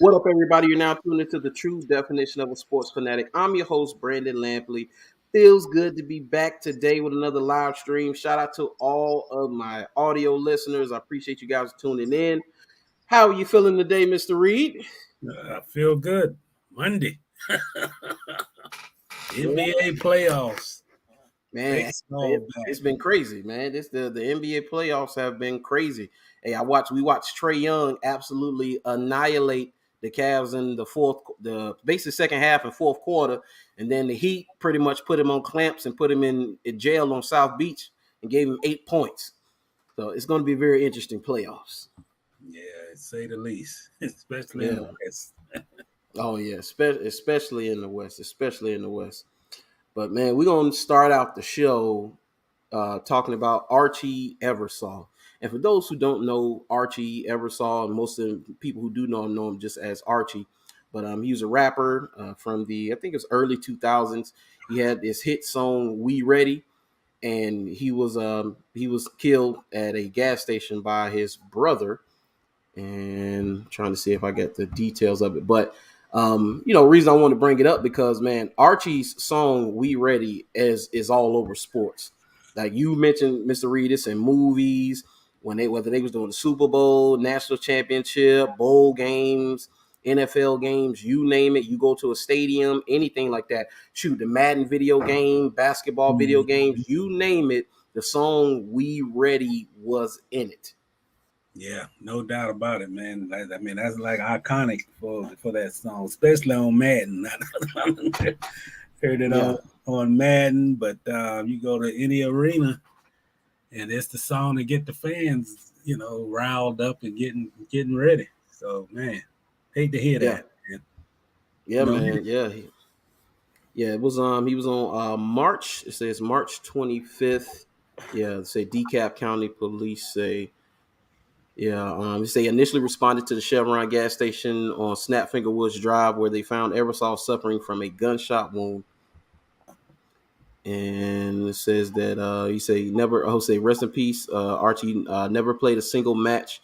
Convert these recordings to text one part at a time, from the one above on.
What up, everybody? You're now tuned into the true definition of a sports fanatic. I'm your host, Brandon Lampley. Feels good to be back today with another live stream. Shout out to all of my audio listeners. I appreciate you guys tuning in. How are you feeling today, Mr. Reid? I feel good. Monday. NBA playoffs. Man, Baseball it's back. been crazy, man. The NBA playoffs have been crazy. Hey, we watched Trae Young absolutely annihilate the Cavs in the basic second half and fourth quarter, and then the Heat pretty much put him on clamps and put him in jail on South Beach and gave him 8 points. So it's going to be very interesting playoffs. Yeah, say the least, especially in the Yeah. West. Oh yeah, especially in the West, especially in the West. But man, we're gonna start out the show talking about Archie Eversole. And for those who don't know Archie Eversole, and most of the people who do know him just as Archie, but he was a rapper from I think it was early 2000s. He had this hit song "We Ready," and he was killed at a gas station by his brother. And I'm trying to see if I get the details of it, but reason I want to bring it up because man, Archie's song "We Ready" is all over sports. Like you mentioned, Mr. Reed, it's in movies whether they was doing the Super Bowl, national championship, bowl games, NFL games, you name it. You go to a stadium, anything like that. Shoot, the Madden video game, basketball video games, you name it. The song "We Ready" was in it. Yeah, no doubt about it, man. That's like iconic for that song, especially on Madden. Heard it Yeah. on Madden, but you go to any arena, and it's the song to get the fans, riled up and getting ready. So, man, hate to hear Yeah. that. Man. Yeah, man. Yeah. Yeah, it was he was on March, it says March 25th. Yeah, say DeKalb County Police say they say initially responded to the Chevron gas station on Snapfinger Woods Drive where they found Eversole suffering from a gunshot wound. And it says that he say never say rest in peace. Archie never played a single match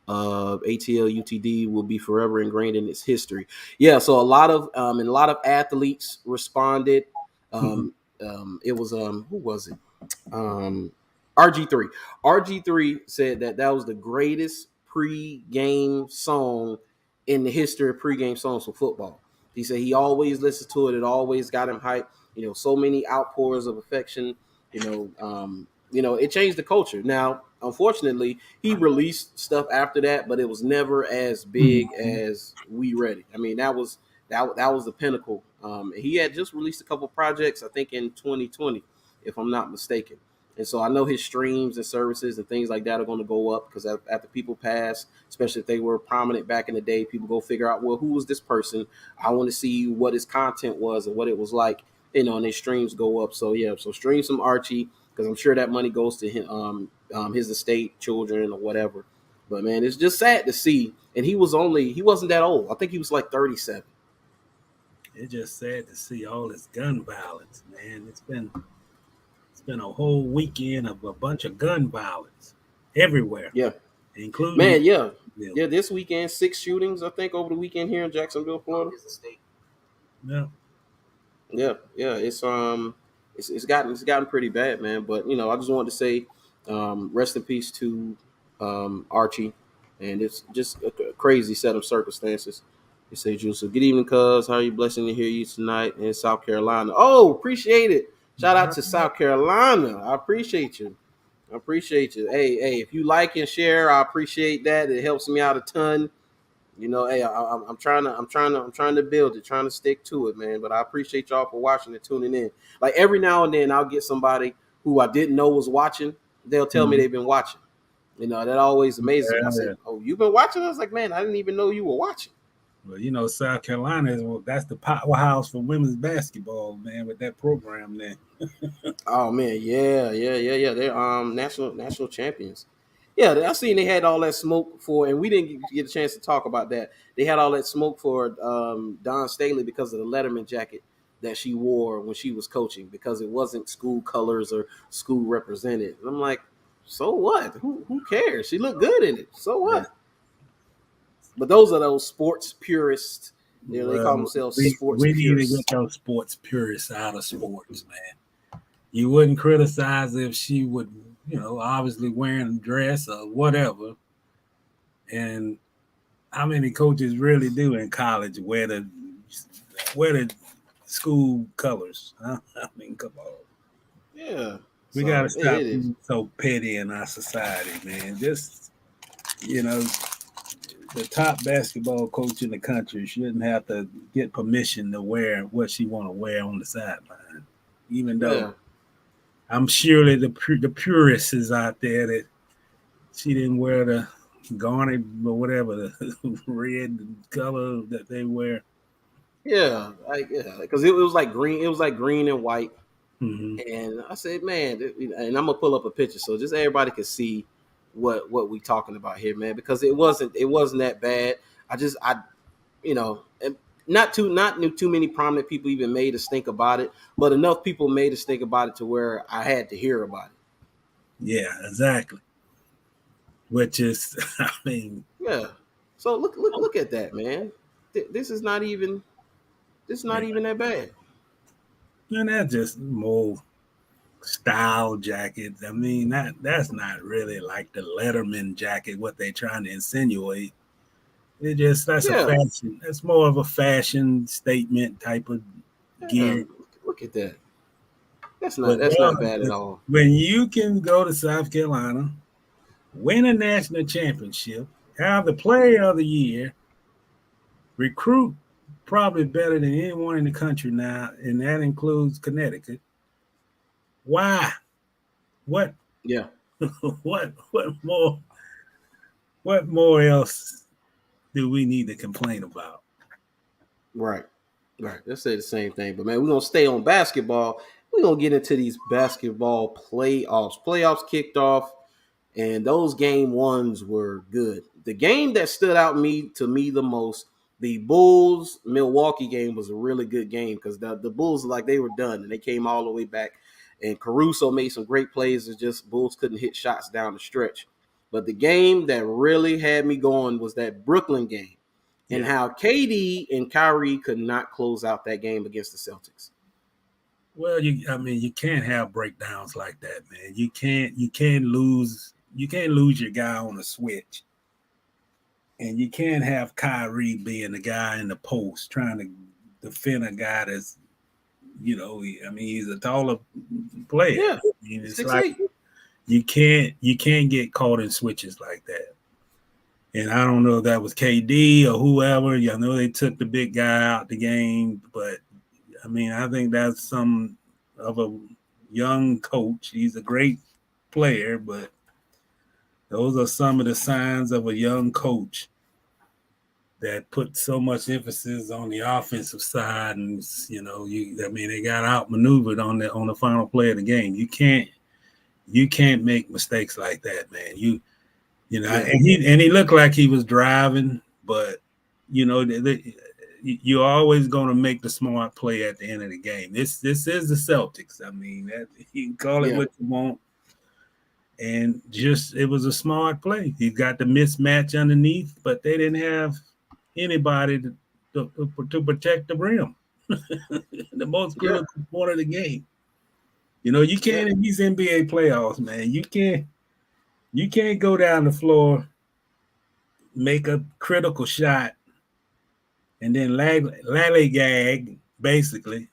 of ATL UTD will be forever ingrained in its history. Yeah, so a lot of athletes responded. It was who was it? RG3. RG3 said that was the greatest pre-game song in the history of pre-game songs for football. He said he always listened to it. It always got him hyped. So many outpours of affection. It changed the culture. Now, unfortunately, he released stuff after that, but it was never as big as "We Ready." I mean, that was the pinnacle. He had just released a couple projects, I think, in 2020, if I'm not mistaken. And so I know his streams and services and things like that are going to go up because after people pass, especially if they were prominent back in the day, people go figure out, well, who was this person? I want to see what his content was and what it was like, and their streams go up. So yeah, so stream some Archie because I'm sure that money goes to him, his estate, children, or whatever. But man, it's just sad to see. And he wasn't that old. I think he was like 37. It's just sad to see all this gun violence, man. It's been a whole weekend of a bunch of gun violence everywhere, Yeah, including man. Yeah, Jacksonville. yeah. This weekend, 6 shootings, I think, over the weekend here in Jacksonville, Florida. Yeah. Yeah. It's gotten pretty bad, man. But I just wanted to say, rest in peace to Archie, and it's just a crazy set of circumstances. You say, Jules, so good evening, cuz. How are you? Blessing to hear you tonight in South Carolina. Oh, appreciate it. Shout out to South Carolina. I appreciate you. I appreciate you. Hey, if you like and share, I appreciate that. It helps me out a ton. Hey, I'm trying to build it, trying to stick to it, man. But I appreciate y'all for watching and tuning in. Like every now and then, I'll get somebody who I didn't know was watching. They'll tell me they've been watching. That always amazes me. I Yeah. say, "Oh, you've been watching?" I was like, "Man, I didn't even know you were watching." Well, South Carolina that's the powerhouse for women's basketball, man, with that program there. Oh man, yeah. They're national champions. Yeah, I seen they had all that smoke for, and we didn't get a chance to talk about that. They had all that smoke for Don Staley because of the Letterman jacket that she wore when she was coaching because it wasn't school colors or school represented. And I'm like, so what? Who cares? She looked good in it. So Yeah. what? But those are those sports purists. They call Well, themselves we sports we need to purists. get those sports purists out of sports, man. You wouldn't criticize if she would, obviously wearing a dress or whatever. And how many coaches really do in college wear the school colors? Huh? I mean, come on. Yeah. We got to So it stop is. being so petty in our society, man. Just, you know, the top basketball coach in the country shouldn't have to get permission to wear what she want to wear on the sideline. Even though Yeah. I'm surely the purists is out there that she didn't wear the garnet or whatever the red color that they wear. Yeah. Because it was like green. It was like green and white. Mm-hmm. And I said, man, and I'm gonna pull up a picture so just everybody can see what we talking about here, man. Because it wasn't that bad. I and not too many prominent people even made us think about it, but enough people made us think about it to where I had to hear about it. Yeah, exactly. Which is, I mean, Yeah. So look at that, man. This is not even yeah, that bad. and that's just more style jackets. I mean, that's not really like the Letterman jacket. What they trying to insinuate. That's a Yeah. fashion. That's more of a fashion statement type of Yeah. gear. Look at that. That's But not bad at all. when you can go to South Carolina, win a national championship, have the player of the year, recruit probably better than anyone in the country now, and that includes Connecticut. Why? What? Yeah. What more? What more else do we need to complain about? Right. Right. Let's say the same thing. But man, we're gonna stay on basketball. We're gonna get into these basketball playoffs. Playoffs kicked off, and those game ones were good. The game that stood out to me the most, the Bulls Milwaukee game, was a really good game because the Bulls like they were done and they came all the way back. And Caruso made some great plays. It's just Bulls couldn't hit shots down the stretch. But the game that really had me going was that Brooklyn game and Yeah. how KD and Kyrie could not close out that game against the Celtics. Well, you can't have breakdowns like that, man. You can't lose your guy on a switch, and you can't have Kyrie being the guy in the post trying to defend a guy that's, he's a taller player. Yeah, I mean, it's six like eight. you can't get caught in switches like that. And I don't know if that was KD or whoever. I know they took the big guy out the game, but I mean, I think that's some of a young coach. He's a great player, but those are some of the signs of a young coach that put so much emphasis on the offensive side, and they got outmaneuvered on the final play of the game. You can't make mistakes like that, man. Yeah, And he looked like he was driving, but you're always going to make the smart play at the end of the game. This is the Celtics. I mean, you can call it yeah, what you want, and just it was a smart play. You got the mismatch underneath, but they didn't have anybody to protect the rim. The most yeah, critical part of the game. You yeah, can't in these NBA playoffs, man. You can't go down the floor, make a critical shot, and then lallygag basically,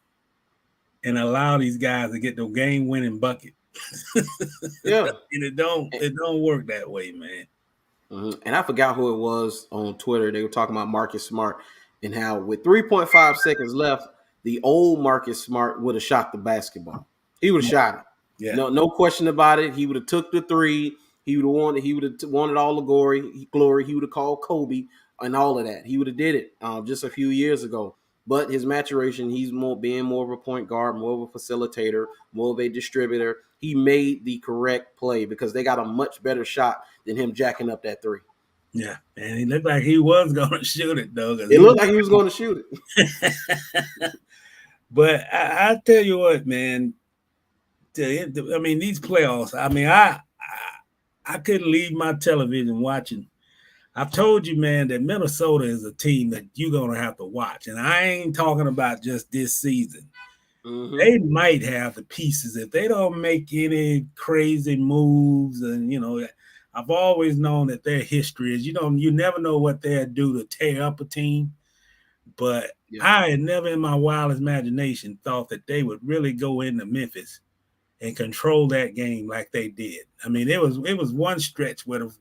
and allow these guys to get the game-winning bucket. yeah. And it don't work that way, man. And I forgot who it was on Twitter. They were talking about Marcus Smart and how with 3.5 seconds left, the old Marcus Smart would have shot the basketball. He would have shot it. Yeah, No question about it. He would have took the three. He would have wanted all the glory. He would have called Kobe and all of that. He would have did it just a few years ago. But his maturation, he's being more of a point guard, more of a facilitator, more of a distributor. He made the correct play because they got a much better shot than him jacking up that three. yeah, and he looked like he was gonna shoot it though, because It looked like he was going to shoot it. But I tell you what, man. I mean, these playoffs. I mean, I couldn't leave my television watching I've told you, man, that Minnesota is a team that you're gonna have to watch, and I ain't talking about just this season. They might have the pieces if they don't make any crazy moves, and I've always known that their history is you never know what they'll do to tear up a team. But I had never in my wildest imagination thought that they would really go into Memphis and control that game like they did. I mean, it was one stretch where it was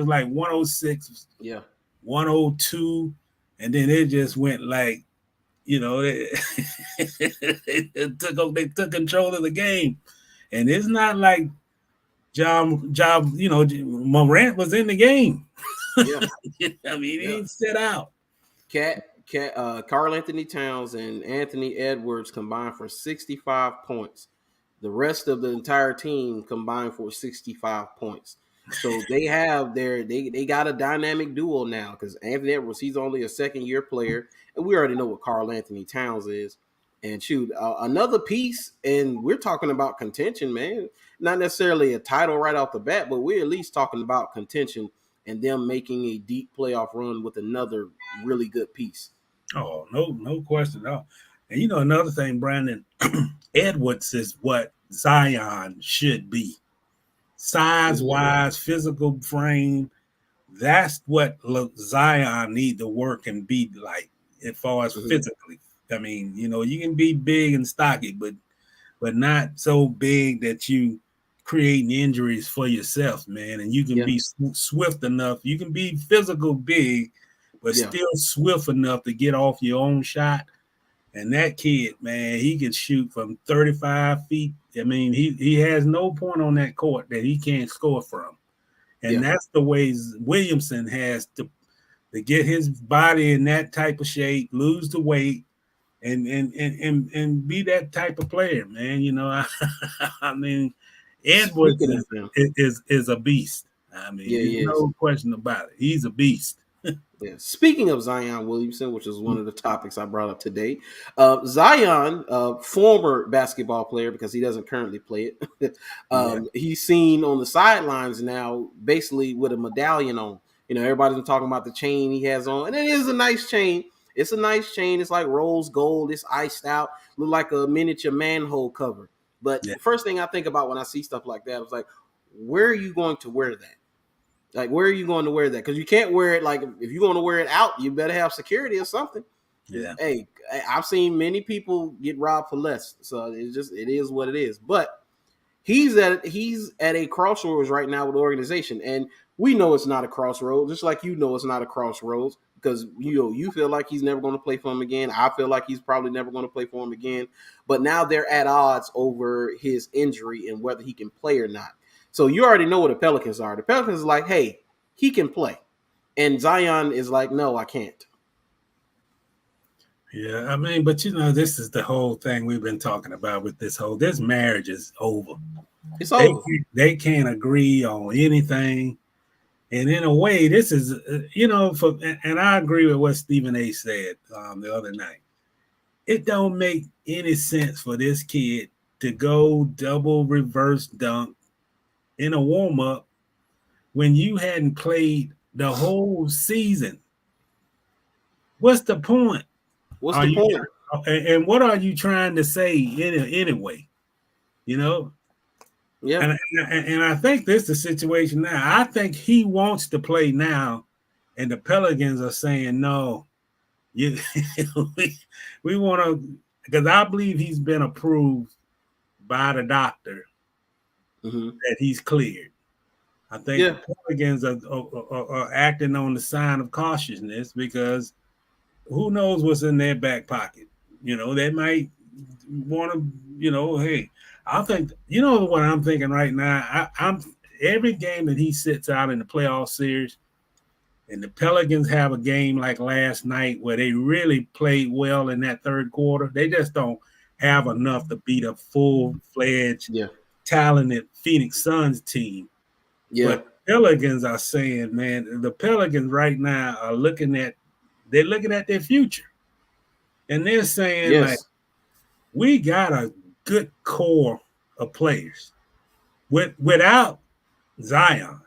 like 106, 102, and then it just went like, they took control of the game. And it's not like Morant was in the game. Yeah. I mean, he didn't sit out. Karl Anthony Towns and Anthony Edwards combined for 65 points. The rest of the entire team combined for 65 points. So they got a dynamic duo now because Anthony Edwards, he's only a second-year player, and we already know what Karl Anthony Towns is. And shoot, another piece, and we're talking about contention, man. Not necessarily a title right off the bat, but we're at least talking about contention and them making a deep playoff run with another really good piece. Oh, no question at all. And another thing, Brandon, Edwards is what Zion should be. Size-wise, physical frame, that's what Zion need to work and be like as far as physically. I mean, you can be big and stocky, but not so big that you create injuries for yourself, man. And you can be swift enough. You can be physical big, but still swift enough to get off your own shot. And that kid, man, he can shoot from 35 feet. I mean, he has no point on that court that he can't score from. And that's the ways Williamson has to get his body in that type of shape, lose the weight, and be that type of player, man. I mean, Edwards is a beast. I mean, there's no question about it. He's a beast. Speaking of Zion Williamson, which is one of the topics I brought up today, Zion, former basketball player because he doesn't currently play it, he's seen on the sidelines now, basically with a medallion on. Everybody's been talking about the chain he has on, and it is a nice chain. It's a nice chain. It's like rose gold. It's iced out. Look like a miniature manhole cover. But the first thing I think about when I see stuff like that is like, where are you going to wear that? Like, where are you going to wear that? Because you can't wear it, like, if you're going to wear it out, you better have security or something. Yeah. Hey, I've seen many people get robbed for less. So it is what it is. But he's at a crossroads right now with the organization. And we know it's not a crossroads, just like it's not a crossroads, because you feel like he's never going to play for him again. I feel like he's probably never going to play for him again. But now they're at odds over his injury and whether he can play or not. So you already know what the Pelicans are. The Pelicans are like, hey, he can play. And Zion is like, no, I can't. Yeah, I mean, but this is the whole thing we've been talking about with this marriage is over. It's over. They can't agree on anything. And in a way, this is, and I agree with what Stephen A. said the other night. It don't make any sense for this kid to go double reverse dunk in a warm-up when you hadn't played the whole season. What's the point? What's the point? And what are you trying to say anyway? Yeah. And I think this is the situation now. I think he wants to play now, and the Pelicans are saying no. We want to, because I believe he's been approved by the doctor that he's cleared. I think the Pelicans are acting on the sign of cautiousness because who knows what's in their back pocket. They might want to, hey, I think, what I'm thinking right now, I'm every game that he sits out in the playoff series and the Pelicans have a game like last night where they really played well in that third quarter, they just don't have enough to beat a full-fledged, talented Phoenix Suns team. Yeah. But Pelicans are saying, man, the Pelicans right now are looking at their future. And they're saying, like, we got a good core of players without Zion.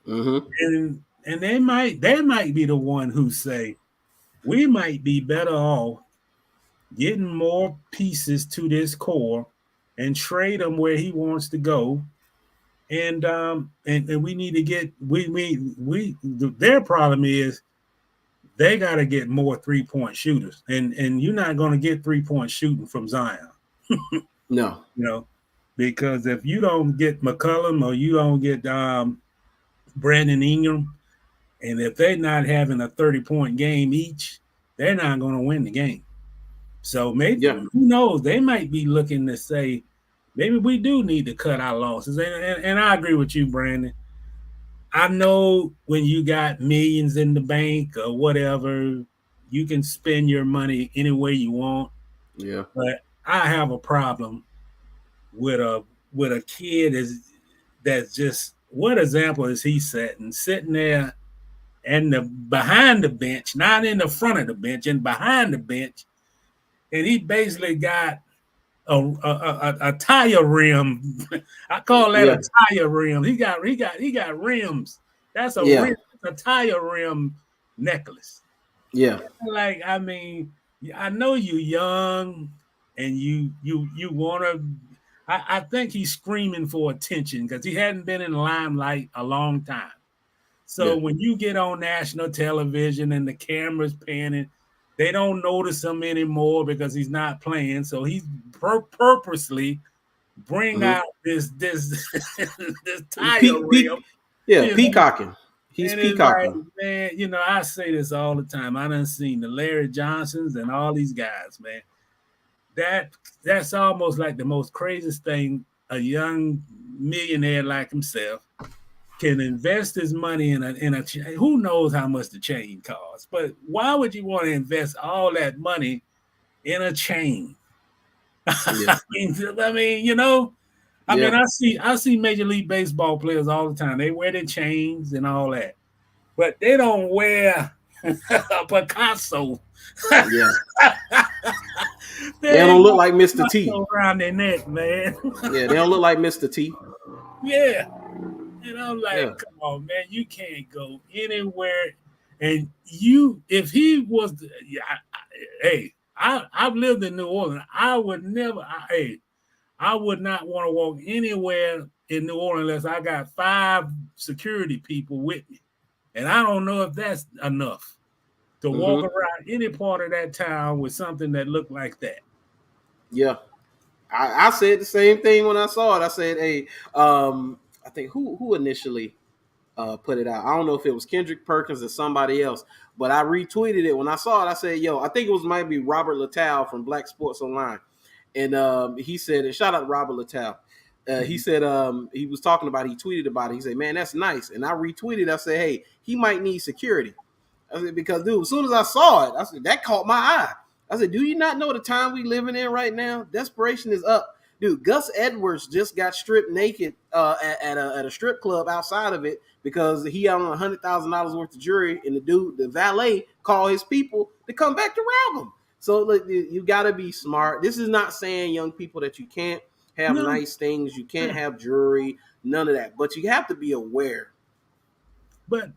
And and they might be the one who say we might be better off getting more pieces to this core and trade him where he wants to go. And we need to get their problem is they got to get more 3-point shooters, and you're not going to get 3-point shooting from Zion, No. because if you don't get McCollum or you don't get Brandon Ingram, and if they're not having a 30-point game each, they're not going to win the game. So maybe who knows? They might be looking to say, maybe we do need to cut our losses. And I agree with you, Brandon. I know when you got millions in the bank or whatever, you can spend your money any way you want. Yeah. But I have a problem with a kid that's just, what example is he setting? Sitting there and behind the bench, not in the front of the bench, and behind the bench, and he basically got a tire rim. I call that a tire rim. He got rims. That's a rim, a tire rim necklace. Yeah. Like, I mean, I know you young and you want to. I think he's screaming for attention because he hadn't been in the limelight a long time. So when you get on national television and the camera's panning, they don't notice him anymore because he's not playing. So he's purposely bring out this tire rim. Peacocking. He's peacocking. Like, man, I say this all the time. I done seen the Larry Johnsons and all these guys, man. That's almost like the most craziest thing a young millionaire like himself can invest his money in a who knows how much the chain costs, but why would you want to invest all that money in a chain? Yeah. I mean, I see Major League Baseball players all the time. They wear their chains and all that, but they don't wear a Picasso. Yeah. They don't look like Mr. T around their neck, man. Yeah, they don't look like Mr. T. Yeah. And I'm like, come on, man, you can't go anywhere. And if he was, I've lived in New Orleans. I would never, I would not want to walk anywhere in New Orleans unless I got 5 security people with me. And I don't know if that's enough to walk around any part of that town with something that looked like that. Yeah. I said the same thing when I saw it. I said, hey, I think who initially put it out. I don't know if it was Kendrick Perkins or somebody else, but I retweeted it when I saw it. I said, "Yo, I think it might be Robert Littell from Black Sports Online," and he said, and shout out to Robert Littell. He said he was talking about. He tweeted about it. He said, "Man, that's nice." And I retweeted. I said, "Hey, he might need security." I said, because dude, as soon as I saw it, I said that caught my eye. I said, "Do you not know the time we living in right now? Desperation is up." Dude, Gus Edwards just got stripped naked at a strip club outside of it because he had on $100,000 worth of jewelry, and the valet called his people to come back to rob him. So look, you got to be smart. This is not saying, young people, that you can't have nice things, you can't have jewelry, none of that, but you have to be aware. But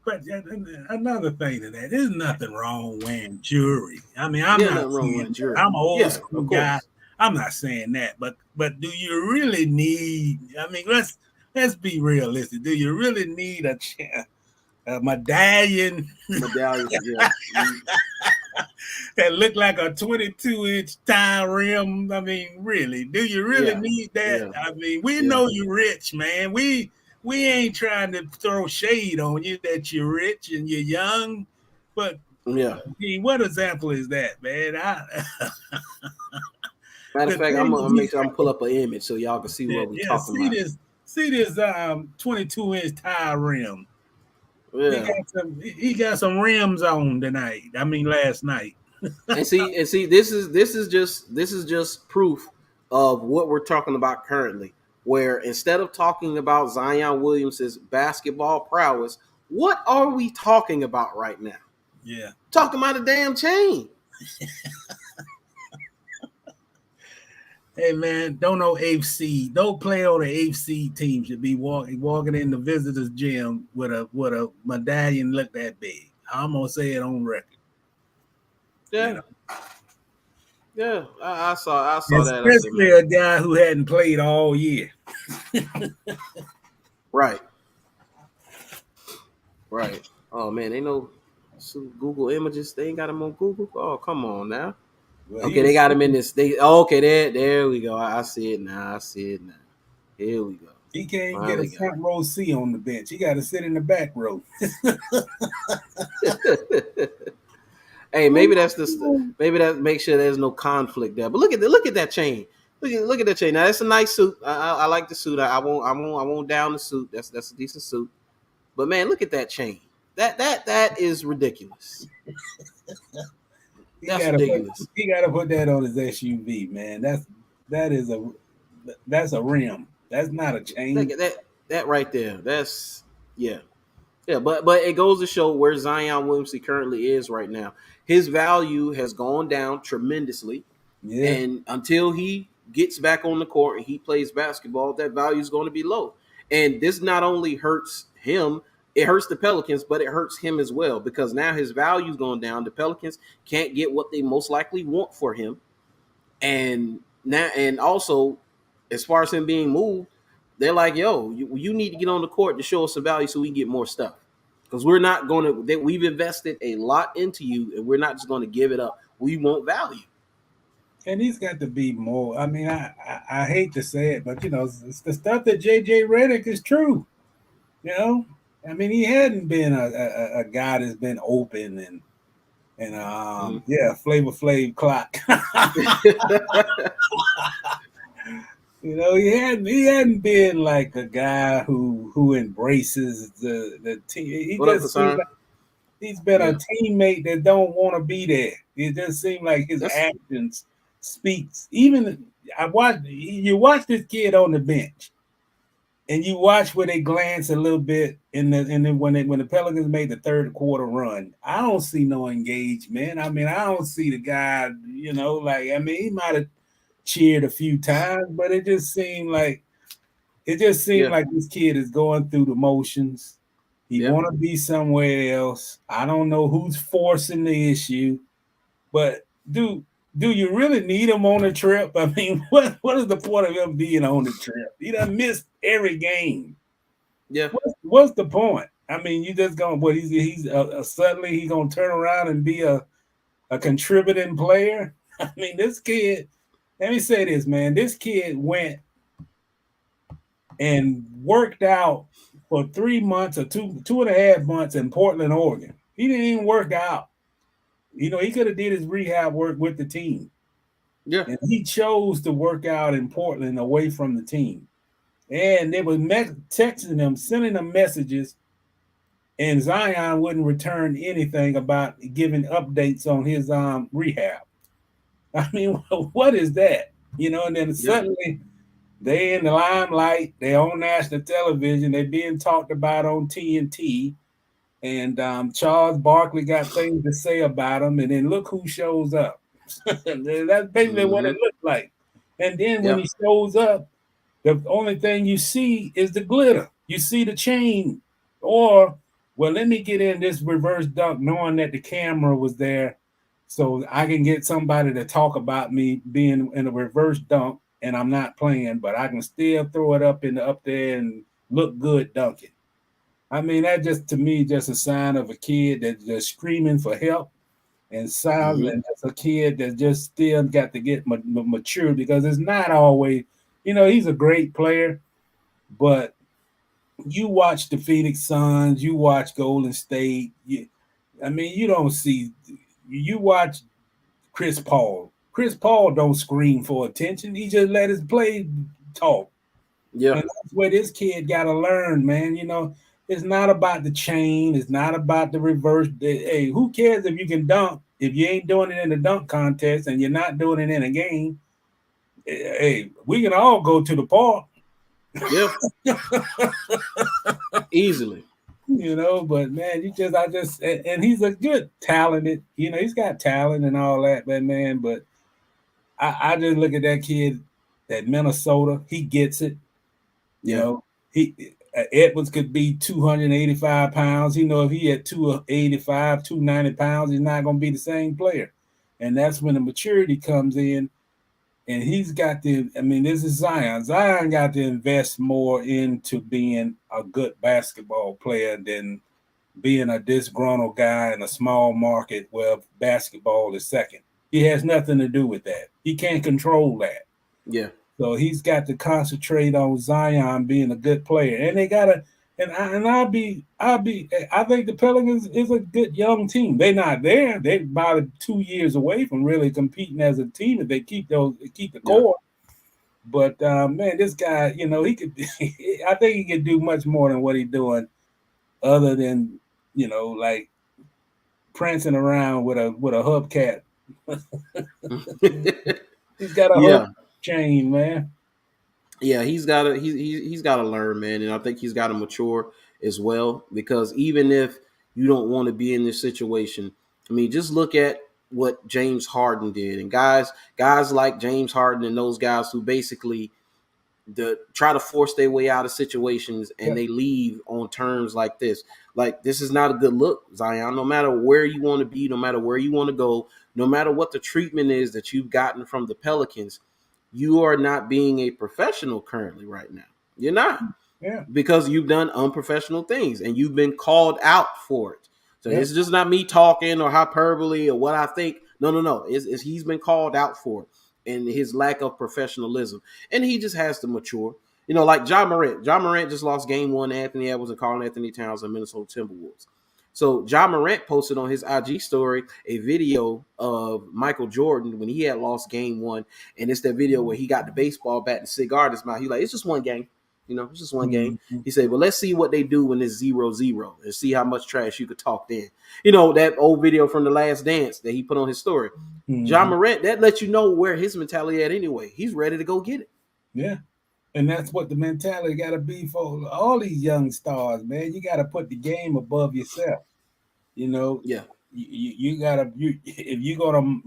another thing to that, there's nothing wrong wearing jewelry. I mean, I'm not saying I'm an old school guy. I'm not saying that, but do you really need? I mean, let's be realistic. Do you really need a medallion? Medallion, yeah. That look like a 22-inch tie rim. I mean, really? Do you really need that? Yeah. I mean, we know you're rich, man. We ain't trying to throw shade on you that you're rich and you're young, but I mean, what example is that, man? Matter of fact, I'm gonna make sure I'm pull up an image so y'all can see what we're talking about. See this 22-inch tie rim. Yeah. He got some rims on tonight. I mean, last night. and see, this is just proof of what we're talking about currently. Where instead of talking about Zion Williamson's basketball prowess, what are we talking about right now? Yeah, talking about a damn chain. Hey man, don't know AFC. No player on the AFC team should be walking in the visitors gym with a medallion look that big. I'm gonna say it on record. You Yeah, know, yeah. I saw that. I said, especially man, a guy who hadn't played all year. right, right. Oh man, they know some Google images. They ain't got them on Google. Oh, come on now. Well, he Okay, they was got him in this. Okay, there we go. I see it now. I see it now. Here we go. he can't get a Finally got front row seat on the bench. He got to sit in the back row. it. Hey, maybe that makes sure there's no conflict there. But look at that chain. Look at that chain. Now that's a nice suit. I like the suit. I won't down the suit. That's a decent suit. But man, look at that chain. That is ridiculous. He That's got to put ridiculous. he got to put that on his SUV, man. That's a rim. That's not a Look chain. at that right there. That's yeah. Yeah, but it goes to show where Zion Williamson currently is right now. His value has gone down tremendously, Yeah. and until he gets back on the court and he plays basketball, that value is going to be low. And this not only hurts him, it hurts the Pelicans, but it hurts him as well because now his value's gone down. The Pelicans can't get what they most likely want for him, and also as far as him being moved, they're like, yo, you need to get on the court to show us some value so we can get more stuff. Because we're not going to, we've invested a lot into you and we're not just going to give it up. We want value. And he's got to be more. I mean, I hate to say it, but it's the stuff that JJ Redick is true. You know, I mean, he hadn't been a guy that's been open and Mhm. yeah, Flavor Flav clock. He hadn't been like a guy who embraces the team. He What up, just seems Hassan? like he's been a Yeah. teammate that don't want to be there. It just seems like his That's, actions speaks. Even you watch this kid on the bench, and you watch where they glance a little bit and then when the Pelicans made the third quarter run. I don't see no engagement. I mean, I don't see the guy. Like I mean, he might have cheered a few times, but it just seemed yeah. like this kid is going through the motions. He Yeah. want to be somewhere else. I don't know who's forcing the issue, but do you really need him on a trip? I mean, what is the point of him being on the trip? He done missed every game. Yeah. What's the point? I mean, you just going what he's suddenly he's gonna turn around and be a contributing player. I mean, this kid. Let me say this, man. This kid went and worked out for 3 months or 2.5 months in Portland, Oregon. He didn't even work out. He could have did his rehab work with the team. Yeah. And he chose to work out in Portland away from the team. And they were texting him, sending him messages, and Zion wouldn't return anything about giving updates on his rehab. I mean, what is that? And then Yeah. suddenly they in the limelight. They on national television. They being talked about on TNT. And Charles Barkley got things to say about him. And then look who shows up. That's basically what Mm-hmm. it looked like. And then when Yeah. he shows up, the only thing you see is the glitter. You see the chain. Or, well, let me get in this reverse dunk knowing that the camera was there so I can get somebody to talk about me being in a reverse dunk and I'm not playing, but I can still throw it up there and look good dunking. I mean, that just to me just a sign of a kid that's just screaming for help and sounds Mm-hmm. and that's a kid that just still got to get mature because it's not always, he's a great player, but you watch the Phoenix Suns, you watch Golden State. I mean, you don't see. You watch Chris Paul. Chris Paul don't scream for attention. He just let his play talk. Yeah. And that's where this kid got to learn, man. It's not about the chain. It's not about the reverse. Hey, who cares if you can dunk if you ain't doing it in the dunk contest and you're not doing it in a game? Hey, we can all go to the park. Yeah. Easily. But man, and he's a good talented, he's got talent and all that, but man, but I just look at that kid that Minnesota. He gets it. You Yeah. know, he Edwards could be 285 pounds. You know, if he at 285, 290 pounds, he's not going to be the same player. And that's when the maturity comes in. And he's got to, I mean, this is Zion. Zion got to invest more into being a good basketball player than being a disgruntled guy in a small market where basketball is second. He has nothing to do with that. He can't control that. Yeah. So he's got to concentrate on Zion being a good player. And they gotta I think the Pelicans is a good young team. They're not there. They're about 2 years away from really competing as a team if they keep the Yeah. core. But man, this guy, you know, he could I think he could do much more than what he's doing, other than, you know, like prancing around with a hubcap. He's got a hub Yeah. chain, man. Yeah, he's got to learn, man, and I think he's got to mature as well, because even if you don't want to be in this situation, I mean, just look at what James Harden did, and guys like James Harden and those guys who basically try to force their way out of situations, and Yep. they leave on terms like this. Like, this is not a good look, Zion. No matter where you want to be, no matter where you want to go, no matter what the treatment is that you've gotten from the Pelicans, you are not being a professional currently right now. You're not, Yeah. because you've done unprofessional things and you've been called out for it. So Yep. it's just not me talking or hyperbole or what I think. No. It's he's been called out for it and his lack of professionalism. And he just has to mature. You know, like John Morant. John Morant just lost game one to Anthony Edwards and Karl-Anthony Towns and Minnesota Timberwolves. So John Morant posted on his IG story a video of Michael Jordan when he had lost game one. And it's that video where he got the baseball bat and cigar in his mouth. He's like, it's just one game. You know, it's just one game. Mm-hmm. He said, well, let's see what they do when it's 0-0 and see how much trash you could talk then. You know, that old video from The Last Dance that he put on his story. Mm-hmm. John Morant, that lets you know where his mentality at anyway. He's ready to go get it. Yeah. And that's what the mentality got to be for all these young stars, man. You got to put the game above yourself. You know, Yeah. You gotta if you're gonna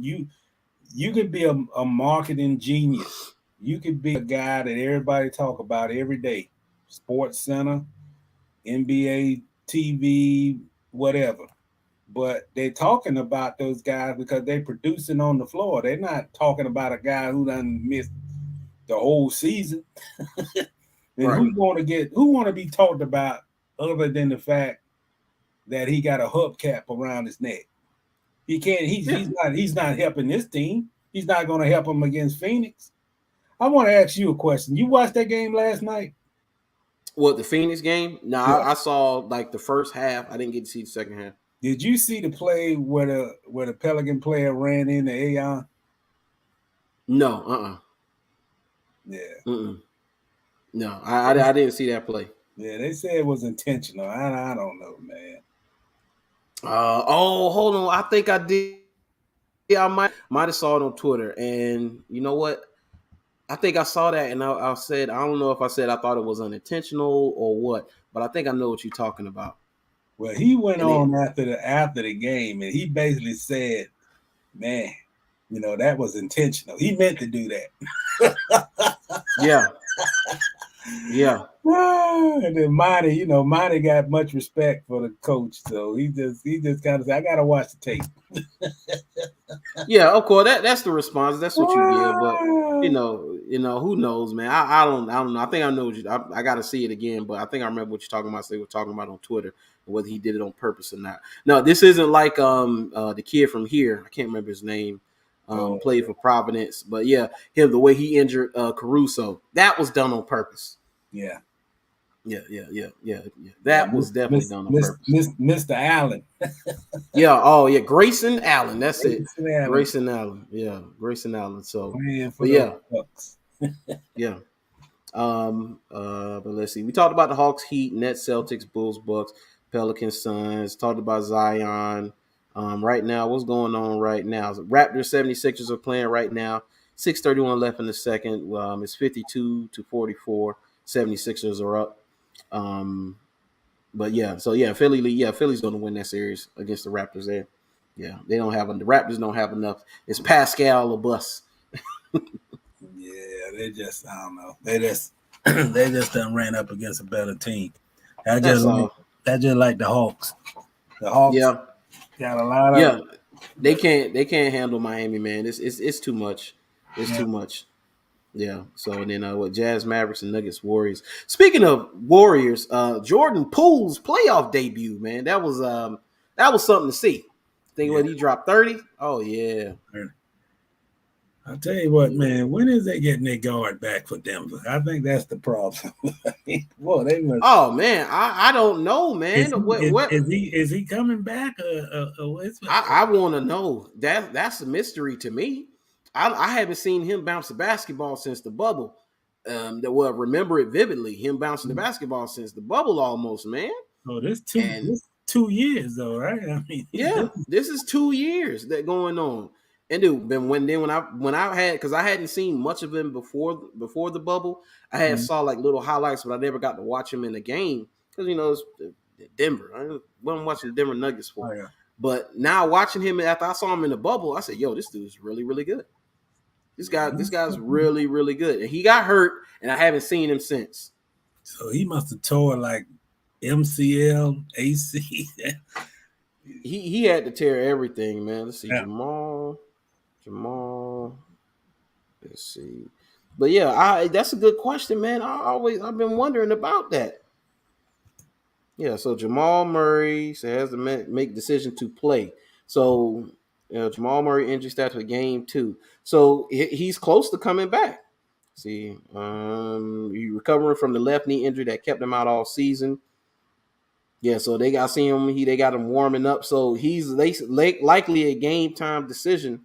you could be a marketing genius. You could be a guy that everybody talk about every day. Sports Center, NBA TV, whatever. But they're talking about those guys because they're producing on the floor. They're not talking about a guy who done missed the whole season. And Right. who want to be talked about other than the fact that he got a hubcap around his neck? He can't. He's not helping this team. He's not going to help them against Phoenix. I want to ask you a question. You watched that game last night? What, the Phoenix game? No, Yeah. I saw like the first half. I didn't get to see the second half. Did you see the play where the Pelican player ran into Aon? No. Yeah. Mm-mm. No, I didn't see that play. Yeah, they said it was intentional. I don't know, man. Hold on. I think I did. Yeah, I might have saw it on Twitter. And you know what? I think I saw that, and I said, I don't know if I said I thought it was unintentional or what, but I think I know what you're talking about. Well, he went on after the game, and he basically said, "Man, you know, that was intentional. He meant to do that." Yeah. Yeah. And then Monty got much respect for the coach, so he just kind of said, "I gotta watch the tape." Yeah, of course. That's the response. That's what you give. But who knows, man? I don't know. I think I know what you. I got to see it again, but I think I remember what you're talking about. They were talking about on Twitter, whether he did it on purpose or not. No, this isn't like the kid from here. I can't remember his name. Played for Providence, but yeah, him, the way he injured Caruso, that was done on purpose. Yeah. That was definitely done on purpose. Mr. Allen. Yeah. Oh, yeah. Grayson Allen. That's Grayson it. Allen. Grayson Allen. Yeah. Grayson Allen. So, but yeah. Bucks. Yeah. But let's see. We talked about the Hawks, Heat, Nets, Celtics, Bulls, Bucks, Pelicans, Suns. Talked about Zion. Right now, what's going on right now? Raptors 76ers are playing right now. 6:31 left in the second. It's 52-44. 76ers are up. But yeah, so yeah, Philly's going to win that series against the Raptors there. Yeah, the Raptors don't have enough. It's Pascal or bust. Yeah, they just I don't know. They just they just done ran up against a better team. I just That's like all. that just like the Hawks. The Hawks Yeah, got a lot yeah. of They can't handle Miami, man. It's too much. It's yeah. too much. Yeah. So and then what? Jazz, Mavericks, and Nuggets, Warriors. Speaking of Warriors, Jordan Poole's playoff debut, man. That was something to see. Think Yeah. what he dropped 30? Oh yeah. I'll tell you what, man. When is they getting their guard back for Denver? I think that's the problem. Boy, they must. Oh man, I don't know, man. Is he is he coming back? I want to know. That's a mystery to me. I haven't seen him bounce the basketball since the bubble. Remember it vividly. Him bouncing the basketball since the bubble, almost, man. Oh, this And 2 years though, right? I mean, yeah, this is 2 years that going on. And dude, when I had, because I hadn't seen much of him before the bubble, I had saw like little highlights, but I never got to watch him in the game because it's Denver. I wasn't watching the Denver Nuggets for. oh yeah. But now watching him after I saw him in the bubble, I said, "Yo, this dude's really, really good. This guy's really, really good." And he got hurt, and I haven't seen him since. So he must have tore like MCL, AC. He had to tear everything, man. Let's see, Yeah. Jamal. Let's see, but yeah, that's a good question, man. I've been wondering about that. Yeah, so Jamal Murray has to make decision to play. So Jamal Murray injury stats for game 2. So he's close to coming back. See, he recovering from the left knee injury that kept him out all season. Yeah, so they got him warming up. So he's likely a game time decision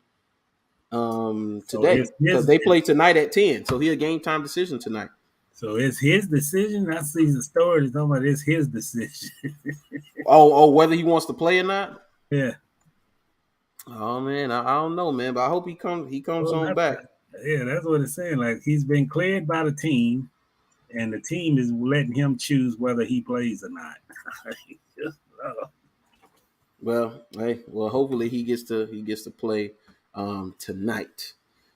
today because they play tonight at 10. So he a game time decision tonight. So it's his decision. I see the story is talking about it's his decision. Whether he wants to play or not. Yeah. Oh man, I don't know, man, but I hope he comes on back. Yeah, that's what it's saying. Like he's been cleared by the team, and the team is letting him choose whether he plays or not. Hopefully he gets to play tonight.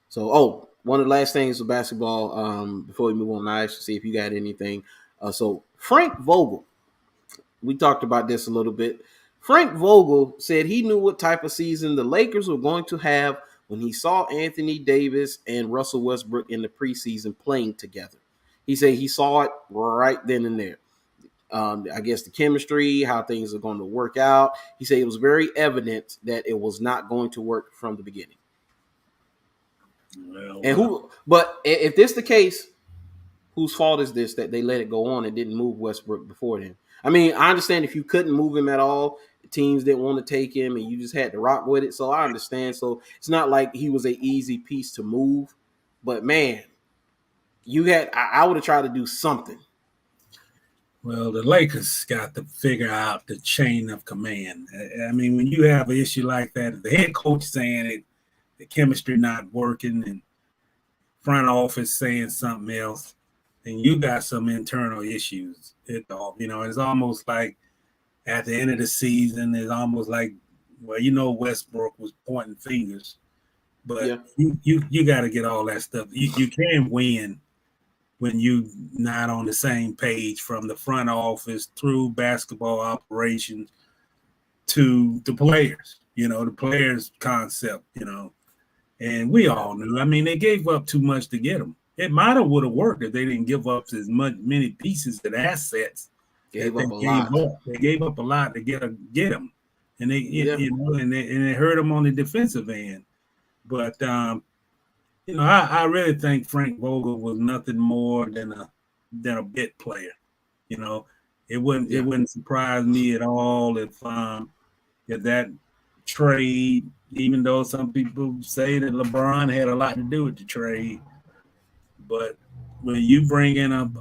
So, one of the last things with basketball, before we move on, I should see if you got anything. So Frank Vogel, we talked about this a little bit. Frank Vogel said he knew what type of season the Lakers were going to have when he saw Anthony Davis and Russell Westbrook in the preseason playing together. He said he saw it right then and there. I guess the chemistry, how things are going to work out. He said it was very evident that it was not going to work from the beginning. But if this is the case, whose fault is this that they let it go on and didn't move Westbrook before then? I mean, I understand if you couldn't move him at all, teams didn't want to take him and you just had to rock with it. So I understand. So it's not like he was an easy piece to move. But man, I would have tried to do something. Well, the Lakers got to figure out the chain of command. I mean, when you have an issue like that, the head coach saying the chemistry not working and front office saying something else, then you got some internal issues. It's almost like at the end of the season, it's almost like, Westbrook was pointing fingers, but you got to get all that stuff. You can win when you not on the same page from the front office through basketball operations to the players, the players concept, and we all knew. I mean, they gave up too much to get them. It might have would have worked if they didn't give up many pieces and assets. They gave up a lot to get them, and and it hurt them on the defensive end. But I really think Frank Vogel was nothing more than a bit player. It wouldn't surprise me at all if that trade, even though some people say that LeBron had a lot to do with the trade, but when you bring in a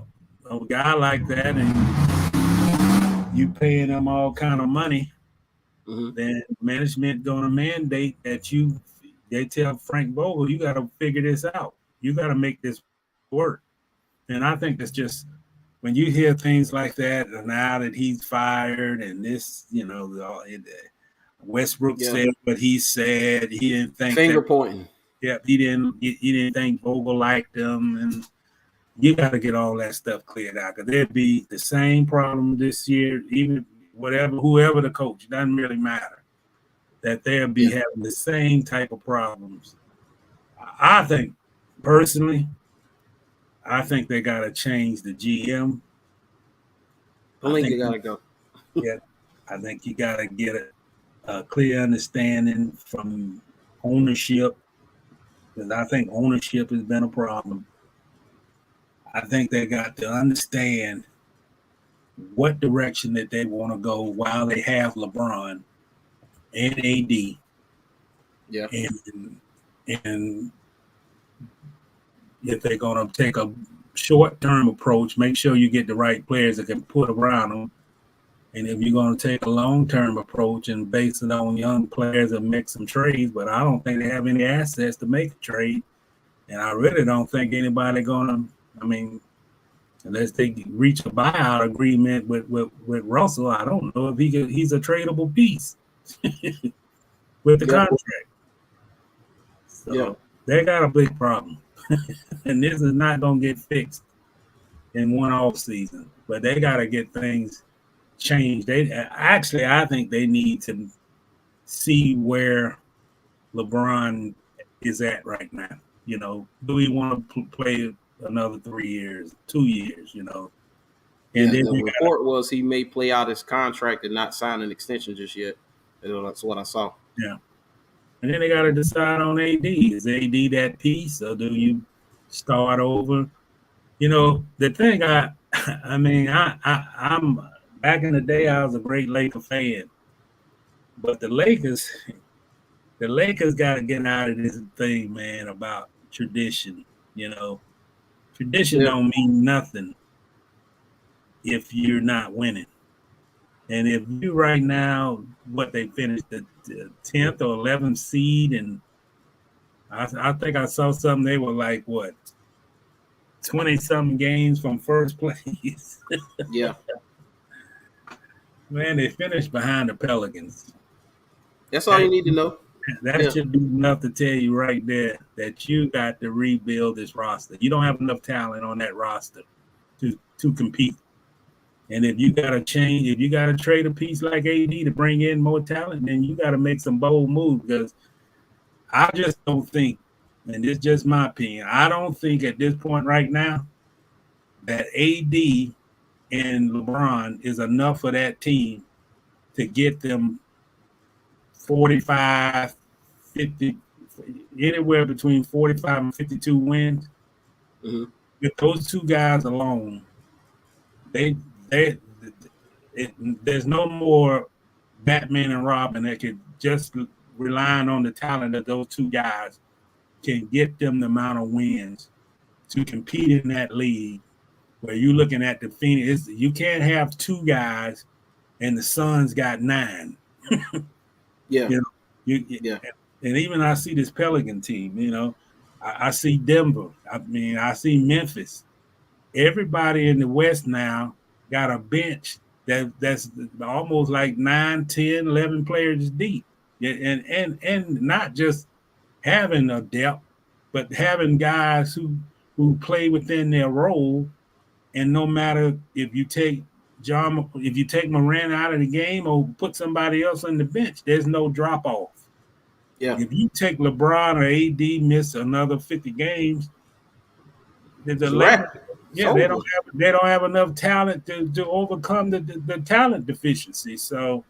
guy like that and you paying him all kind of money, then management gonna mandate that they tell Frank Vogel, you got to figure this out. You got to make this work. And I think that's just when you hear things like that, and now that he's fired and this, Westbrook said what he said, he didn't think finger pointing. Yeah, he didn't think Vogel liked him, and you got to get all that stuff cleared out because there'd be the same problem this year, even whoever the coach, it doesn't really matter. That they'll be having the same type of problems. I think, personally, I think they got to change the GM. I think you gotta go. Yeah, I think you got to get a clear understanding from ownership because I think ownership has been a problem. I think they got to understand what direction that they want to go while they have LeBron and AD. Yeah. And if they're going to take a short-term approach, make sure you get the right players that can put around them. And if you're going to take a long-term approach and base it on young players and make some trades, but I don't think they have any assets to make a trade. And I really don't think anybody going to, I mean, unless they reach a buyout agreement with Russell, I don't know if he's a tradable piece with the contract. So they got a big problem. And this is not going to get fixed in one off season, but they got to get things changed. I think they need to see where LeBron is at right now. You know, do we want to play another 3 years, 2 years? You know, and then the report was he may play out his contract and not sign an extension just yet. That's what I saw. Yeah, and then they got to decide on AD. Is AD that piece, or do you start over? You know, the thing I'm back in the day, I was a great Laker fan, but the Lakers got to get out of this thing, man, about tradition. You know, tradition don't mean nothing if you're not winning. And if you right now, what they finished the 10th or 11th seed, and I think I saw something, they were like, what, 20-something games from first place. Yeah. Man, they finished behind the Pelicans. That's all you need to know. That should be enough to tell you right there that you got to rebuild this roster. You don't have enough talent on that roster to compete. And if you got to change, if you got to trade a piece like AD to bring in more talent, then you got to make some bold moves because I just don't think, and this is just my opinion, I don't think at this point right now that AD and LeBron is enough for that team to get them 45, 50, anywhere between 45 and 52 wins. Mm-hmm. With those two guys alone, there's no more Batman and Robin that could just relying on the talent of those two guys can get them the amount of wins to compete in that league. Where you're looking at the Phoenix, you can't have two guys and the Suns got 9. Yeah. You know, and even I see this Pelican team, you know, I see Denver. I mean, I see Memphis. Everybody in the West now got a bench that's almost like 9, 10, 11 players deep. And not just having a depth, but having guys who play within their role. And no matter if you take Moran out of the game or put somebody else on the bench, there's no drop off. Yeah. If you take LeBron or AD miss another 50 games, they don't have enough talent to overcome the talent deficiency. So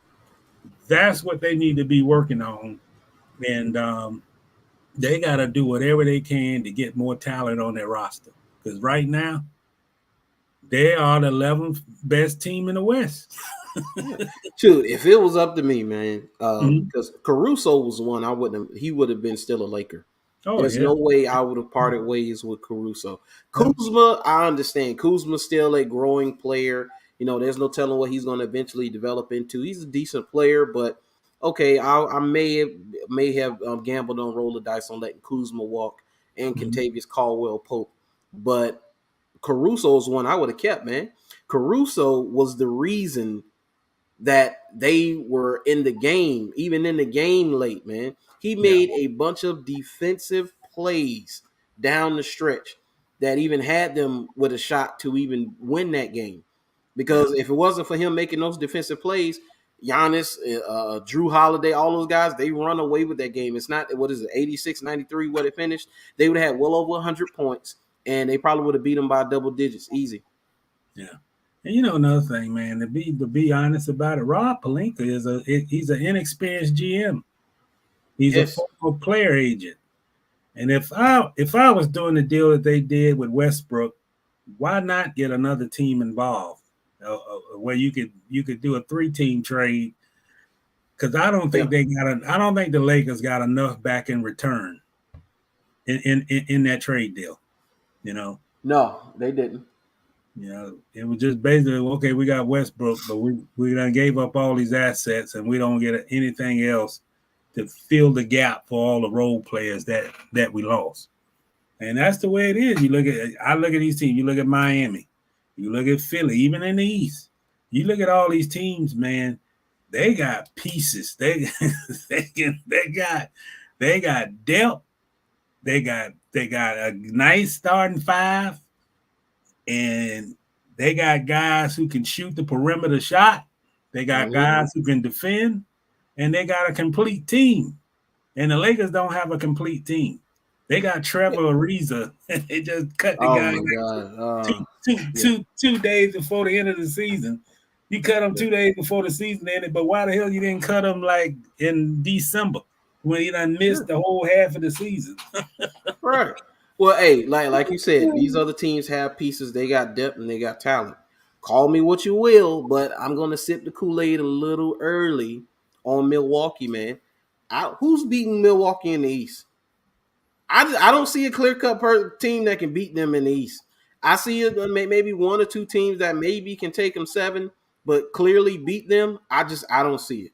that's what they need to be working on, and they got to do whatever they can to get more talent on their roster. Because right now, they are the 11th best team in the West. Shoot, if it was up to me, man, because Caruso was the one he would have been still a Laker. There's no way I would have parted ways with Caruso. Kuzma, I understand. Kuzma's still a growing player. You know, there's no telling what he's going to eventually develop into. He's a decent player, but okay, I may have gambled on roll the dice on letting Kuzma walk and Kentavious Caldwell Pope, but Caruso is one I would have kept, man. Caruso was the reason that they were in the game, even in the game late, man. He made a bunch of defensive plays down the stretch that even had them with a shot to even win that game. Because if it wasn't for him making those defensive plays, Giannis, Drew Holiday, all those guys, they run away with that game. It's not, what is it, 86-93 what it finished? They would have had well over 100 points, and they probably would have beat them by double digits easy. Yeah. And another thing, man, to be honest about it, Rob Pelinka he's an inexperienced GM. He's a former player agent. And if I was doing the deal that they did with Westbrook, why not get another team involved where you could do a 3-team trade? Because I don't think I don't think the Lakers got enough back in return in that trade deal. No, they didn't. It was just basically, okay, we got Westbrook, but we done gave up all these assets and we don't get anything else to fill the gap for all the role players that we lost. And that's the way it is. I look at these teams. You look at Miami. You look at Philly, even in the East. You look at all these teams, man. They got pieces. They got depth. They got a nice starting five, and they got guys who can shoot the perimeter shot. They got guys who can defend, and they got a complete team. And the Lakers don't have a complete team. They got Trevor Ariza. They just cut the guy 2 days before the end of the season. You cut him 2 days before the season ended, but why the hell you didn't cut him like in December when he done missed the whole half of the season? Right. Well, hey, like you said, these other teams have pieces. They got depth and they got talent. Call me what you will, but I'm going to sip the Kool-Aid a little early on Milwaukee, man. Who's beating Milwaukee in the East? I don't see a clear-cut team that can beat them in the East. I see maybe 1 or 2 teams that maybe can take them 7, but clearly beat them. I don't see it.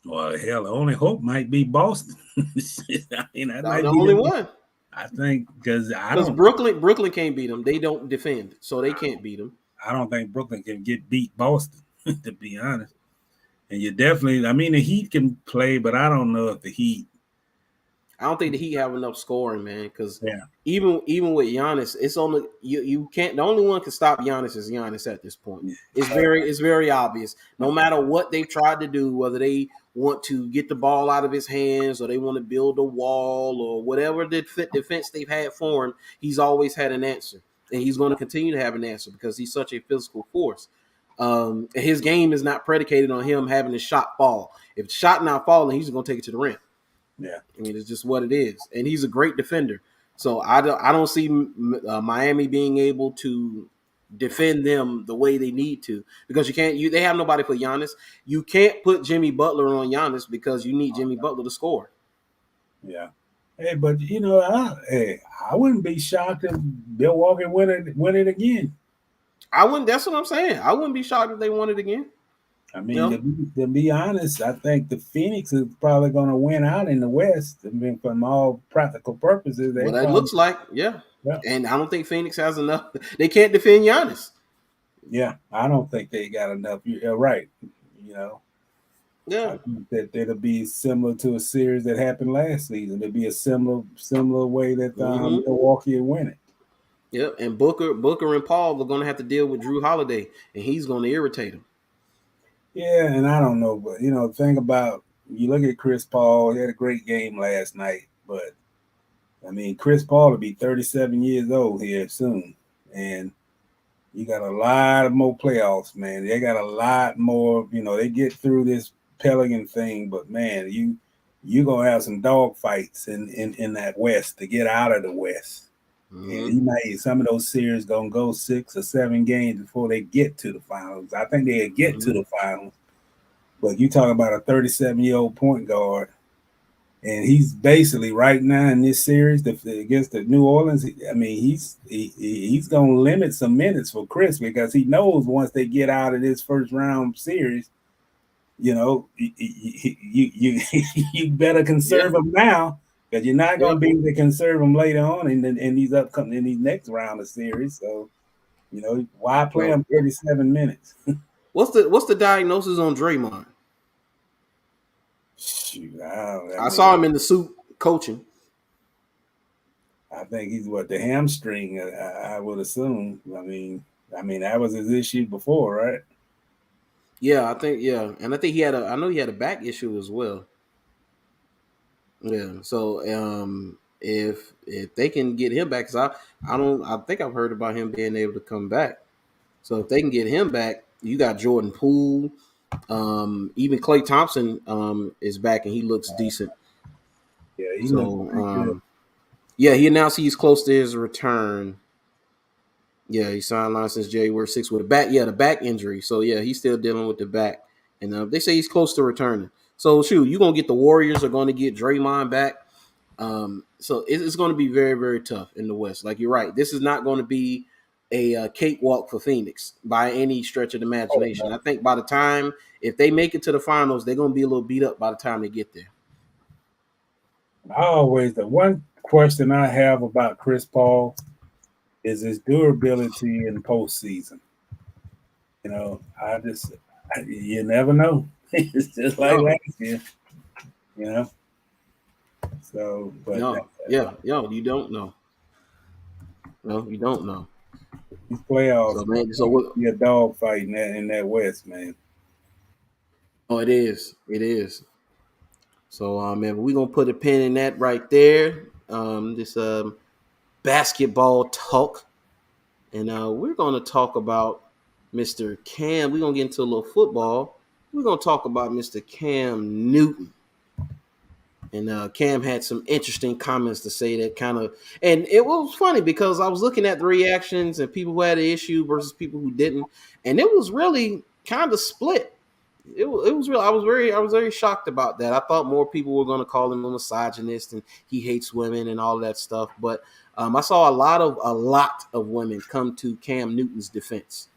Well, hell, the only hope might be Boston. I mean, that might the be only one. I think because Brooklyn can't beat them. They don't defend, so they can't beat them. I don't think Brooklyn can beat Boston, to be honest. And you definitely, I mean, the Heat can play, but I don't know if the Heat. I don't think the Heat have enough scoring, man. Because even with Giannis, it's only you can't. The only one can stop Giannis is Giannis at this point. It's very obvious. No matter what they've tried to do, whether they want to get the ball out of his hands or they want to build a wall or whatever defense they've had for him, he's always had an answer, and he's going to continue to have an answer because he's such a physical force. His game is not predicated on him having a shot fall. If the shot not falling, he's going to take it to the rim. Yeah, I mean, it's just what it is, and he's a great defender. So I don't see Miami being able to defend them the way they need to because they have nobody for Giannis. You can't put Jimmy Butler on Giannis because you need Jimmy Butler to score. Yeah. Hey, but I wouldn't be shocked if Milwaukee win it again. I wouldn't. That's what I'm saying. I wouldn't be shocked if they won it again. I mean, to be honest, I think the Phoenix is probably going to win out in the West. I mean, from all practical purposes. That looks like, yeah. And I don't think Phoenix has enough. They can't defend Giannis. Yeah, I don't think they got enough. You're right. Yeah. I think that it'll be similar to a series that happened last season. It'll be a similar way that Milwaukee will win it. Yep, and Booker and Paul are going to have to deal with Drew Holiday, and he's going to irritate him. Yeah, and I don't know, but think about you look at Chris Paul. He had a great game last night, but I mean, Chris Paul will be 37 years old here soon, and you got a lot of more playoffs, man. They got a lot more. They get through this Pelican thing, but man, you gonna have some dog fights in that West to get out of the West. Mm-hmm. And some of those series gonna go 6 or 7 games before they get to the finals. I think they'll get to the finals, but you talk about a 37-year-old point guard, and he's basically right now in this series against the New Orleans. I mean, he's gonna limit some minutes for Chris because he knows once they get out of this first round series, you better conserve him now. Because you're not going to be able to conserve them later on in these next round of series. So, why play them 37 minutes? What's the diagnosis on Draymond? Shoot, I saw him in the suit coaching. I think he's the hamstring. I would assume. I mean that was his issue before, right? Yeah, I think and I think I know he had a back issue as well. Yeah, so if they can get him back, because I think I've heard about him being able to come back. So if they can get him back, you got Jordan Poole, even Klay Thompson is back and he looks decent. Yeah, he looks So pretty good. yeah, he announced he's close to his return. Yeah, he sidelined since January 6th with a back. Yeah, the back injury. So yeah, he's still dealing with the back, and they say he's close to returning. So shoot, you're gonna get the Warriors are going to get Draymond back. So it's going to be very, very tough in the West. Like you're right, this is not going to be a cakewalk for Phoenix by any stretch of the Oh, imagination. no. I think by the time if they make it to the finals, they're going to be a little beat up by the time they get there. The one question I have about Chris Paul is his durability in postseason. You never know. It's just like last year, you know. So, but You don't know. No, you don't know. these playoffs, So man, be a dog fight in that West, man. Oh, it is. It is. So, man, we're gonna put a pin in that right there. This basketball talk, and we're gonna talk about Mr. Cam. We're gonna get into a little football. We're gonna talk about Mr. Cam Newton. And Cam had some interesting comments to say that and it was funny because I was looking at the reactions and people who had an issue versus people who didn't, and it was really kind of split. It was real. I was very shocked about that. I thought more people were going to call him a misogynist and he hates women and all that stuff. But I saw a lot of women come to Cam Newton's defense.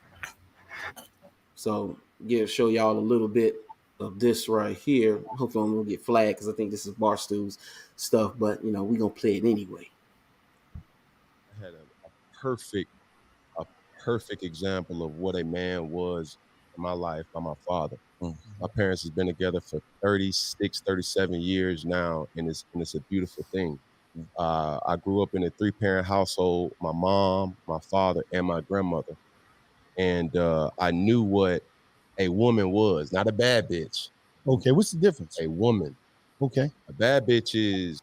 So show y'all a little bit of this right here. Hopefully I'm gonna get flagged because I think this is Barstool's stuff, but we're gonna play it anyway. I had a perfect example of what a man was in my life by my father. My parents has been together for 36, 37 years now, and it's a beautiful thing. I grew up in a 3-parent household, my mom, my father, and my grandmother. And I knew what a woman was, not a bad bitch. Okay, what's the difference? A woman. Okay. A bad bitch is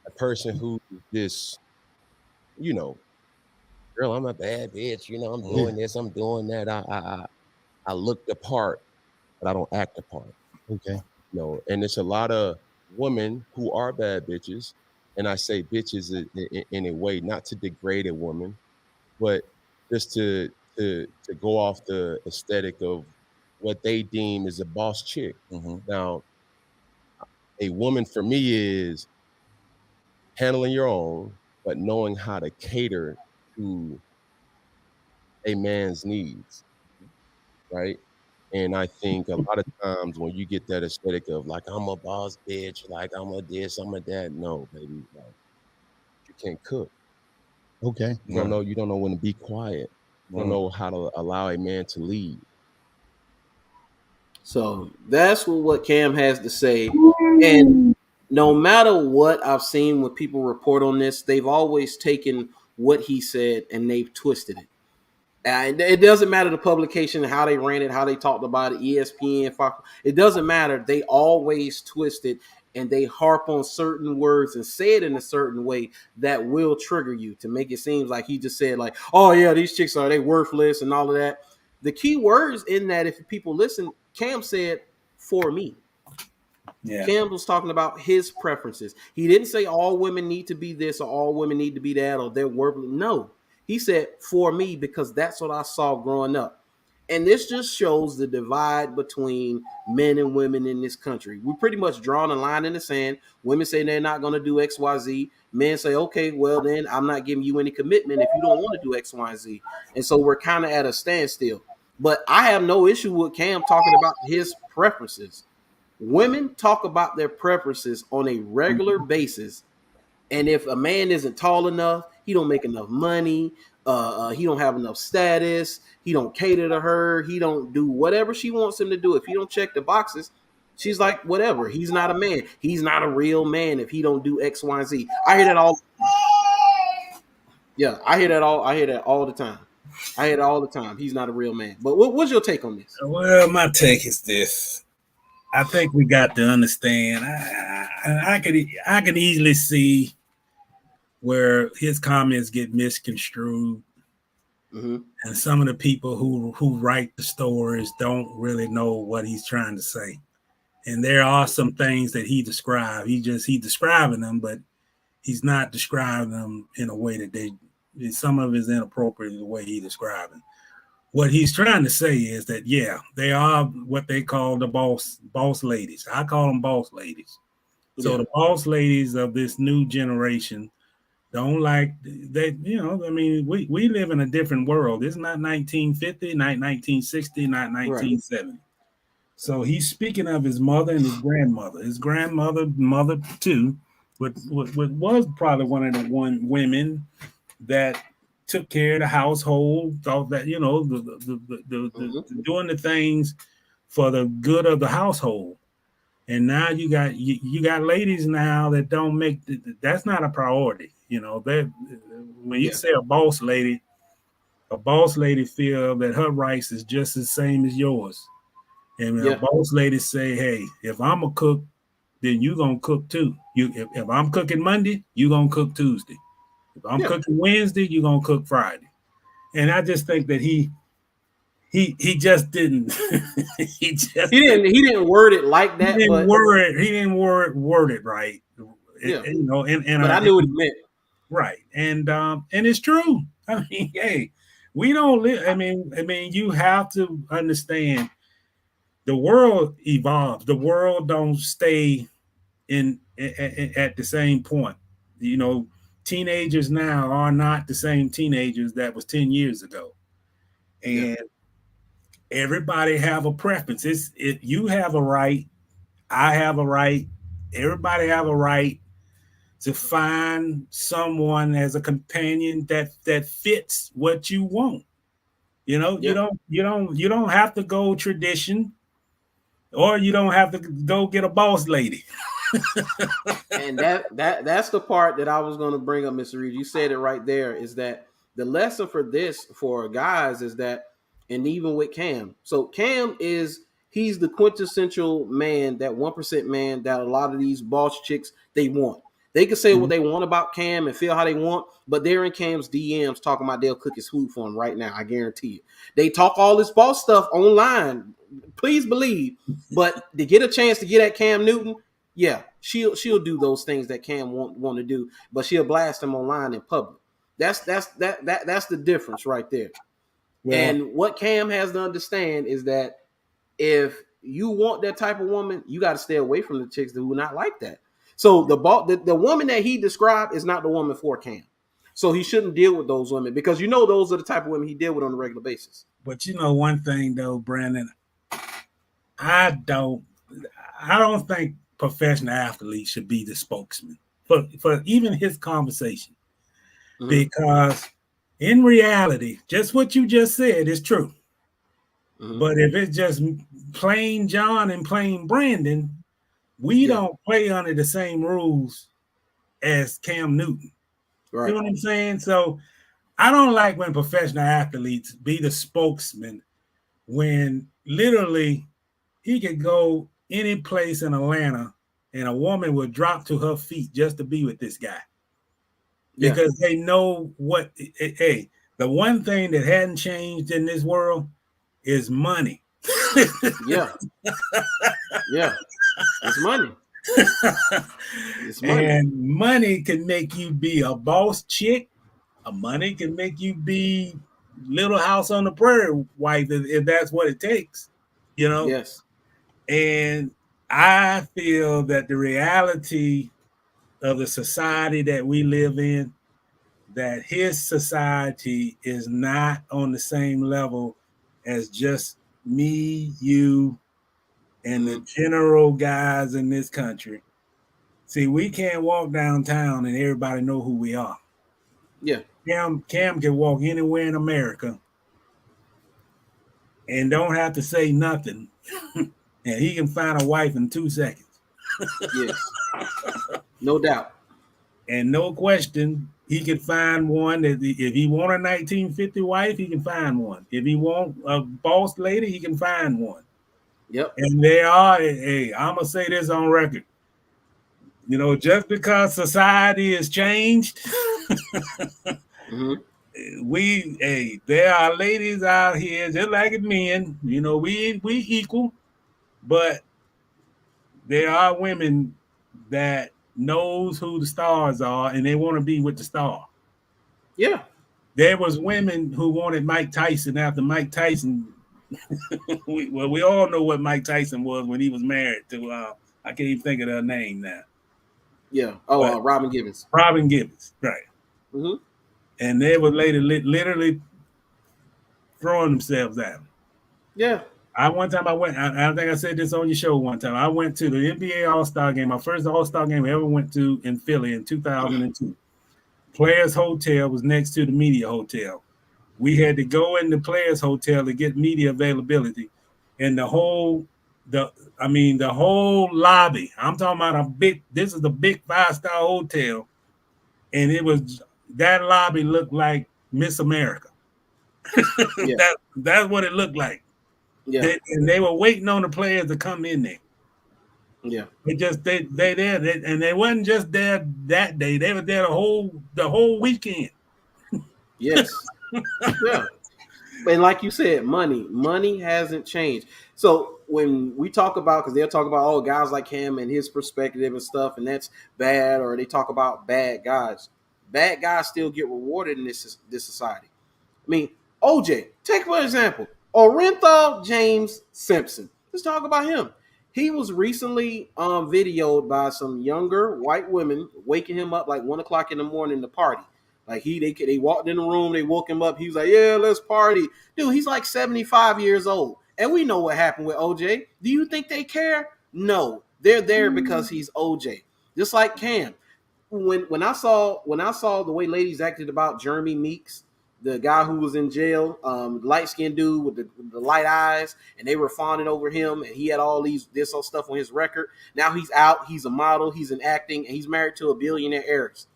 a person who just, girl, I'm a bad bitch. I'm doing this, I'm doing that. I look the part, but I don't act the part. Okay. And it's a lot of women who are bad bitches. And I say bitches in a way, not to degrade a woman, but just to go off the aesthetic of what they deem as a boss chick. Now, a woman for me is handling your own, but knowing how to cater to a man's needs, right? And I think a lot of times when you get that aesthetic of like, I'm a boss bitch, like I'm a this, I'm a that. No, baby, like, you can't cook. Okay. You don't know when to be quiet. You don't know how to allow a man to lead. So that's what Cam has to say. And no matter what I've seen when people report on this, they've always taken what he said and they've twisted it. And it doesn't matter the publication, how they ran it, how they talked about it, ESPN, Fox. It doesn't matter. They always twist it and they harp on certain words and say it in a certain way that will trigger you to make it seem like he just said like, oh yeah, these chicks they worthless and all of that. The key words in that, if people listen, Cam said, for me. Yeah. Cam was talking about his preferences. He didn't say all women need to be this or all women need to be that or they're worthless. No. He said, for me, because that's what I saw growing up. And this just shows the divide between men and women in this country. We pretty much drawn a line in the sand. Women say they're not going to do X, Y, Z. Men say, okay, well, then I'm not giving you any commitment if you don't want to do X, Y, and Z. And so we're kind of at a standstill. But I have no issue with Cam talking about his preferences. Women talk about their preferences on a regular basis. And if a man isn't tall enough, he don't make enough money, he don't have enough status, he don't cater to her, he don't do whatever she wants him to do. If he don't check the boxes, she's like, whatever. He's not a man. He's not a real man if he don't do X, Y, and Z. I hear that all. Yeah, I hear that all the time. I hear it all the time. He's not a real man. But what's your take on this? Well, my take is this. I think we got to understand. I could easily see where his comments get misconstrued, Mm-hmm. and some of the people who write the stories don't really know what he's trying to say. And there are some things that he described. He's describing them, but he's not describing them in a way that some of it is inappropriate the way he described it. What he's trying to say is that, yeah, they are what they call the boss ladies. I call them boss ladies. So the boss ladies of this new generation don't like that. I mean, we live in a different world. It's not 1950, not 1960, not 1970. Right. So he's speaking of his mother and his grandmother. His mother too, was probably one of the women that took care of the household, thought that the doing the things for the good of the household. And now you got ladies now that don't make that's not a priority. That when you say a boss lady feel that her rights is just the same as yours. And when a boss lady say, hey, if I'm a cook, then you gonna cook too. If I'm cooking Monday, you gonna cook Tuesday. If I'm cooking Wednesday, you gonna cook Friday. And I just think that he just didn't he didn't word it like that. He didn't word it right. But I knew what he meant. Right. And it's true. I mean, hey, we don't live. I mean, you have to understand the world evolves. The world don't stay at the same point. Teenagers now are not the same teenagers that was 10 years ago. And everybody have a preference. You have a right, I have a right, everybody have a right to find someone as a companion that fits what you want. You don't have to go tradition, or you don't have to go get a boss lady. And that's the part that I was going to bring up, Mr. Reid. You said it right there, is that the lesson for guys is that, and even with Cam. So Cam he's the quintessential man, that 1% man that a lot of these boss chicks, they want. They can say what they want about Cam and feel how they want, but they're in Cam's DMs talking about they'll cook his food for him right now. I guarantee it. They talk all this boss stuff online. Please believe. But to get a chance to get at Cam Newton, yeah, she'll do those things that Cam want to do, but she'll blast him online in public. That's the difference right there. Well, and what Cam has to understand is that if you want that type of woman, you got to stay away from the chicks that will not like that. So the woman that he described is not the woman for Cam. So he shouldn't deal with those women, because those are the type of women he deal with on a regular basis. But one thing though, Brandon, I don't think professional athletes should be the spokesman for even his conversation. Mm-hmm. Because in reality, just what you just said is true. Mm-hmm. But if it's just plain John and plain Brandon, we don't play under the same rules as Cam Newton. Right. You know what I'm saying? So I don't like when professional athletes be the spokesman when literally he could go any place in Atlanta and a woman would drop to her feet just to be with this guy. Because they know what, hey, the one thing that hadn't changed in this world is money. Yeah. It's money. It's money. And money can make you be a boss chick. Money can make you be Little House on the Prairie wife if that's what it takes. Yes. And I feel that the reality of the society that we live in, that his society is not on the same level as just me, you, and the general guys in this country. See, we can't walk downtown and everybody know who we are. Yeah. Cam can walk anywhere in America and don't have to say nothing. And he can find a wife in 2 seconds. Yes. No doubt. And no question, he can find one. If he want a 1950 wife, he can find one. If he want a boss lady, he can find one. Yep. And they are, hey, I'm going to say this on record. You know, just because society has changed, there are ladies out here just like men. You know, we equal, but there are women that knows who the stars are and they want to be with the star. Yeah. There was women who wanted Mike Tyson after Mike Tyson. we all know what Mike Tyson was when he was married to. I can't even think of her name now. Yeah. Oh, Robin Givens. Robin Givens, right? Mm-hmm. And they were later literally throwing themselves at him. Yeah. One time I went. I think I said this on your show one time. I went to the NBA All-Star game, my first All-Star game I ever went to in Philly in 2002. Players Hotel was next to the media hotel. We had to go in the Players Hotel to get media availability, and the whole lobby. I'm talking about this is the big 5-star hotel, and it was that lobby looked like Miss America. Yeah. That's what it looked like. Yeah. They were waiting on the players to come in there. Yeah. They there, and they wasn't just there that day. They were there the whole weekend. Yes. Yeah. And like you said, money hasn't changed. So when we talk about, because they'll talk about guys like him and his perspective and stuff, and that's bad, or they talk about bad guys still get rewarded in this society. I mean, OJ, take for example, Orenthal James Simpson. Let's talk about him. He was recently videoed by some younger white women waking him up like 1:00 in the morning to party. Like they walked in the room, they woke him up. He was like, "Yeah, let's party." Dude, he's like 75 years old. And we know what happened with OJ. Do you think they care? No. They're there because he's OJ. Just like Cam. When I saw the way ladies acted about Jeremy Meeks, the guy who was in jail, light-skinned dude with the light eyes, and they were fawning over him, and he had all this stuff on his record. Now he's out. He's a model. He's in acting, and he's married to a billionaire heiress.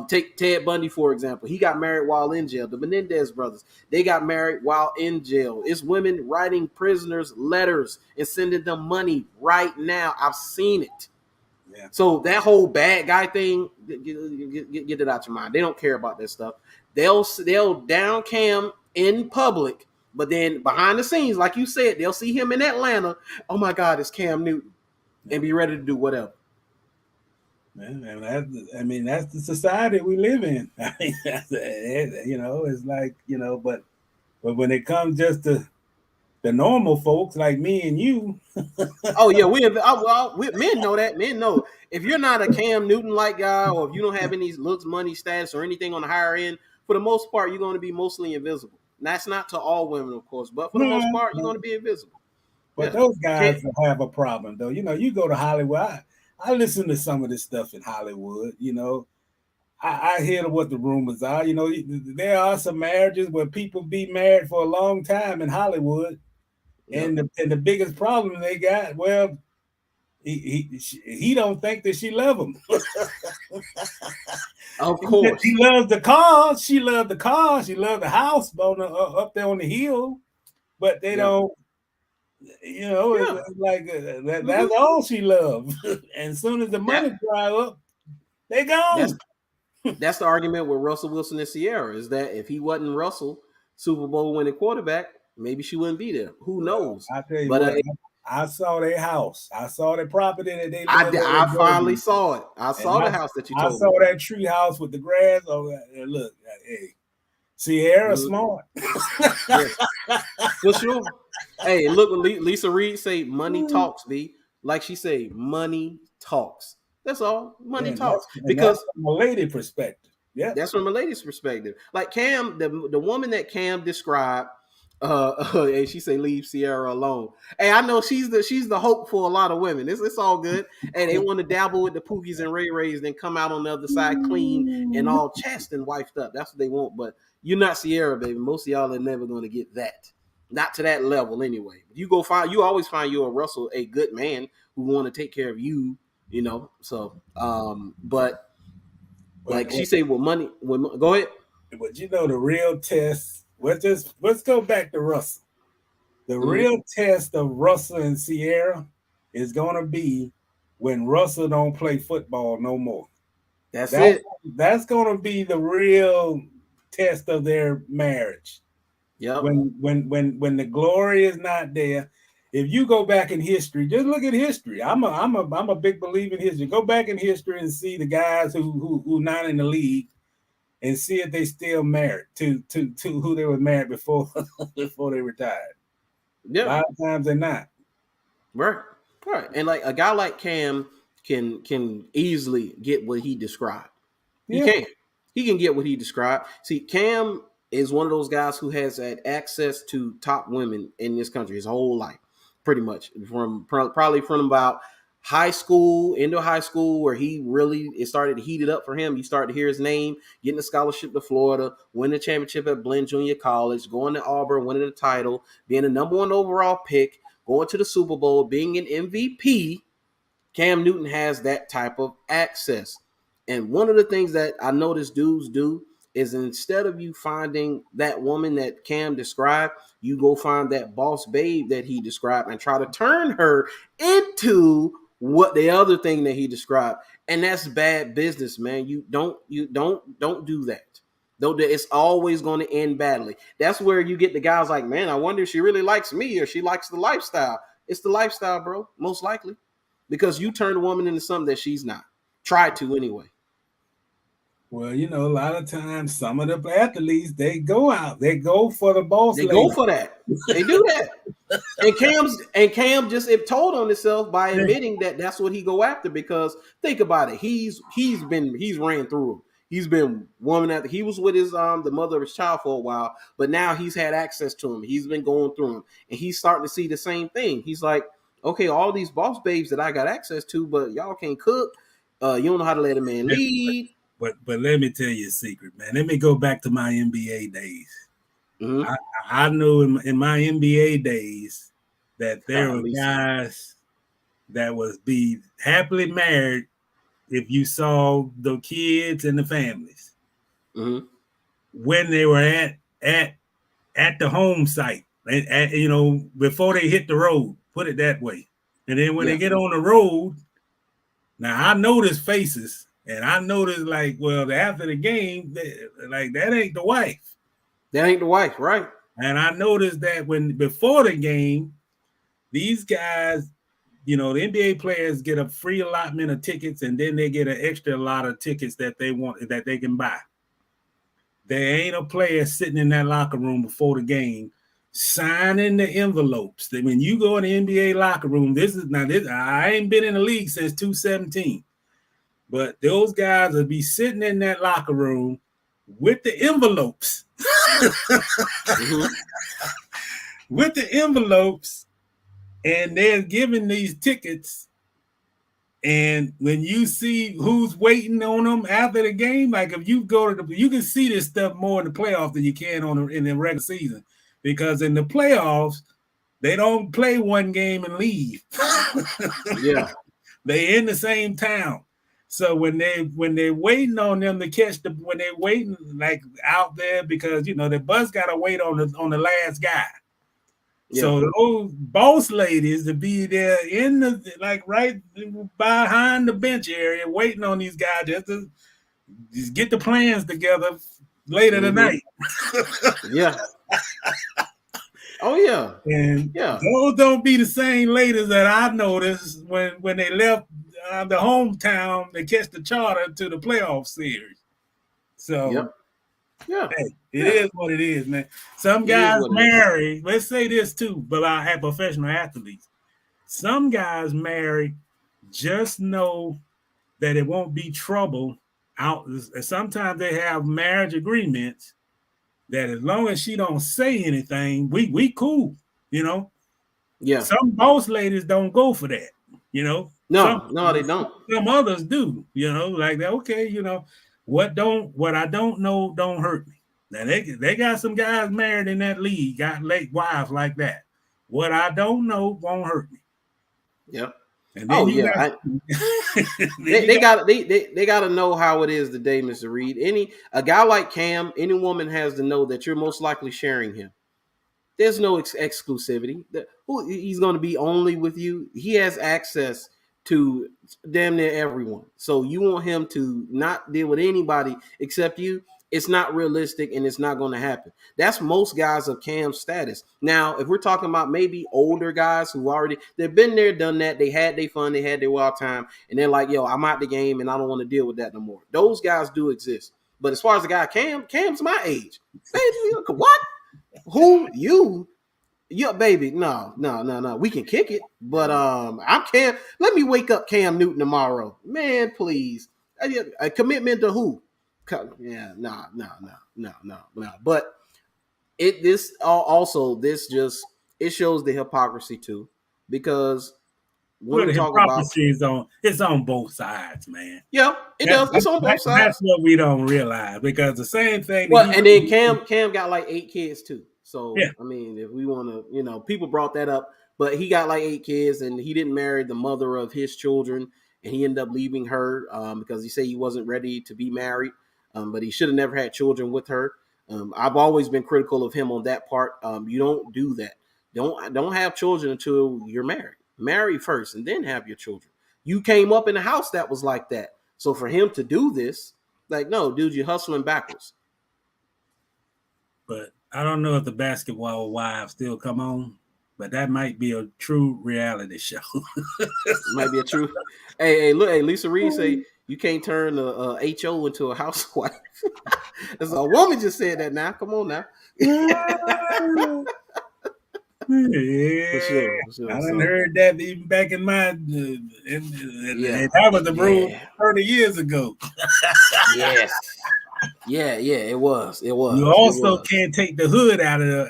Take Ted Bundy, for example. He got married while in jail. The Menendez brothers, they got married while in jail. It's women writing prisoners letters and sending them money right now. I've seen it. Yeah. So that whole bad guy thing, get it out your mind. They don't care about that stuff. They'll down Cam in public, but then behind the scenes, like you said, they'll see him in Atlanta. Oh my God, it's Cam Newton, and be ready to do whatever. And that's the society we live in. I mean, it's like, but when it comes just to the normal folks like me and you. Oh yeah, men know that. Men know if you're not a Cam Newton like guy, or if you don't have any looks, money, status, or anything on the higher end, for the most part, you're going to be mostly invisible. And that's not to all women, of course, but for the most part, you're going to be invisible. But those guys have a problem, though. You go to Hollywood. I listen to some of this stuff in Hollywood. I hear what the rumors are. There are some marriages where people be married for a long time in Hollywood. Yep. And the biggest problem they got, well, he don't think that she love him. Of course, he loves the car. She loved the car. She loved the house up there on the hill, but they don't. It's like that's all she loved. And as soon as the money dry up, they gone. That's the argument with Russell Wilson and Sierra, is that if he wasn't Russell, Super Bowl winning quarterback, maybe she wouldn't be there. Who knows? I tell you what, I saw their house. I saw their property that they lived in. I finally saw it. I saw the house that you told me. I saw that tree house with the grass. Oh, look, hey, Sierra smart. For sure. Hey, look, Lisa Reed say money talks, B. Like she say, money talks. That's all. Money talks. Because from a lady perspective. Yeah. That's from a lady's perspective. Like Cam, the woman that Cam described, and she say leave Sierra alone. Hey, I know she's the hope for a lot of women. It's all good. And they want to dabble with the Pookies and Ray Rays, then come out on the other side clean and all chest and wifed up. That's what they want. But you're not Sierra, baby. Most of y'all are never going to get that. Not to that level anyway. You always find you a Russell, a good man who want to take care of you, So, but Like she said, with money. Go ahead. But the real test. Let's go back to Russell. The real test of Russell and Sierra is gonna be when Russell don't play football no more. That's it. That's gonna be the real test of their marriage. Yeah. When the glory is not there. If you go back in history, just look at history. I'm a big believer in history. Go back in history and see the guys who not in the league, and see if they still married to who they were married before before they retired. Yeah. A lot of times they're not. Right. And like a guy like Cam can easily get what he described. He can get what he described. See, Cam is one of those guys who has had access to top women in this country his whole life, pretty much probably from about high school into high school, where it started to heat it up for him. You start to hear his name, getting a scholarship to Florida, winning the championship at Blinn Junior College, going to Auburn, winning the title, being the number 1 overall pick, going to the Super Bowl, being an MVP. Cam Newton has that type of access. And one of the things that I notice dudes do is, instead of you finding that woman that Cam described, you go find that boss babe that he described and try to turn her into what the other thing that he described. And that's bad business, man. You don't do that. Though it's always going to end badly. That's where you get the guys like, man, I wonder if she really likes me or she likes the lifestyle. It's the lifestyle, bro, most likely. Because you turned a woman into something that she's not. Try to anyway. Well, a lot of times some of the athletes, they go out. They go for the boss. They go for that. They do that. And Cam just told on himself by admitting that that's what he go after, because think about it. He's ran through him. He's been woman after. He was with his the mother of his child for a while, but now he's had access to him. He's been going through him, and he's starting to see the same thing. He's like, okay, all these boss babes that I got access to, but y'all can't cook. You don't know how to let a man lead. But let me tell you a secret, man. Let me go back to my NBA days. Mm-hmm. I knew in my NBA days that there were guys that was be happily married if you saw the kids and the families when they were at the home site, before they hit the road, put it that way. And then when they get on the road, now I notice faces. And I noticed, after the game, that ain't the wife. That ain't the wife, right? And I noticed that before the game, these guys, the NBA players get a free allotment of tickets, and then they get an extra lot of tickets that they want, that they can buy. There ain't a player sitting in that locker room before the game signing the envelopes. When you go in the NBA locker room, I ain't been in the league since 2017. But those guys will be sitting in that locker room with the envelopes. With the envelopes, and they're giving these tickets. And when you see who's waiting on them after the game, like if you go to you can see this stuff more in the playoffs than you can in the regular season. Because in the playoffs, they don't play one game and leave. Yeah. They in the same town. So when they're waiting on them to catch when they're waiting out there, because the bus gotta wait on the last guy. Yeah. So those boss ladies to be there in the right behind the bench area waiting on these guys just get the plans together later tonight. Yeah. Oh yeah. And those don't be the same ladies that I noticed when they left the hometown to catch the charter to the playoff series. So it is what it is, man. Some guys marry. Let's say this too, but I have professional athletes. Some guys marry, just know that it won't be trouble out. Sometimes they have marriage agreements that as long as she don't say anything, we cool, Yeah. Some boss ladies don't go for that, No, they don't. Some others do, like that. Okay, what I don't know don't hurt me. Now they got some guys married in that league, got late wives like that. What I don't know won't hurt me. Yep. And then you got they got to know how it is today, Mr. Reid. A guy like Cam, any woman has to know that you're most likely sharing him. There's no exclusivity. He's going to be only with you. He has access to damn near everyone. So you want him to not deal with anybody except you. It's not realistic and it's not going to happen. That's most guys of Cam's status. Now, if we're talking about maybe older guys who they've been there, done that, they had their fun, they had their wild time, and they're like, yo, I'm out the game and I don't want to deal with that no more. Those guys do exist. But as far as the guy Cam's my age. Baby, what? Who you? Yeah, baby. No. We can kick it, but I'm Cam. Let me wake up Cam Newton tomorrow, man. Please. A commitment to who? Yeah, no. But this shows the hypocrisy too, because when we talk about it's on both sides, man. Yeah, does. It's on both sides. That's what we don't realize, because the same thing. Well, and then Cam got like 8 kids too. So yeah. I mean, if we want to, people brought that up, but he got like 8 kids, and he didn't marry the mother of his children, and he ended up leaving her because he said he wasn't ready to be married, but he should have never had children with her. I've always been critical of him on that part. You don't do that. Don't have children until you're married. Marry first and then have your children. You came up in a house that was like that. So for him to do this, like, no, dude, you're hustling backwards. But I don't know if the Basketball Wives still come on, but that might be a true reality show. Might be a true. Hey, look, Lisa Reid say you can't turn a HO into a housewife. That's a woman just said that now. Come on now. Yeah, for sure. I done heard that even back in my that was the rule 30 years ago. Yes. Yeah, it was. You also can't take the hood out of the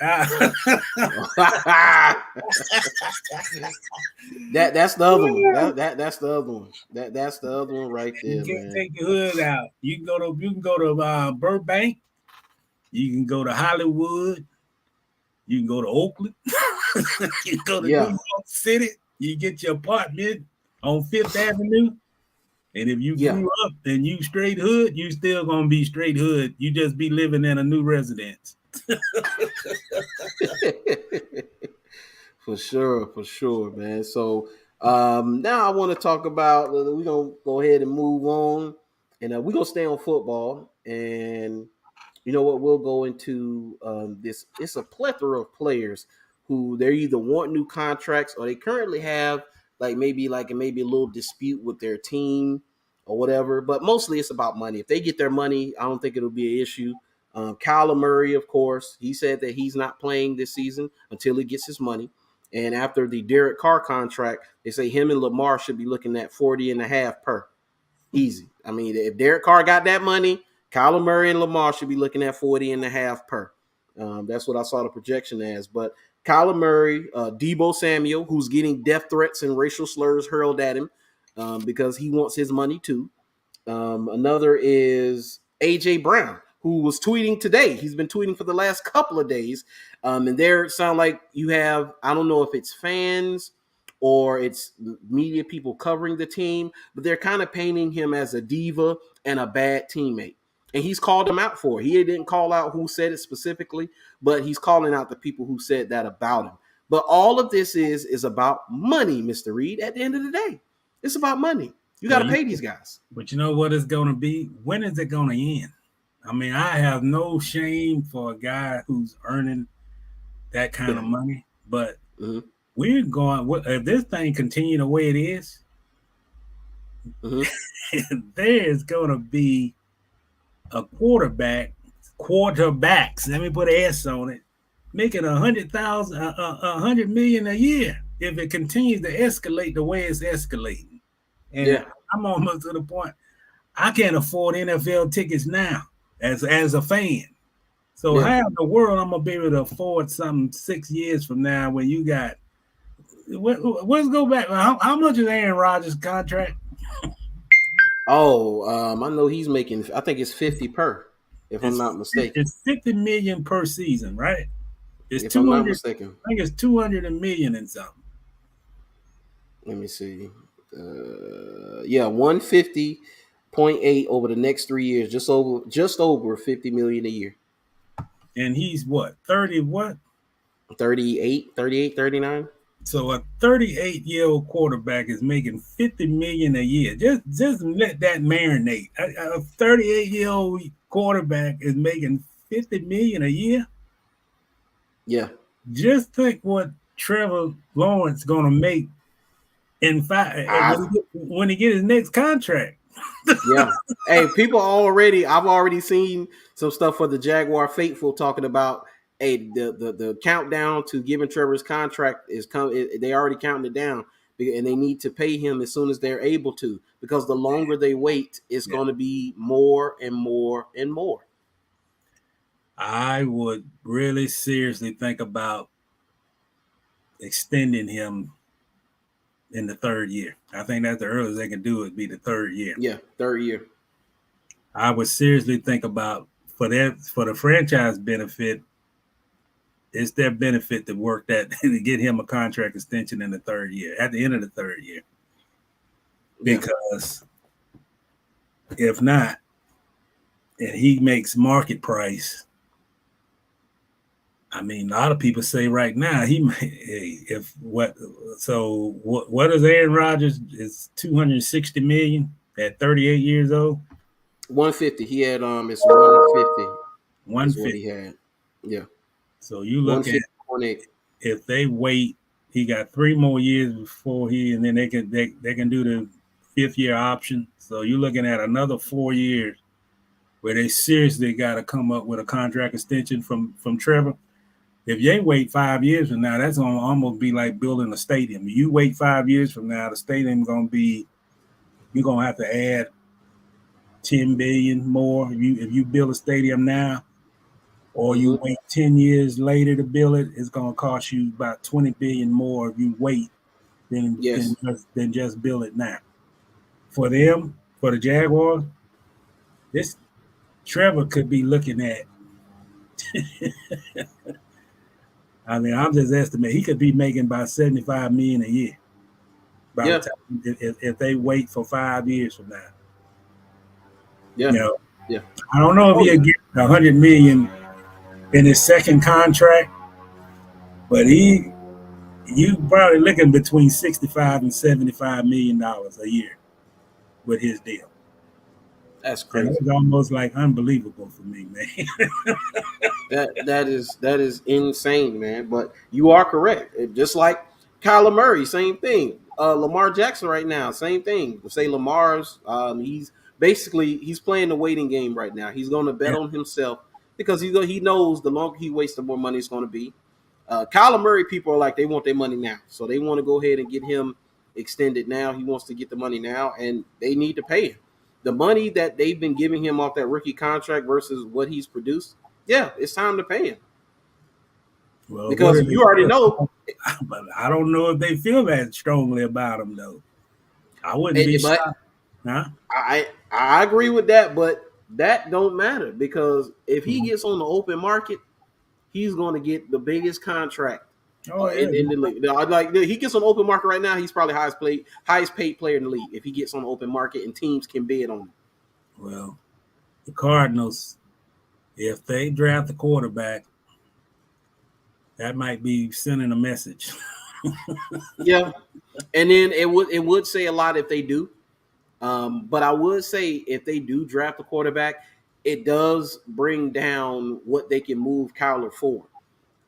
That's the other one. That's the other one. That's the other one right there. You can't take the hood out. You can go to Burbank. You can go to Hollywood. You can go to Oakland. You can go to New York City. You get your apartment on 5th Avenue. And if you grew up and you straight hood, you still gonna be straight hood. You just be living in a new residence. For sure, man. So now I want to talk about. We're gonna go ahead and move on, and we're gonna stay on football. And you know what? We'll go into this. It's a plethora of players who they either want new contracts or they currently have maybe a little dispute with their team or whatever. But mostly it's about money. If they get their money, I don't think it'll be an issue. Kyler Murray, of course, he said that he's not playing this season until he gets his money. And after the Derek Carr contract, they say him and Lamar should be looking at 40.5 per. Easy. I mean, if Derek Carr got that money, Kyler Murray and Lamar should be looking at 40.5 per. That's what I saw the projection as. But Kyler Murray, Deebo Samuel, who's getting death threats and racial slurs hurled at him because he wants his money too. Another is A.J. Brown, who was tweeting today. He's been tweeting for the last couple of days. And there sound like you have, I don't know if it's fans or it's media people covering the team, but they're kind of painting him as a diva and a bad teammate. And he's called him out for it. He didn't call out who said it specifically, but he's calling out the people who said that about him. But all of this is about money, Mr. Reid. At the end of the day, it's about money. You got to pay these guys. But you know what it's going to be? When is it going to end? I mean, I have no shame for a guy who's earning that kind of money. But we're going, if this thing continue the way it is, there's going to be a quarterbacks, let me put an S on it, making $100 million a year if it continues to escalate the way it's escalating. And I'm almost to the point I can't afford NFL tickets now as a fan. So how in the world I'm gonna be able to afford something 6 years from now when you got? Let's go back. How much is Aaron Rodgers' contract? I know he's making. I think it's 50 per, if I'm not mistaken. It's $50 million per season, right? It's if I'm not mistaken. I think it's $200 million and something. Let me see. Yeah, 150.8 over the next 3 years, just over 50 million a year. And he's what, 30 what? 38, 39. So a 38-year-old quarterback is making $50 million a year. Just let that marinate. A 38-year-old quarterback is making $50 million a year. Yeah. Just think what Trevor Lawrence gonna make in when he get his next contract. Yeah. Hey, I've already seen some stuff for the Jaguar faithful talking about, hey, the countdown to giving Trevor's contract is they already counting it down, and they need to pay him as soon as they're able to, because the longer they wait, it's going to be more and more and more. I would really seriously think about extending him in the third year. I think that's the earliest they can do it, be the third year. Yeah, third year. I would seriously think about, for the franchise benefit, it's their benefit to work that to get him a contract extension in the third year, at the end of the third year. Because if not, and he makes market price, I mean, a lot of people say right now what is Aaron Rodgers is $260 million at 38 years old. 150. He had it's 150. 150. Is what he had. Yeah. So you look at if they wait, he got 3 more years before and then they can do the 5th year option. So you're looking at another 4 years where they seriously got to come up with a contract extension from Trevor. If you ain't wait 5 years from now, that's gonna almost be like building a stadium. You wait 5 years from now, the stadium you're gonna have to add $10 billion more if you build a stadium now, or you wait 10 years later to build it. It's gonna cost you about $20 billion more if you wait than just build it now. For the Jaguars, this Trevor could be looking at. I mean, I'm just estimating he could be making about $75 million a year. By the time, if they wait for 5 years from now. Yeah. I don't know if he'll get $100 million in his second contract, but you probably looking between $65 and $75 million a year with his deal. That's crazy. It's almost like unbelievable for me, man. that is insane, man. But you are correct. Just like Kyler Murray, same thing. Lamar Jackson right now, same thing. Say Lamar's he's playing the waiting game right now. He's going to bet on himself because he knows the longer he waits, the more money it's going to be. Kyler Murray, people are like, they want their money now, so they want to go ahead and get him extended now. He wants to get the money now, and they need to pay him. The money that they've been giving him off that rookie contract versus what he's produced, it's time to pay him. Well, because you already know. But I don't know if they feel that strongly about him, though. I wouldn't be shocked. Huh? I agree with that, but that don't matter, because if he gets on the open market, he's going to get the biggest contract in the league. Like, he gets on the open market right now, he's probably highest paid player in the league if he gets on the open market and teams can bid on him. Well, the Cardinals, if they draft a quarterback, that might be sending a message. Yeah, and then it would say a lot if they do. But I would say if they do draft a quarterback, it does bring down what they can move Kyler for,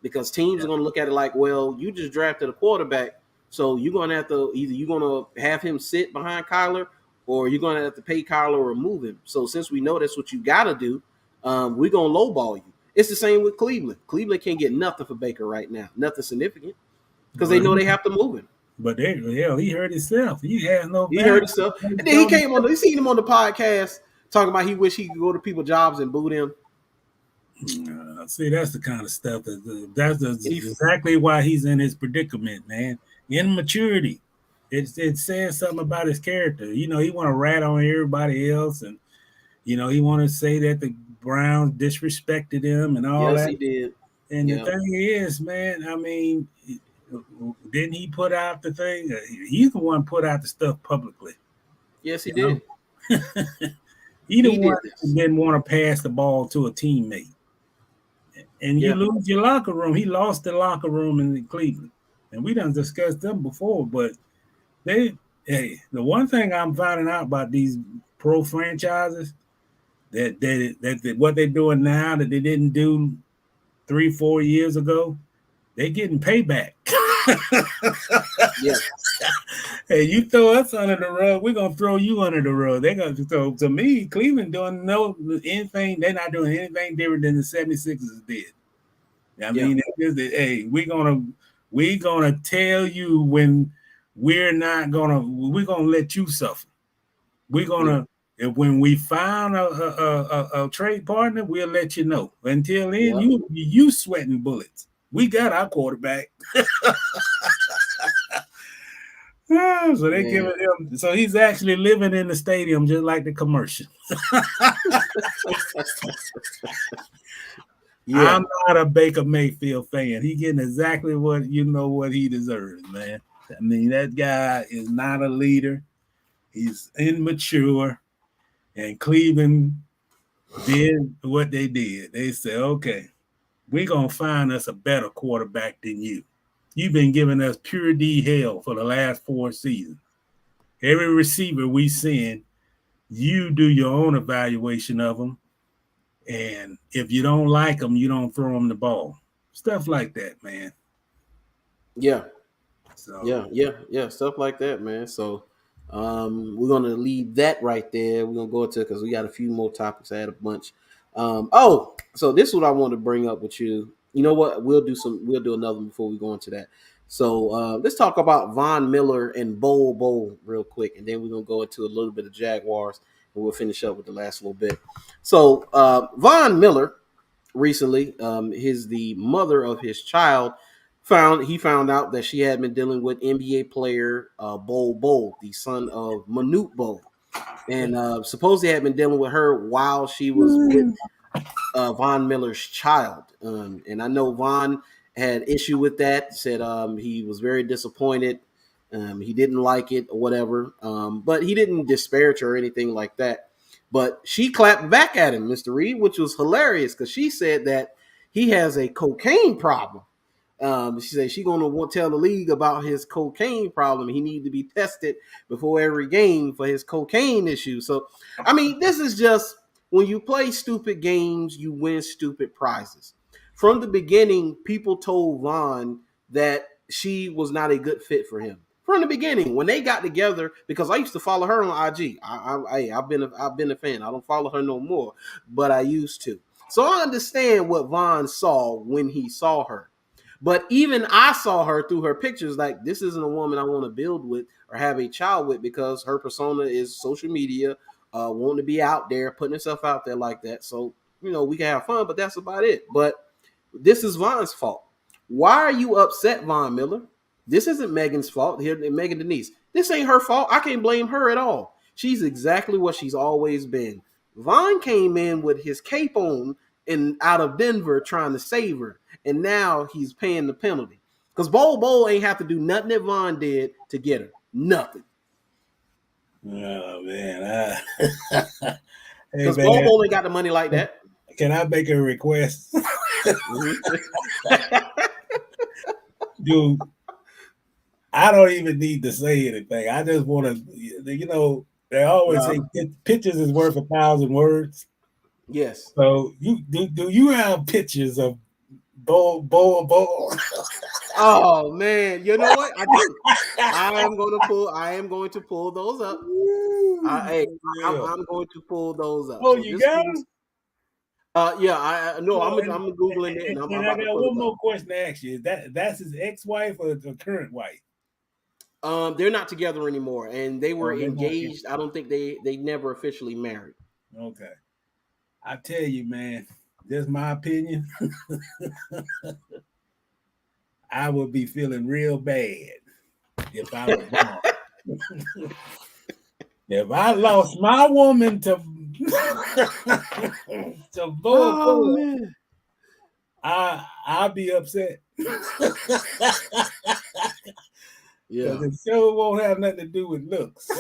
because teams are going to look at it like, well, you just drafted a quarterback, so you're going to have to have him sit behind Kyler, or you're going to have to pay Kyler or move him. So since we know that's what you got to do, we're going to lowball you. It's the same with Cleveland. Cleveland can't get nothing for Baker right now, nothing significant, because they know they have to move him. But he hurt himself. He hurt himself. And then he came on. You seen him on the podcast talking about he wish he could go to people's jobs and boo them. See, that's the kind of stuff that's exactly why he's in his predicament, man. Immaturity. It says something about his character. He want to rat on everybody else, and he want to say that the Browns disrespected him and all that. Yes, he did. And the thing is, man, I mean, didn't he put out the thing? He's the one put out the stuff publicly. Yes, he did. He the He one did who this. didn't want to pass the ball to a teammate. And you lose your locker room. He lost the locker room in Cleveland. And we done discussed them before, but the one thing I'm finding out about these pro franchises that what they're doing now that they didn't do 3-4 years ago, they're getting payback. Yeah. Hey, you throw us under the rug, we're gonna throw you under the rug. They're gonna throw to me, Cleveland doing anything, they're not doing anything different than the 76ers did. I mean, hey, we're gonna tell you when we're gonna let you suffer. We're gonna when we find a trade partner, we'll let you know. Until then, you sweating bullets. We got our quarterback. So they giving him. So he's actually living in the stadium just like the commercial. I'm not a Baker Mayfield fan. He getting exactly what he deserves, man. I mean, that guy is not a leader. He's immature. And Cleveland did what they did. They said, okay, we're going to find us a better quarterback than you. You've been giving us pure D hell for the last 4 seasons. Every receiver we send, you do your own evaluation of them. And if you don't like them, you don't throw them the ball. Stuff like that, man. Yeah. So Yeah. Stuff like that, man. So we're going to leave that right there. We're going to go into because we got a few more topics. I had a bunch. So this is what I want to bring up with you. You know what? We'll do another before we go into that. So let's talk about Von Miller and Bowl real quick, and then we're gonna go into a little bit of Jaguars, and we'll finish up with the last little bit. So Von Miller recently, the mother of his child found out that she had been dealing with NBA player Bowl, the son of Manute Bowl, and supposedly had been dealing with her while she was with Von Miller's child. And I know Von had issue with that, said he was very disappointed. He didn't like it or whatever, but he didn't disparage her or anything like that. But she clapped back at him, Mr. Reid, which was hilarious because she said that he has a cocaine problem. She said she's going to tell the league about his cocaine problem. He needs to be tested before every game for his cocaine issue. So, I mean, this is just when you play stupid games, you win stupid prizes. From the beginning, people told Von that she was not a good fit for him. From the beginning, when they got together, because I used to follow her on IG. I've been a fan. I don't follow her no more, but I used to. So I understand what Von saw when he saw her. But even I saw her through her pictures, like this isn't a woman I want to build with or have a child with because her persona is social media, wanting to be out there, putting herself out there like that. So, we can have fun, but that's about it. But this is Von's fault. Why are you upset, Von Miller? This isn't Megan's fault. Here, Megan Denise. This ain't her fault. I can't blame her at all. She's exactly what she's always been. Von came in with his cape on and out of Denver trying to save her. And now he's paying the penalty. Because Bowl ain't have to do nothing that Von did to get her. Nothing. Oh, man. Because Bowl ain't got the money like that. Can I make a request? Dude, I don't even need to say anything. I just want to, they always say pictures is worth 1,000 words. Yes. So do you have pictures of Bowl? Oh man, you know what? I do. I am going to pull those up. I'm going to pull those up. Oh, so you got them? Yeah. I'm googling it. And I got one more question to ask you: that's his ex-wife or the current wife? They're not together anymore, and they were engaged. I don't think they never officially married. Okay. I tell you, man, this is my opinion. I would be feeling real bad if I was wrong. If I lost my woman to Vogel, I'd be upset. Yeah. The show won't have nothing to do with looks.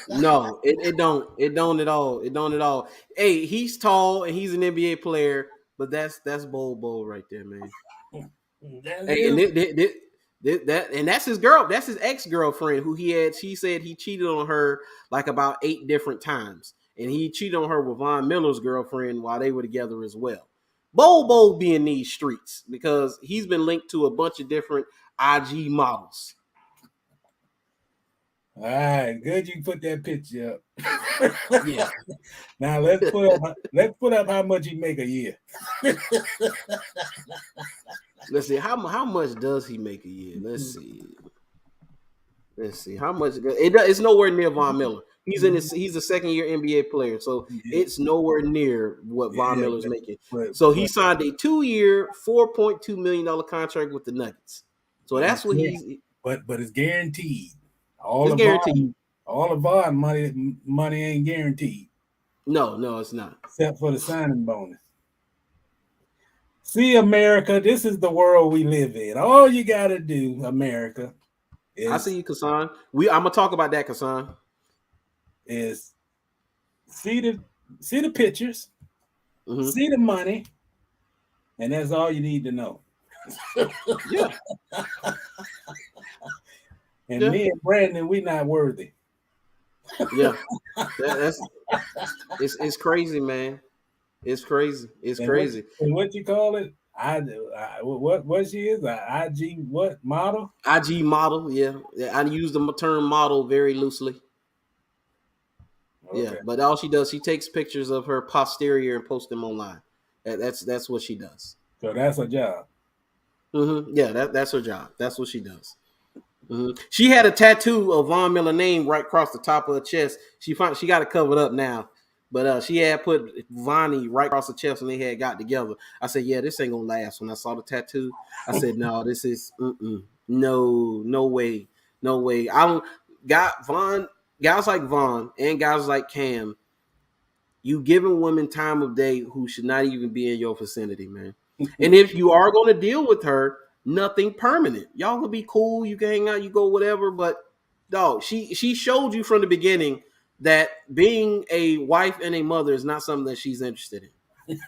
No, it don't. It don't at all. It don't at all. Hey, he's tall and he's an NBA player, but that's Bo right there, man. Hey, and that's his girl. That's his ex-girlfriend who he had. She said he cheated on her like about 8 different times, and he cheated on her with Von Miller's girlfriend while they were together as well. Bo be in these streets because he's been linked to a bunch of different IG models. All right, good. You can put that picture up. Yeah. Now let's put up how much he make a year. Let's see how much does he make a year. Let's see how much. It's nowhere near Von Miller. He's a second-year NBA player, so it's nowhere near what Von Miller's making. So he signed a 2-year, $4.2 million contract with the Nuggets. So that's what he's. But it's guaranteed. It's guaranteed. All of Von money ain't guaranteed. No, it's not. Except for the signing bonus. See, America, this is the world we live in. All you gotta do, America, I see you, Kassan. I'm gonna talk about that, Kassan. Is see the pictures, see the money, and that's all you need to know. Yeah. And me and Brandon, we not worthy. Yeah, it's crazy, man. It's crazy. It's crazy. What you call it? What she is? A IG what model? IG model. Yeah, I use the term model very loosely. Okay. Yeah, but all she does, she takes pictures of her posterior and posts them online. That's what she does. So that's her job. Yeah, that's her job. That's what she does. She had a tattoo of Von Miller name right across the top of her chest. She got it covered up now, but she had put Vonnie right across the chest when they had got together. I said, "Yeah, this ain't gonna last." When I saw the tattoo, I said, "No, this is no way. I don't got Von guys like Von and guys like Cam. You giving women time of day who should not even be in your vicinity, man. And if you are going to deal with her." Nothing permanent. Y'all will be cool. You can hang out. You go whatever. But dog, she showed you from the beginning that being a wife and a mother is not something that she's interested in.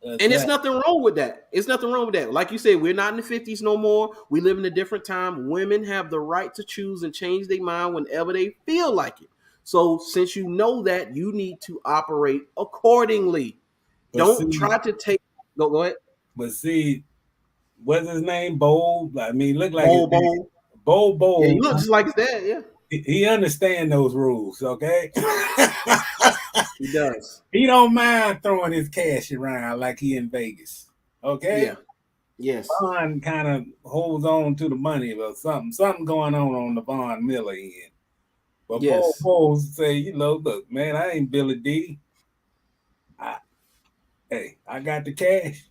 And it's nothing wrong with that. It's nothing wrong with that. Like you said, we're not in the 50s no more. We live in a different time. Women have the right to choose and change their mind whenever they feel like it. So since you know that, you need to operate accordingly. Don't try to take. Go ahead. But see. What's his name? Bold. I mean, look like Bold. Yeah, he looks just like his dad. Yeah, he understands those rules. Okay, he does. He don't mind throwing his cash around like he in Vegas. Okay. Yeah. Yes. Von kind of holds on to the money, but something going on the Von Miller end. But Bold say, look, man, I ain't Billy D. I got the cash.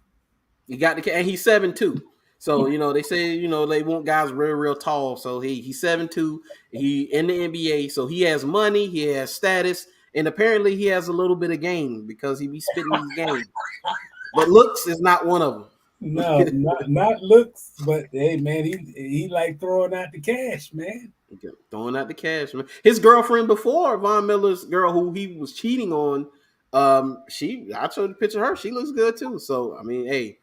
He got the and he's 7'2". So they say they want guys real tall. So he's 7'2". He in the NBA, so he has money, he has status, and apparently he has a little bit of game because he be spitting these games. But looks is not one of them. No, not looks, but hey man, he like throwing out the cash, man. Throwing out the cash, man. His girlfriend before, Von Miller's girl, who he was cheating on, I showed the picture of her. She looks good too. So I mean, hey.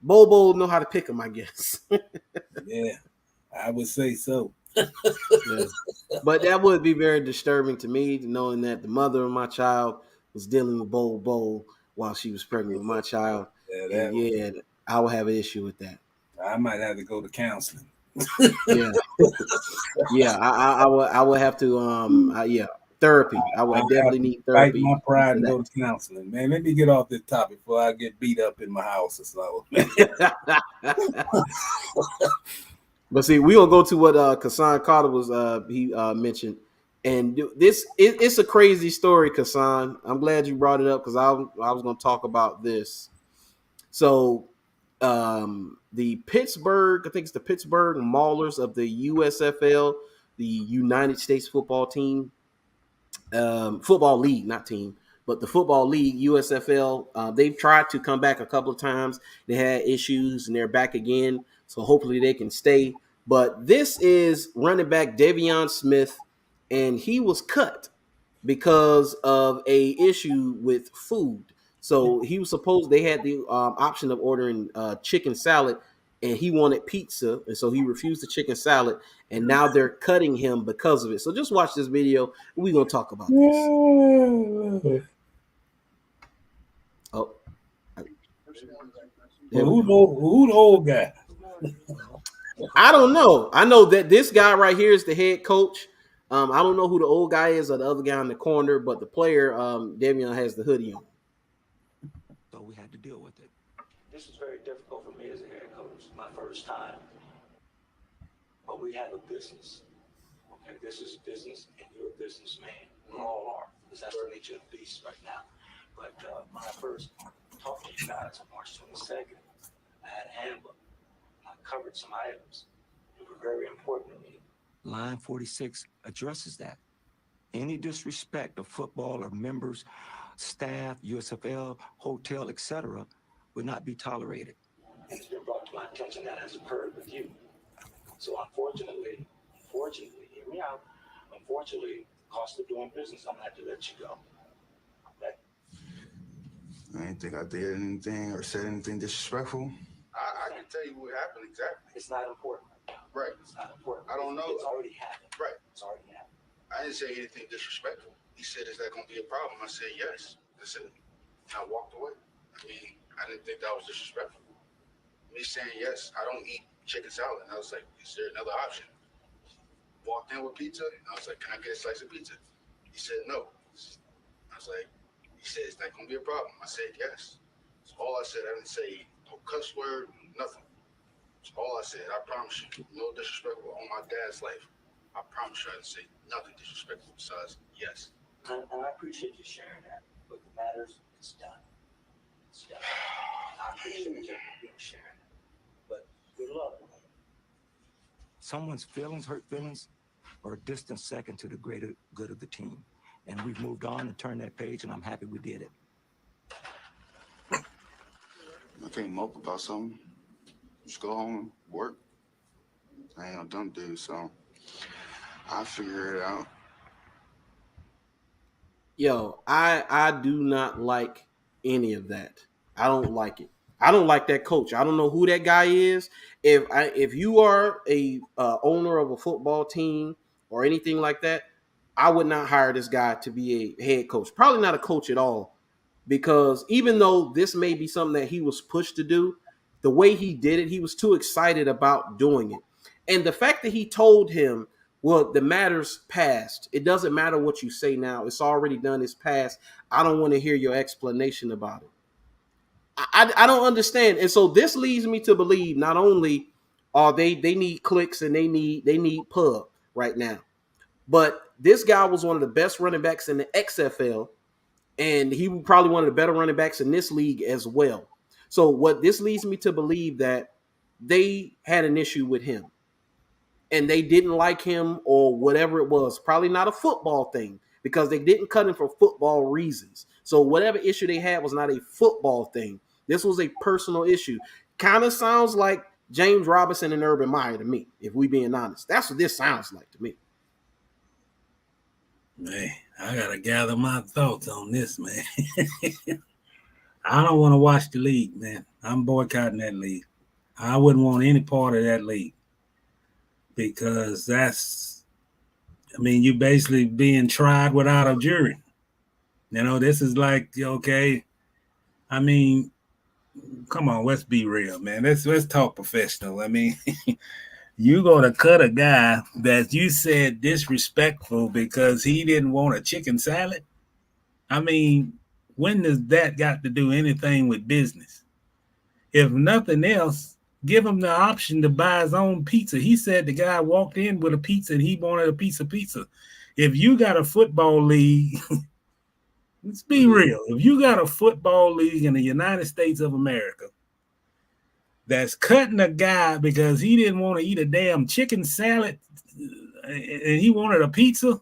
Bobo know how to pick him, I guess. Yeah, I would say so. Yeah. But that would be very disturbing to me, knowing that the mother of my child was dealing with Bobo while she was pregnant with my child. Yeah, I would have an issue with that. I might have to go to counseling. Yeah, I would have to. Therapy. I would definitely need therapy. Fight my pride and go to counseling, man. Let me get off this topic before I get beat up in my house or so. But see, we gonna go to what Kassan Carter was he mentioned, and it's a crazy story, Kassan. I'm glad you brought it up because I was gonna talk about this. So, the Pittsburgh, I think it's the Pittsburgh Maulers of the USFL, the United States Football Team. Football league, not team, but the football league, USFL, they've tried to come back a couple of times. They had issues and they're back again. So hopefully they can stay. But this is running back Davion Smith, and he was cut because of a issue with food. So he was supposed they had the option of ordering chicken salad, and he wanted pizza, and so he refused the chicken salad, and now they're cutting him because of it. So just watch this video. We're gonna talk about this. Oh, who the old guy? I don't know. I know that this guy right here is the head coach. I don't know who the old guy is or the other guy in the corner, but the player, Davion, has the hoodie on. So we had to deal with it. This is very difficult for me as a head coach. It's my first time. But we have a business. Okay, this is business, and you're a businessman. We all are, because that's the nature of the beast right now. But when I first talked to you guys on March 22nd, I had a handbook. I covered some items that were very important to me. Line 46 addresses that. Any disrespect of football or members, staff, USFL, hotel, etc., would not be tolerated. And it's been brought to my attention that has occurred with you. So unfortunately, hear me out. Unfortunately, cost of doing business, I'm gonna have to let you go. Okay? I didn't think I did anything or said anything disrespectful. I can tell you what happened exactly. It's not important. Right. It's not important. I don't know. It's already happened. Right. It's already happened. I didn't say anything disrespectful. He said, "Is that going to be a problem?" I said, "Yes." That's it. I walked away. I mean, I didn't think that was disrespectful. Me saying yes, I don't eat chicken salad. And I was like, "Is there another option?" Walked in with pizza. And I was like, "Can I get a slice of pizza?" He said, "No." I was like, he said, "Is that going to be a problem?" I said, "Yes." That's all I said. I didn't say no cuss word, nothing. That's all I said. I promise you, no disrespectful on my dad's life. I promise you I didn't say nothing disrespectful besides yes. And I appreciate you sharing that. But the matters, it's done. It's done. And I appreciate you sharing it. But good luck. Someone's feelings, hurt feelings, are a distant second to the greater good of the team. And we've moved on and turned that page, and I'm happy we did it. I can't mope about something. Just go home and work. I ain't no dumb dude, so I'll figure it out. Yo, I do not like any of that. I don't like it. I don't like that coach. I don't know who that guy is. If you are a owner of a football team or anything like that, I would not hire this guy to be a head coach. Probably not a coach at all, because even though this may be something that he was pushed to do, the way he did it, he was too excited about doing it. And the fact that he told him, well, the matter's past. It doesn't matter what you say now. It's already done. It's past. I don't want to hear your explanation about it. I don't understand. And so this leads me to believe not only are they need clicks and they need pub right now, but this guy was one of the best running backs in the XFL, and he was probably one of the better running backs in this league as well. So what this leads me to believe that they had an issue with him and they didn't like him or whatever it was. Probably not a football thing because they didn't cut him for football reasons. So whatever issue they had was not a football thing. This was a personal issue. Kind of sounds like James Robinson and Urban Meyer to me, if we being honest. That's what this sounds like to me. Man, I got to gather my thoughts on this, man. I don't want to watch the league, man. I'm boycotting that league. I wouldn't want any part of that league because you're basically being tried without a jury. You know, this is like, okay, I mean, come on, let's be real, man. Let's talk professional. I mean, you gonna cut a guy that you said disrespectful because he didn't want a chicken salad? I mean, when does that got to do anything with business? If nothing else, give him the option to buy his own pizza. He said the guy walked in with a pizza and he wanted a piece of pizza. If you got a football league, let's be real. If you got a football league in the United States of America that's cutting a guy because he didn't want to eat a damn chicken salad and he wanted a pizza,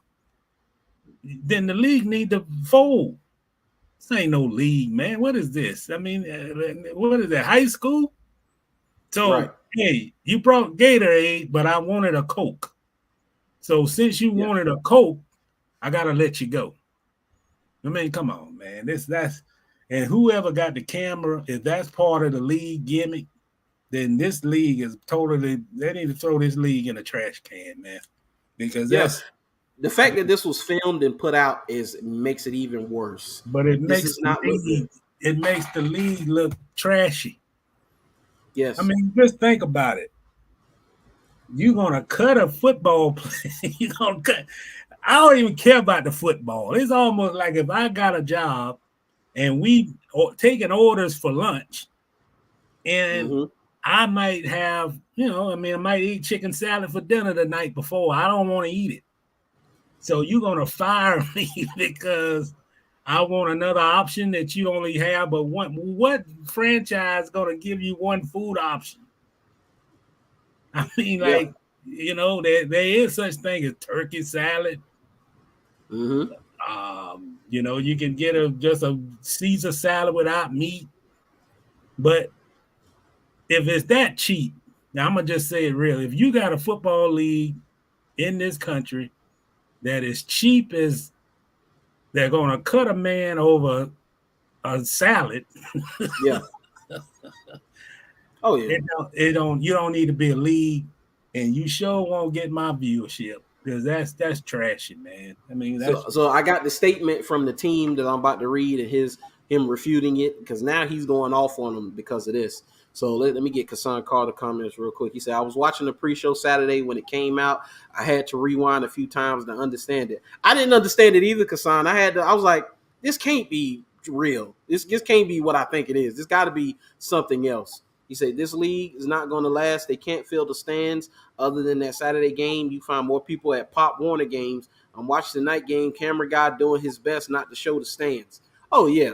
then the league need to fold. This ain't no league, man. What is this? I mean, what is that, high school? So right. hey, you brought Gatorade, but I wanted a Coke. So since you wanted a Coke, I gotta let you go. I mean, come on, man. And whoever got the camera, if that's part of the league gimmick, then this league is totally. They need to throw this league in a trash can, man. Because yes, the fact that this was filmed and put out makes it even worse. But it this makes does not look good. It makes the league look trashy. Yes, I mean, just think about it. You're gonna cut a football play. You're gonna cut. I don't even care about the football. It's almost like if I got a job and we taking orders for lunch, and I might have, I might eat chicken salad for dinner the night before. I don't want to eat it. So you're gonna fire me because I want another option that you only have but one. What franchise is gonna give you one food option? I mean, there is such thing as turkey salad. You can get just a Caesar salad without meat. But if it's that cheap, now I'm gonna just say it real. If you got a football league in this country that is cheap as they're gonna cut a man over a salad. Yeah. Oh yeah. You don't need to be a league, and you sure won't get my viewership because that's trashy, man. I mean, so I got the statement from the team that I'm about to read and him refuting it because now he's going off on them because of this. So let me get Kassan Carter comments real quick. He said, I was watching the pre-show Saturday when it came out. I had to rewind a few times to understand it. I didn't understand it either, Kassan. I was like, this can't be real. This can't be what I think it is. This got to be something else. He said, this league is not going to last. They can't fill the stands. Other than that Saturday game, you find more people at Pop Warner games. I'm watching the night game, camera guy doing his best not to show the stands. Oh, yeah.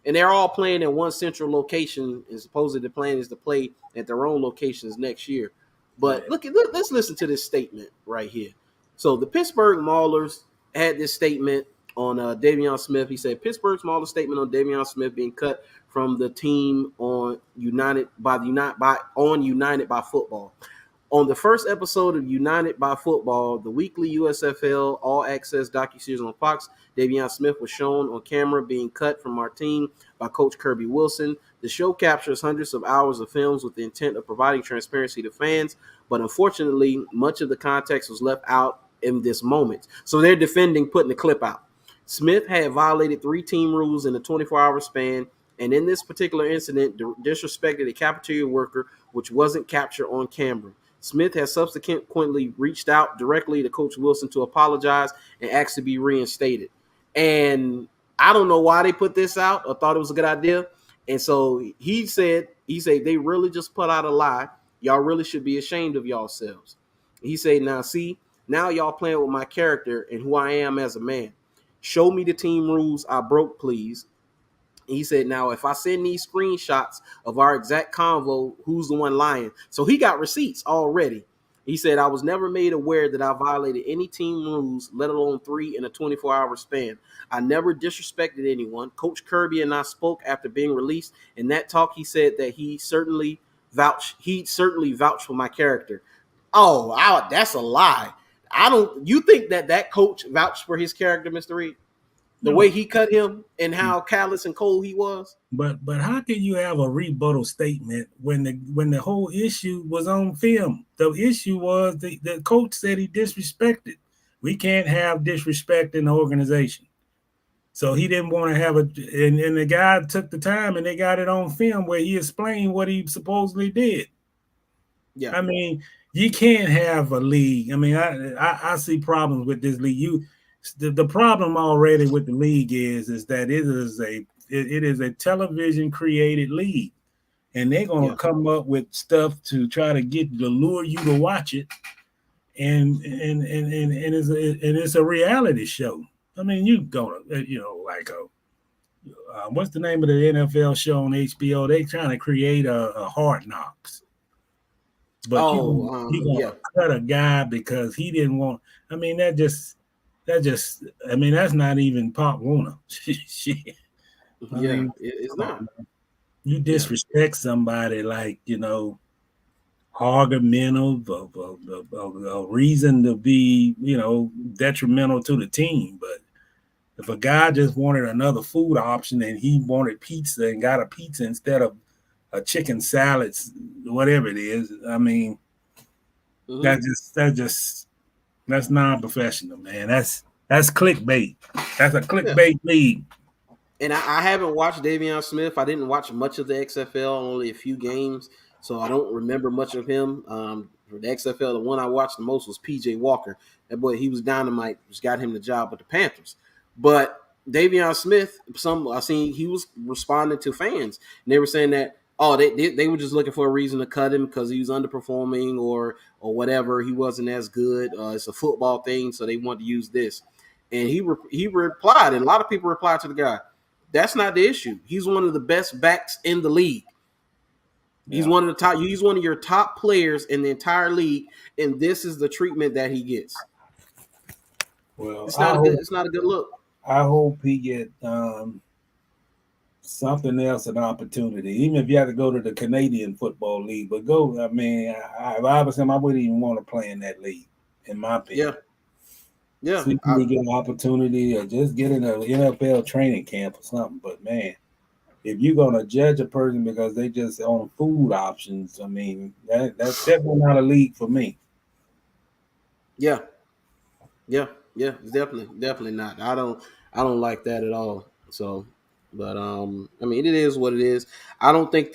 And they're all playing in one central location, and supposedly the plan is to play at their own locations next year. But let's listen to this statement right here. So the Pittsburgh Maulers had this statement on Davion Smith. He said, Pittsburgh's Maulers statement on Davion Smith being cut from the team on United by Football. On the first episode of United by Football, the weekly USFL all-access docuseries on Fox, Davion Smith was shown on camera being cut from our team by Coach Kirby Wilson. The show captures hundreds of hours of films with the intent of providing transparency to fans, but unfortunately, much of the context was left out in this moment. So they're defending putting the clip out. Smith had violated 3 team rules in a 24-hour span, and in this particular incident, disrespected a cafeteria worker, which wasn't captured on camera. Smith has subsequently reached out directly to Coach Wilson to apologize and asked to be reinstated. And I don't know why they put this out or thought it was a good idea. And so he said they really just put out a lie. Y'all really should be ashamed of yourselves. He said, now y'all playing with my character and who I am as a man. Show me the team rules I broke, please. He said, now, if I send these screenshots of our exact convo, who's the one lying? So he got receipts already. He said, I was never made aware that I violated any team rules, let alone 3 in a 24-hour span. I never disrespected anyone. Coach Kirby and I spoke after being released. In that talk, he said that he certainly vouched for my character. Oh, that's a lie. You think that coach vouched for his character, Mr. Reid? The way he cut him and how callous and cold he was. But how can you have a rebuttal statement when the whole issue was on film? The issue was the coach said he disrespected. We can't have disrespect in the organization. So he didn't want to have and the guy took the time and they got it on film where he explained what he supposedly did. Yeah. I mean, you can't have a league. I mean, I see problems with this league. The problem already with the league is that it is a television created league, and they're gonna come up with stuff to try to lure you to watch it, and it's a reality show. I mean, you go to what's the name of the NFL show on HBO? They trying to create a Hard Knocks, but you gonna cut a guy because he didn't want. I mean, that's not even Pop Warner. Shit. It's not. You disrespect somebody like, argumentative, a reason to be, detrimental to the team. But if a guy just wanted another food option and he wanted pizza and got a pizza instead of a chicken salad, whatever it is, I mean, that's non-professional, man. That's clickbait. That's a clickbait league. And I haven't watched Davion Smith. I didn't watch much of the XFL, only a few games, so I don't remember much of him. For the XFL, the one I watched the most was PJ Walker. That boy, he was dynamite. Just got him the job with the Panthers. But Davion Smith, I seen he was responding to fans, and they were saying that they were just looking for a reason to cut him because he was underperforming or whatever. He wasn't as good. It's a football thing, so they wanted to use this. And he replied, and a lot of people replied to the guy. That's not the issue. He's one of the best backs in the league. He's one of the top. He's one of your top players in the entire league, and this is the treatment that he gets. Well, it's not a good look. I hope he get something else, an opportunity. Even if you have to go to the Canadian Football League, but go. I mean, if I was him, I wouldn't even want to play in that league, in my opinion. Yeah. See if we get an opportunity or just get in an NFL training camp or something. But man, if you're gonna judge a person because they just on food options, I mean that's definitely not a league for me. Yeah, it's definitely not. I don't like that at all. So, but I mean, it is what it is. I don't think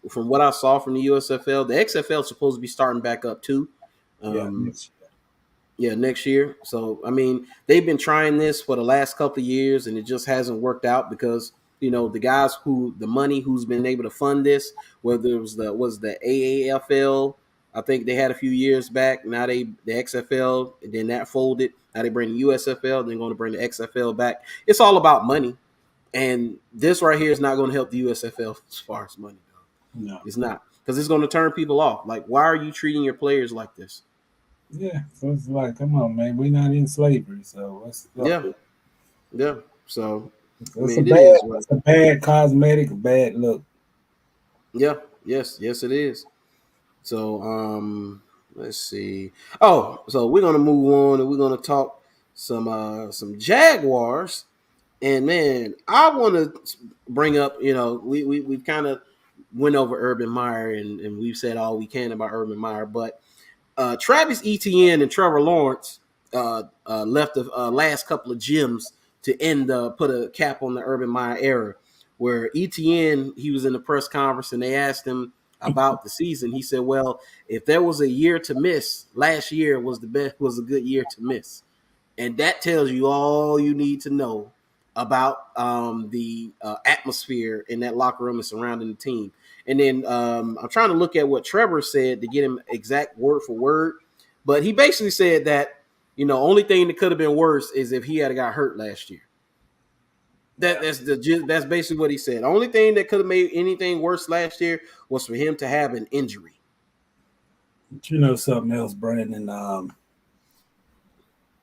from what I saw from the USFL, the XFL is supposed to be starting back up too. Next year. So, I mean, they've been trying this for the last couple of years, and it just hasn't worked out because, the guys who's been able to fund this, whether it was the AAFL, I think they had a few years back. Now the XFL, and then that folded. Now they bring the USFL, then going to bring the XFL back. It's all about money. And this right here is not going to help the USFL as far as money goes. No. It's not. Because it's going to turn people off. Like, why are you treating your players like this? Yeah, so it's like, come on, man, we're not in slavery, so let's yeah. So it's a bad cosmetic, bad look. Yeah, yes, it is. So let's see. Oh, so we're gonna move on and we're gonna talk some Jaguars. And man, I want to bring up, we've kind of went over Urban Meyer and we've said all we can about Urban Meyer, but Travis Etienne and Trevor Lawrence left the last couple of gems to put a cap on the Urban Meyer era, where Etienne, he was in the press conference and they asked him about the season. He said, well, if there was a year to miss, last year was a good year to miss. And that tells you all you need to know about the atmosphere in that locker room and surrounding the team. And then I'm trying to look at what Trevor said to get him exact word for word. But he basically said that, only thing that could have been worse is if he had got hurt last year. That's basically what he said. The only thing that could have made anything worse last year was for him to have an injury. But something else, Brandon?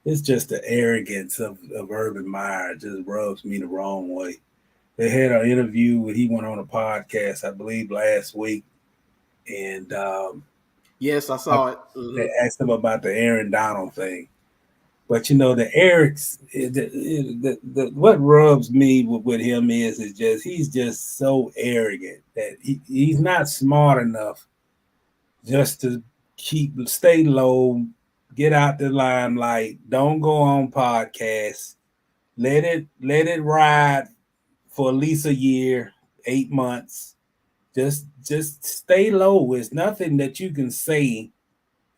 It's just the arrogance of Urban Meyer. It just rubs me the wrong way. They had an interview when he went on a podcast, I believe, last week. And yes, I saw it. Mm-hmm. They asked him about the Aaron Donald thing. But, the arrogance, what rubs me with him is he's just so arrogant that he's not smart enough just to stay low, get out the limelight, don't go on podcasts, let it ride for at least a year, 8 months. Just stay low. It's nothing that you can say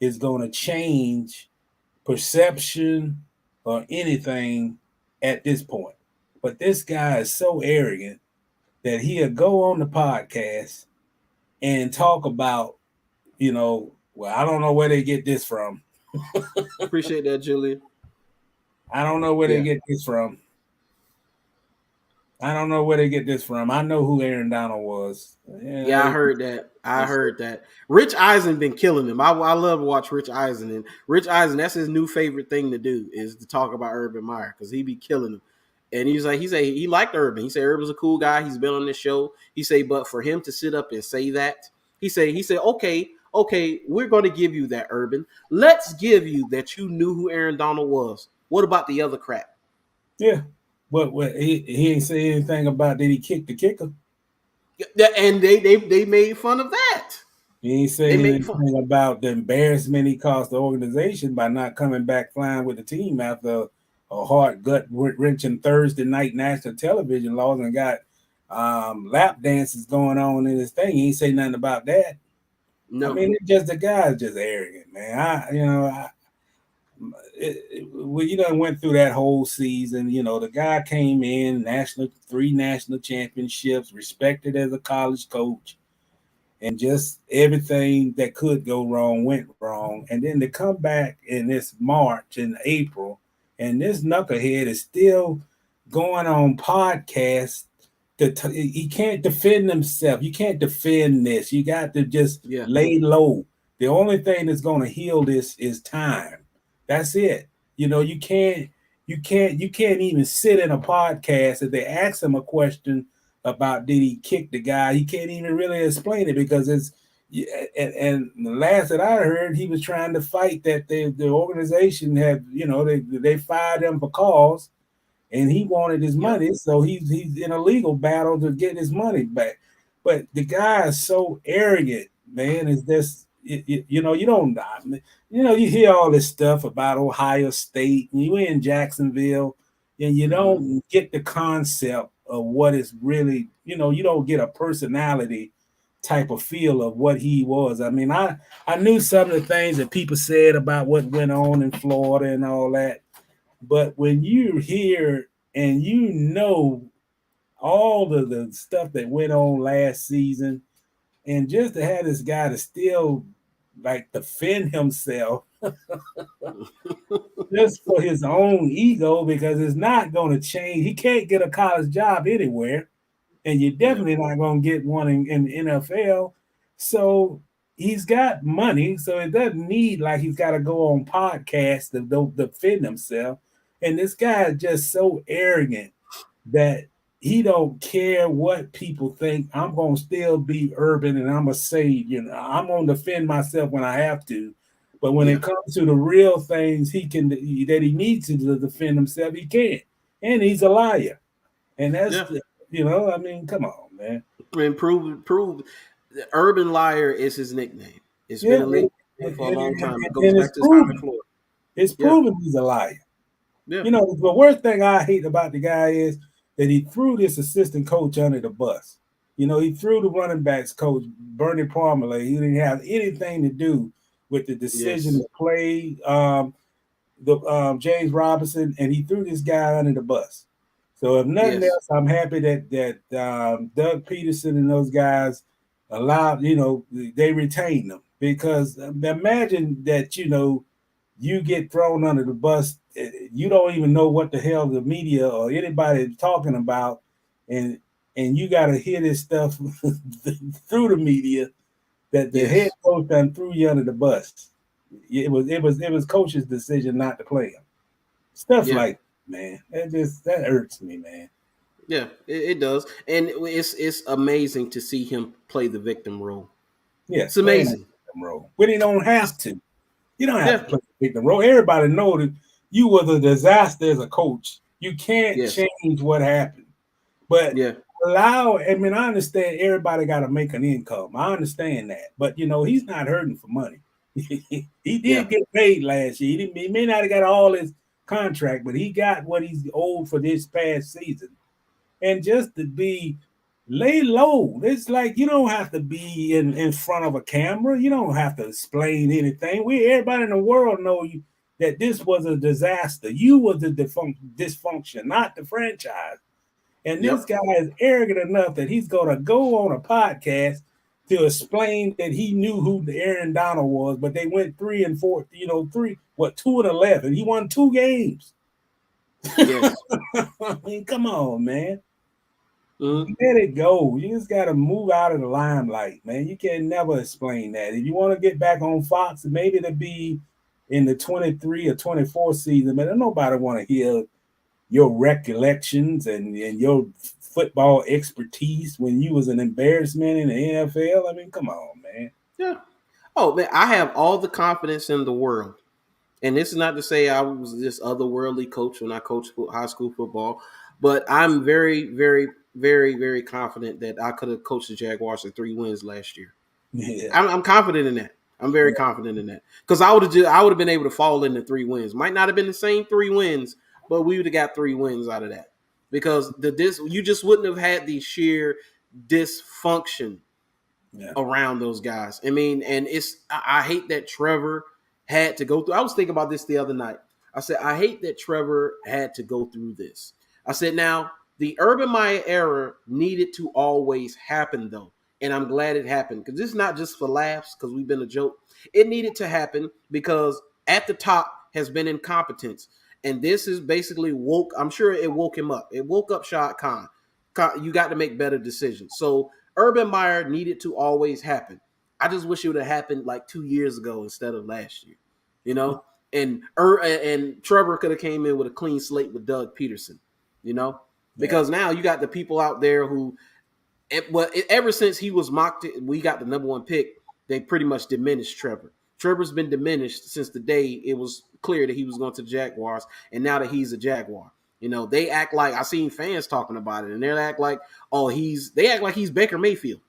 is going to change perception or anything at this point. But this guy is so arrogant that he'll go on the podcast and talk about, well, I don't know where they get this from. Appreciate that, Julian. I don't know where they get this from. I know who Aaron Donald was. Yeah, I heard that. Rich Eisen been killing him. I love to watch Rich Eisen. And Rich Eisen, that's his new favorite thing to do is to talk about Urban Meyer because he be killing him. And he said he liked Urban. He said Urban's a cool guy. He's been on this show. He said, but for him to sit up and say that, he said, okay, Okay, we're going to give you that, Urban. Let's give you that you knew who Aaron Donald was. What about the other crap? Yeah. But he ain't say anything about did he kick the kicker? Yeah, and they made fun of that. He ain't say anything about the embarrassment he caused the organization by not coming back flying with the team after a hard gut wrenching Thursday night national television loss and got lap dances going on in his thing. He ain't say nothing about that. No. I mean, it's just the guy's just arrogant, man. We went through that whole season. The guy came in, 3 national championships, respected as a college coach, and just everything that could go wrong went wrong. And then to come back in this March and April, and this knucklehead is still going on podcasts. He can't defend himself. You can't defend this. You got to just lay low. The only thing that's going to heal this is time. That's it. You can't even sit in a podcast if they ask him a question about did he kick the guy. He can't even really explain it because it's and the last that I heard, he was trying to fight that the organization had, they fired him for cause. And he wanted his money, so he's in a legal battle to get his money back. But the guy is so arrogant, man. Is this you hear all this stuff about Ohio State, and you in Jacksonville, and you don't get the concept of what is really, you don't get a personality type of feel of what he was. I mean, I knew some of the things that people said about what went on in Florida and all that. But when you hear and all of the stuff that went on last season, and just to have this guy to still defend himself just for his own ego, because it's not going to change. He can't get a college job anywhere, and you're definitely not going to get one in the NFL. So he's got money, so it doesn't need he's got to go on podcasts to defend himself. And this guy is just so arrogant that he don't care what people think. I'm going to still be Urban, and I'm going to say, I'm going to defend myself when I have to. But when it comes to the real things that he needs to defend himself, he can't. And he's a liar. And that's, I mean, come on, man. And prove the Urban Liar is his nickname. It's been a nickname for a long time. It goes back to his time in Florida. It's proven he's a liar. Yeah. The worst thing I hate about the guy is that he threw this assistant coach under the bus. He threw the running backs coach, Bernie Parmalee. He didn't have anything to do with the decision to play James Robinson, and he threw this guy under the bus. So if nothing else, I'm happy that Doug Peterson and those guys allowed, they retained them, because imagine that, you get thrown under the bus. You don't even know what the hell the media or anybody is talking about, and you got to hear this stuff through the media that the head coach done threw you under the bus. It was coach's decision not to play him. Stuff like, man, that hurts me, man. Yeah, it does, and it's amazing to see him play the victim role. Yeah, it's amazing. Role. But he don't have to. You don't have to play the victim role. Everybody knows that you were the disaster as a coach. You can't change what happened. But I understand everybody got to make an income. I understand that. But, he's not hurting for money. He did get paid last year. He may not have got all his contract, but he got what he's owed for this past season. And just to be lay low. It's like you don't have to be in front of a camera. You don't have to explain anything. Everybody in the world know you that this was a disaster. You was the dysfunction, not the franchise. And this guy is arrogant enough that he's going to go on a podcast to explain that he knew who the Aaron Donald was, but they went 3-4, 2-11. He won 2 games. Yes. I mean, come on, man. Let it go. You just got to move out of the limelight, man. You can never explain that. If you want to get back on Fox, maybe it'll be in the 23 or 24 season, but nobody want to hear your recollections and your football expertise when you was an embarrassment in the NFL. I mean, come on, man. Yeah. Oh man, I have all the confidence in the world. And this is not to say I was this otherworldly coach when I coached high school football, but I'm very, very, very, very confident that I could have coached the Jaguars to 3 wins last year. Yeah. I'm confident in that. I'm very confident in that because I would have been able to fall into 3 wins. Might not have been the same 3 wins, but we would have got 3 wins out of that because you just wouldn't have had the sheer dysfunction around those guys. I mean, and I hate that Trevor had to go through. I was thinking about this the other night. I said, I hate that Trevor had to go through this. I said, now the Urban Meyer era needed to always happen though. And I'm glad it happened because this is not just for laughs because we've been a joke. It needed to happen because at the top has been incompetence. And this is basically woke. I'm sure it woke him up. It woke up Shad Khan. You got to make better decisions. So Urban Meyer needed to always happen. I just wish it would have happened like 2 years ago instead of last year, you know. And Trevor could have came in with a clean slate with Doug Peterson, you know, because now you got the people out there who, ever since he was mocked, we got the #1 pick. They pretty much diminished Trevor. Trevor's been diminished since the day it was clear that he was going to the Jaguars, and now that he's a Jaguar. You know, they act like I seen fans talking about it, and they act like, they act like he's Baker Mayfield.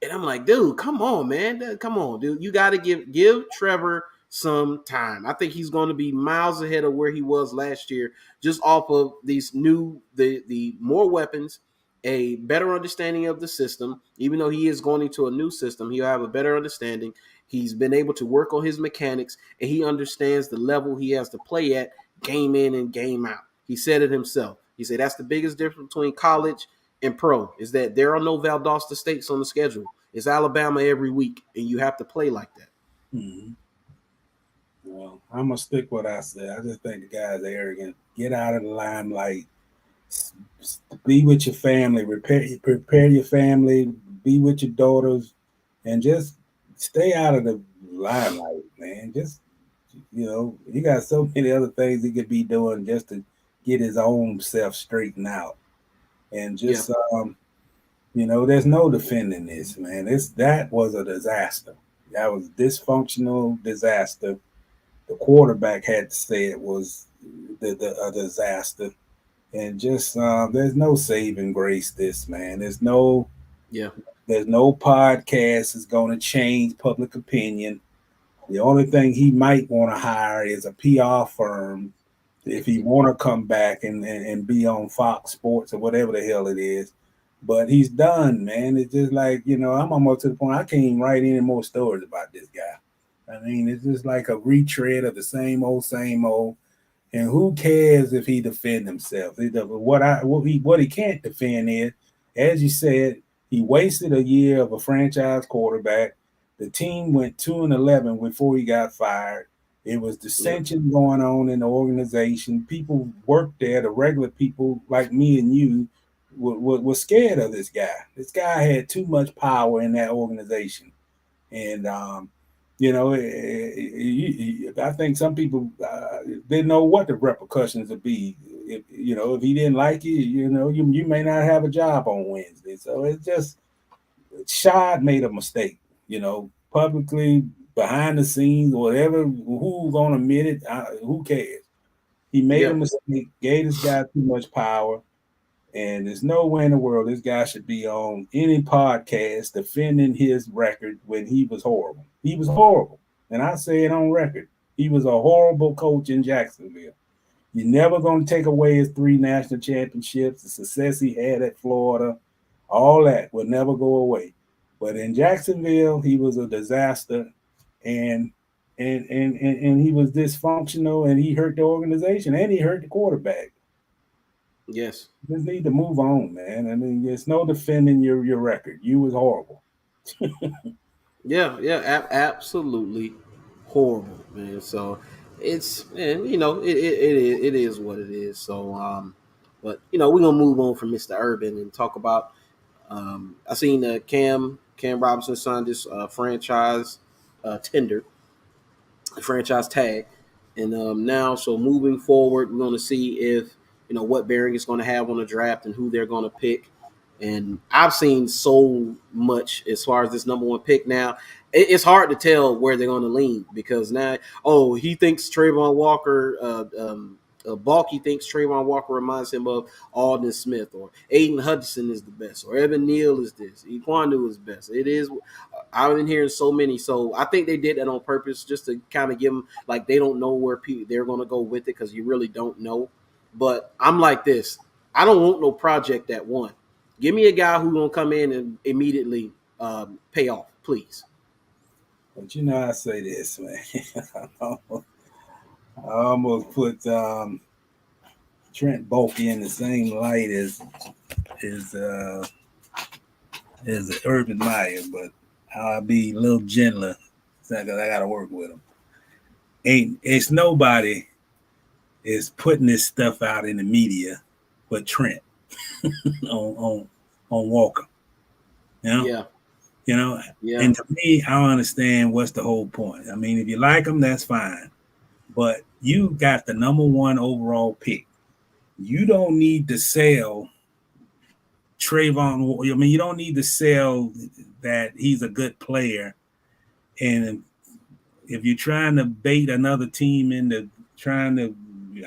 And I'm like, dude, come on, man. Come on, dude. You got to give Trevor some time. I think he's going to be miles ahead of where he was last year, just off of these the more weapons, a better understanding of the system. Even though he is going into a new system, he'll have a better understanding. He's been able to work on his mechanics, and he understands the level he has to play at game in and game out. He said it himself. He said that's the biggest difference between college and pro is that there are no Valdosta States on the schedule. It's Alabama every week, and you have to play like that. Mm-hmm. Well, I'm going to stick with what I said. I just think the guy's arrogant. Get out of the limelight. Be with your family. Prepare your family. Be with your daughters. And just stay out of the limelight, man. Just, he got so many other things he could be doing just to get his own self straightened out. And just, there's no defending this, man. That was a disaster. That was dysfunctional disaster. The quarterback had to say it was a disaster. And just there's no saving grace this, man. There's no podcast is going to change public opinion. The only thing he might want to hire is a PR firm if he want to come back and be on Fox Sports or whatever the hell it is. But he's done, man. It's just like, I'm almost to the point I can't even write any more stories about this guy. I mean, it's just like a retread of the same old. And who cares if he defend himself? What he can't defend is, as you said, he wasted a year of a franchise quarterback. The team went 2-11 before he got fired. It was dissension going on in the organization. People worked there. The regular people like me and you were scared of this guy. This guy had too much power in that organization. And, I think some people didn't know what the repercussions would be. If he didn't like you, you may not have a job on Wednesday. So it's just, Shad made a mistake, publicly, behind the scenes, whatever, who's going to admit it, who cares? He made a mistake, gave this guy too much power, and there's no way in the world this guy should be on any podcast defending his record when he was horrible. He was horrible, and I say it on record. He was a horrible coach in Jacksonville. You're never going to take away his 3 national championships, the success he had at Florida, all that will never go away. But in Jacksonville, he was a disaster, and he was dysfunctional, and he hurt the organization, and he hurt the quarterback. Yes. You just need to move on, man. I mean, there's no defending your record. You was horrible. Absolutely horrible, man. So it's, and it is what it is. So but we're gonna move on from Mr. Urban and talk about I seen Cam Robinson signed this franchise franchise tag, and now so moving forward, we're gonna see if what bearing it's going to have on the draft and who they're going to pick. And I've seen so much as far as this number one pick now. It's hard to tell where they're going to lean because now, he thinks Trayvon Walker, Balky thinks Trayvon Walker reminds him of Alden Smith, or Aiden Hudson is the best, or Evan Neal is this, Iquanu is best. It is. I've been hearing so many. So I think they did that on purpose just to kind of give them, like, they don't know where they're going to go with it because you really don't know. But I'm like this. I don't want no project at one. Give me a guy who's going to come in and immediately pay off, please. But I say this, man. I almost put Trent Baalke in the same light as Urban Meyer, but I'll be a little gentler because I got to work with him. It's nobody is putting this stuff out in the media but Trent on Walker. Yeah. And to me, I don't understand what's the whole point. I mean, if you like him, that's fine. But you got the number one overall pick. You don't need to sell Trayvon. I mean, you don't need to sell that he's a good player. And if you're trying to bait another team into trying to,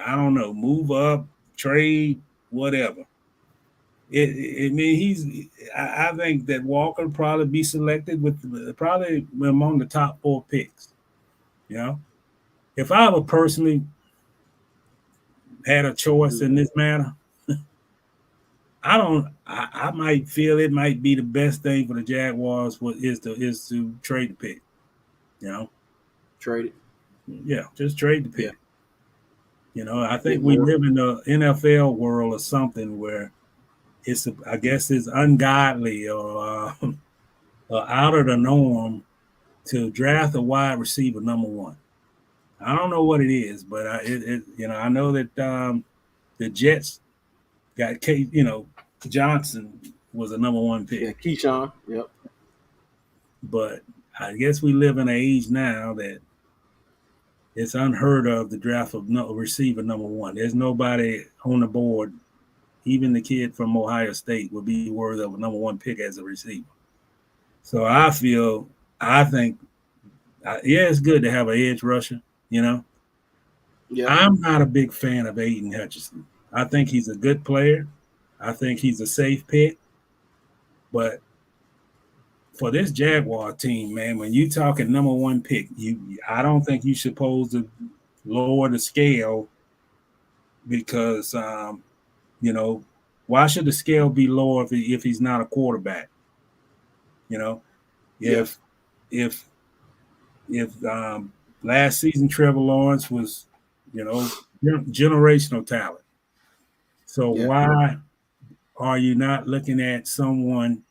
I don't know, move up, trade, whatever. I think that Walker will probably be selected with probably among the top 4 picks. If I ever personally had a choice in this matter, I might feel it might be the best thing for the Jaguars is to trade the pick. Trade it. Yeah, just trade the pick. Yeah. I think we live in the NFL world or something where I guess it's ungodly or out of the norm to draft a wide receiver number one. I don't know what it is, but I know that the Jets got Johnson was a number one pick. Yeah, Keyshawn. Yep. But I guess we live in an age now that it's unheard of the draft of receiver number one. There's nobody on the board. Even the kid from Ohio State would be worthy of a number one pick as a receiver. So I think, it's good to have an edge rusher, Yeah. I'm not a big fan of Aiden Hutchinson. I think he's a good player. I think he's a safe pick. But for this Jaguar team, man, when you're talking number one pick, I don't think you're supposed to lower the scale because why should the scale be lower if he's not a quarterback? If last season Trevor Lawrence was, generational talent. So why are you not looking at someone,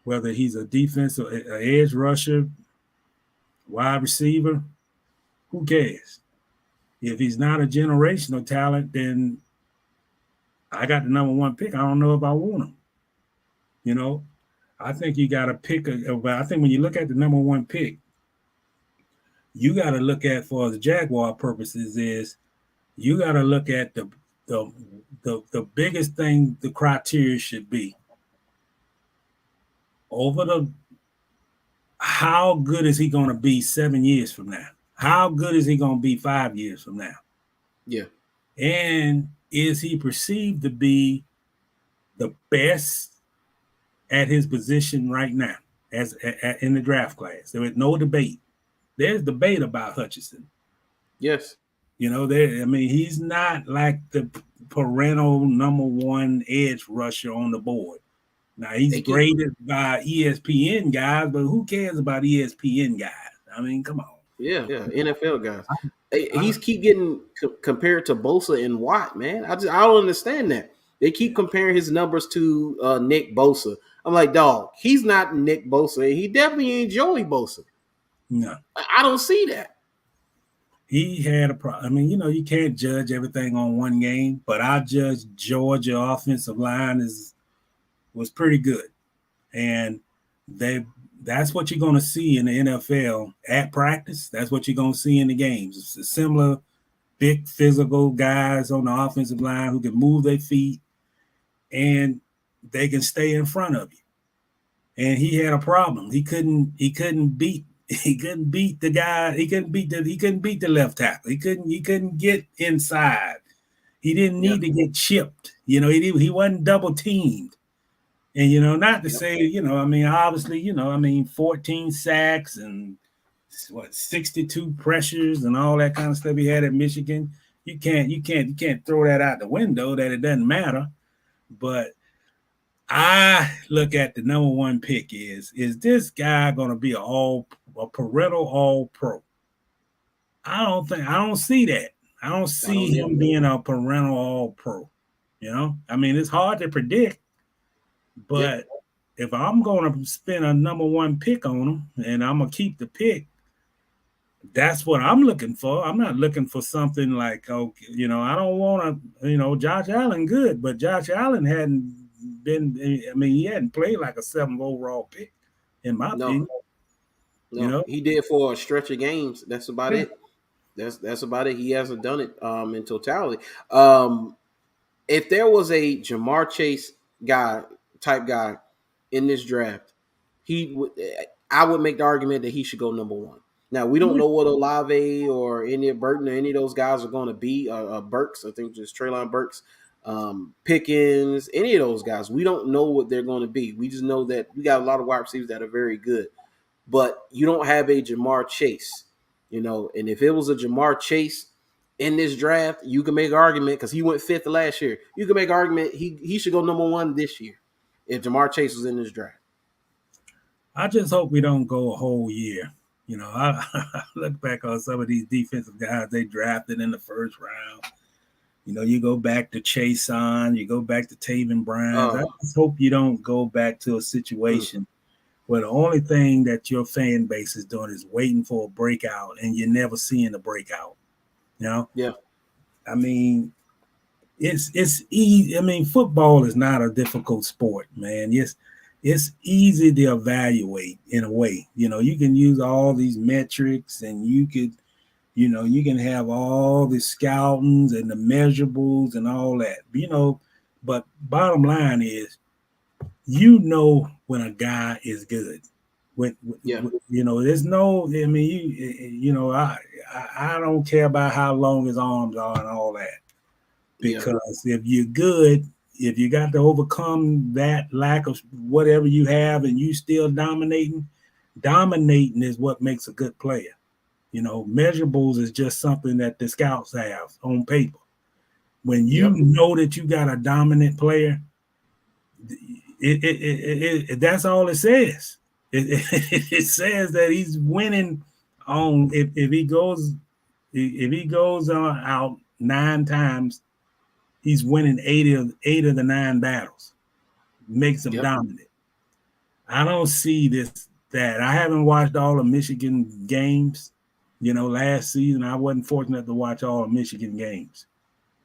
whether he's a defense or an edge rusher, wide receiver, who cares? If he's not a generational talent, then I got the number one pick. I don't know if I want him. I think you got to pick I think when you look at the number one pick, you got to look at, for the Jaguar purposes, is you got to look at the biggest thing, the criteria should be how good is he going to be 7 years from now? How good is he going to be 5 years from now? Yeah. And is he perceived to be the best at his position right now in the draft class? There is no debate. There's debate about Hutchinson. Yes. He's not like the perennial number one edge rusher on the board. Now, he's graded by ESPN guys, but who cares about ESPN guys? Come on. Yeah, NFL guys. He's keep getting compared to Bosa and Watt, man. I don't understand that. They keep comparing his numbers to Nick Bosa. I'm like, dog, he's not Nick Bosa. He definitely ain't Joey Bosa. No. I don't see that. He had a problem. You can't judge everything on one game, but I judge Georgia offensive line was pretty good. And that's what you're going to see in the NFL at practice. That's what you're going to see in the games. It's a similar big physical guys on the offensive line who can move their feet. And they can stay in front of you. And he had a problem. He couldn't beat the guy. He couldn't beat the left tackle. He couldn't get inside. He didn't need to get chipped. He wasn't double teamed. And not to say, obviously, 14 sacks and 62 pressures and all that kind of stuff he had at Michigan. You can't throw that out the window that it doesn't matter. But I look at the number one pick is this guy going to be a parental all-pro? I don't see that. I don't see him being a parental all-pro. It's hard to predict, but if I'm going to spend a number one pick on him and I'm going to keep the pick, that's what I'm looking for. I'm not looking for something like, I don't want to, Josh Allen good, but Josh Allen hadn't he hadn't played like a 7th overall pick, in my opinion. No, he did for a stretch of games. That's about it. That's about it. He hasn't done it in totality. If there was a Jamar Chase type guy in this draft, I would make the argument that he should go number one. Now, we don't know what Olave or any of Burton or any of those guys are going to be. Burks, I think just Treylon Burks, Pickens, any of those guys. We don't know what they're going to be. We just know that we got a lot of wide receivers that are very good. But you don't have a Jamar Chase, and if it was a Jamar Chase in this draft, you can make an argument because he went 5th last year. You can make an argument he should go number one this year if Jamar Chase was in this draft. I just hope we don't go a whole year. I look back on some of these defensive guys they drafted in the first round. You go back to Chason, you go back to Taven Browns. I just hope you don't go back to a situation where the only thing that your fan base is doing is waiting for a breakout and you're never seeing the breakout. Yeah. It's easy. Football is not a difficult sport, man. It's easy to evaluate in a way. You can use all these metrics and you can have all the scoutings and the measurables and all that. But bottom line is, when a guy is good. There's no, I don't care about how long his arms are and all that. Because if you're good, if you got to overcome that lack of whatever you have and you still dominating is what makes a good player. Measurables is just something that the scouts have on paper. When you know that you got a dominant player, that's all it says. It says that he's winning on if he goes out 9 times, he's winning 8 of the 9 battles. Makes him dominant. I don't see that. I haven't watched all of Michigan games. Last season I wasn't fortunate to watch all of Michigan games.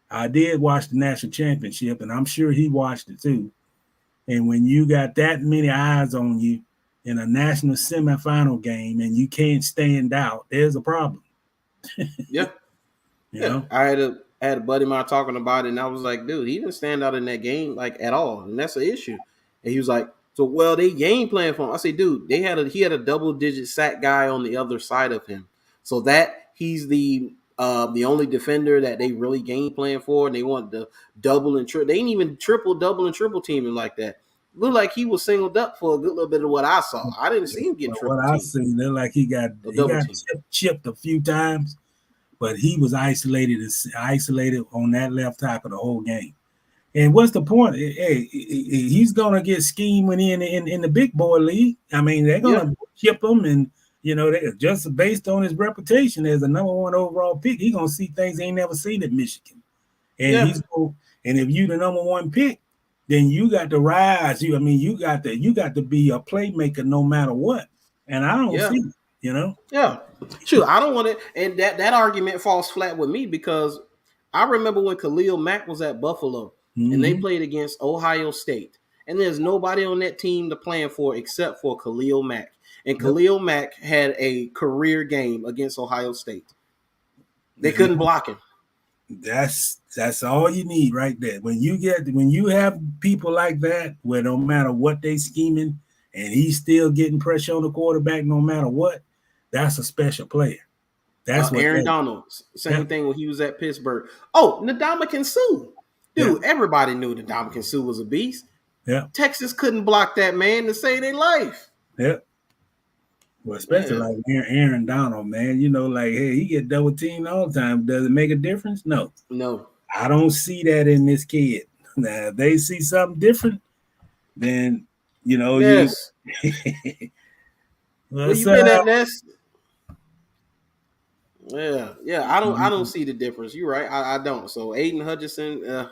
I did watch the national championship, and I'm sure he watched it too. And when you got that many eyes on you in a national semifinal game and you can't stand out, there's a problem. I had a buddy of mine talking about it, and I was like, dude, he didn't stand out in that game like at all, and that's an issue. And he was like, so they game plan for him. I said, dude, he had a double-digit sack guy on the other side of him, so that he's the only defender that they really game plan for, and they want to double and triple. They ain't even double and triple teaming like that. Looked like he was singled up for a good little bit of what I saw. I didn't see him get triple teamed. What I seen, looked like he got chipped a few times, but he was isolated on that left tackle the whole game. And what's the point? Hey, he's gonna get schemed when in the big boy league. They're gonna chip him, and they just based on his reputation as a number one overall pick, he's gonna see things he ain't never seen at Michigan. And and if you the number one pick, then you got to rise. You got to be a playmaker no matter what. And I don't see it, Yeah. Sure. I don't want it. And that argument falls flat with me because I remember when Khalil Mack was at Buffalo and they played against Ohio State. And there's nobody on that team to plan for except for Khalil Mack. And Khalil Mack had a career game against Ohio State. They couldn't block him. That's all you need right there. When you have people like that, where no matter what they scheming, and he's still getting pressure on the quarterback, no matter what, that's a special player. That's what Aaron that, Donald, same yeah. thing when he was at Pittsburgh. Oh, Ndamukong Suh. Dude, Yeah. everybody knew Ndamukong Suh was a beast. Yeah. Texas couldn't block that man to save their life. Yeah. Well, especially Yeah. like Aaron Donald, man. You know, like, hey, he get double teamed all the time. Does it make a difference? No. No. I don't see that in this kid. Now, if they see something different, then Yes. Where you been at, Ness? Yeah. I don't see the difference. You're right. I don't. So Aiden Hutchinson,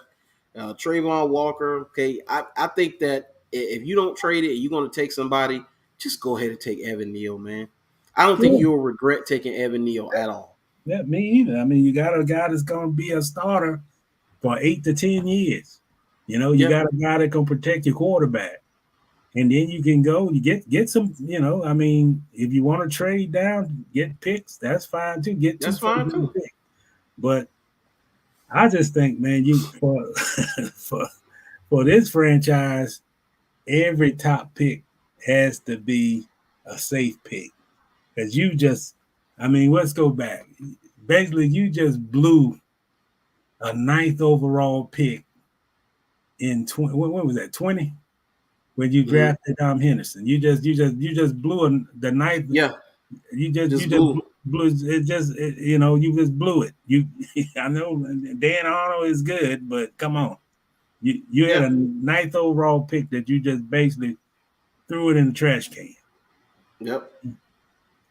Trayvon Walker. Okay, I think that if you don't trade it, you're going to take somebody. Just go ahead and take Evan Neal, man. I don't think you'll regret taking Evan Neal at all. Yeah, me either. I mean, you got a guy that's going to be a starter for 8 to 10 years. You know, you got a guy that can protect your quarterback. And then you can go, you get some, I mean, if you want to trade down, get picks, that's fine too. That's fine too. Pick. But I just think, man, for this franchise, every top pick has to be a safe pick. Because let's go back. Basically, you just blew a 9th overall pick in 20. What was that, 20? When you drafted Henderson, you just blew the 9th. Yeah, you just blew it. You just blew it. I know Dan Arnold is good, but come on, you had a 9th overall pick that you just basically threw it in the trash can. Yep.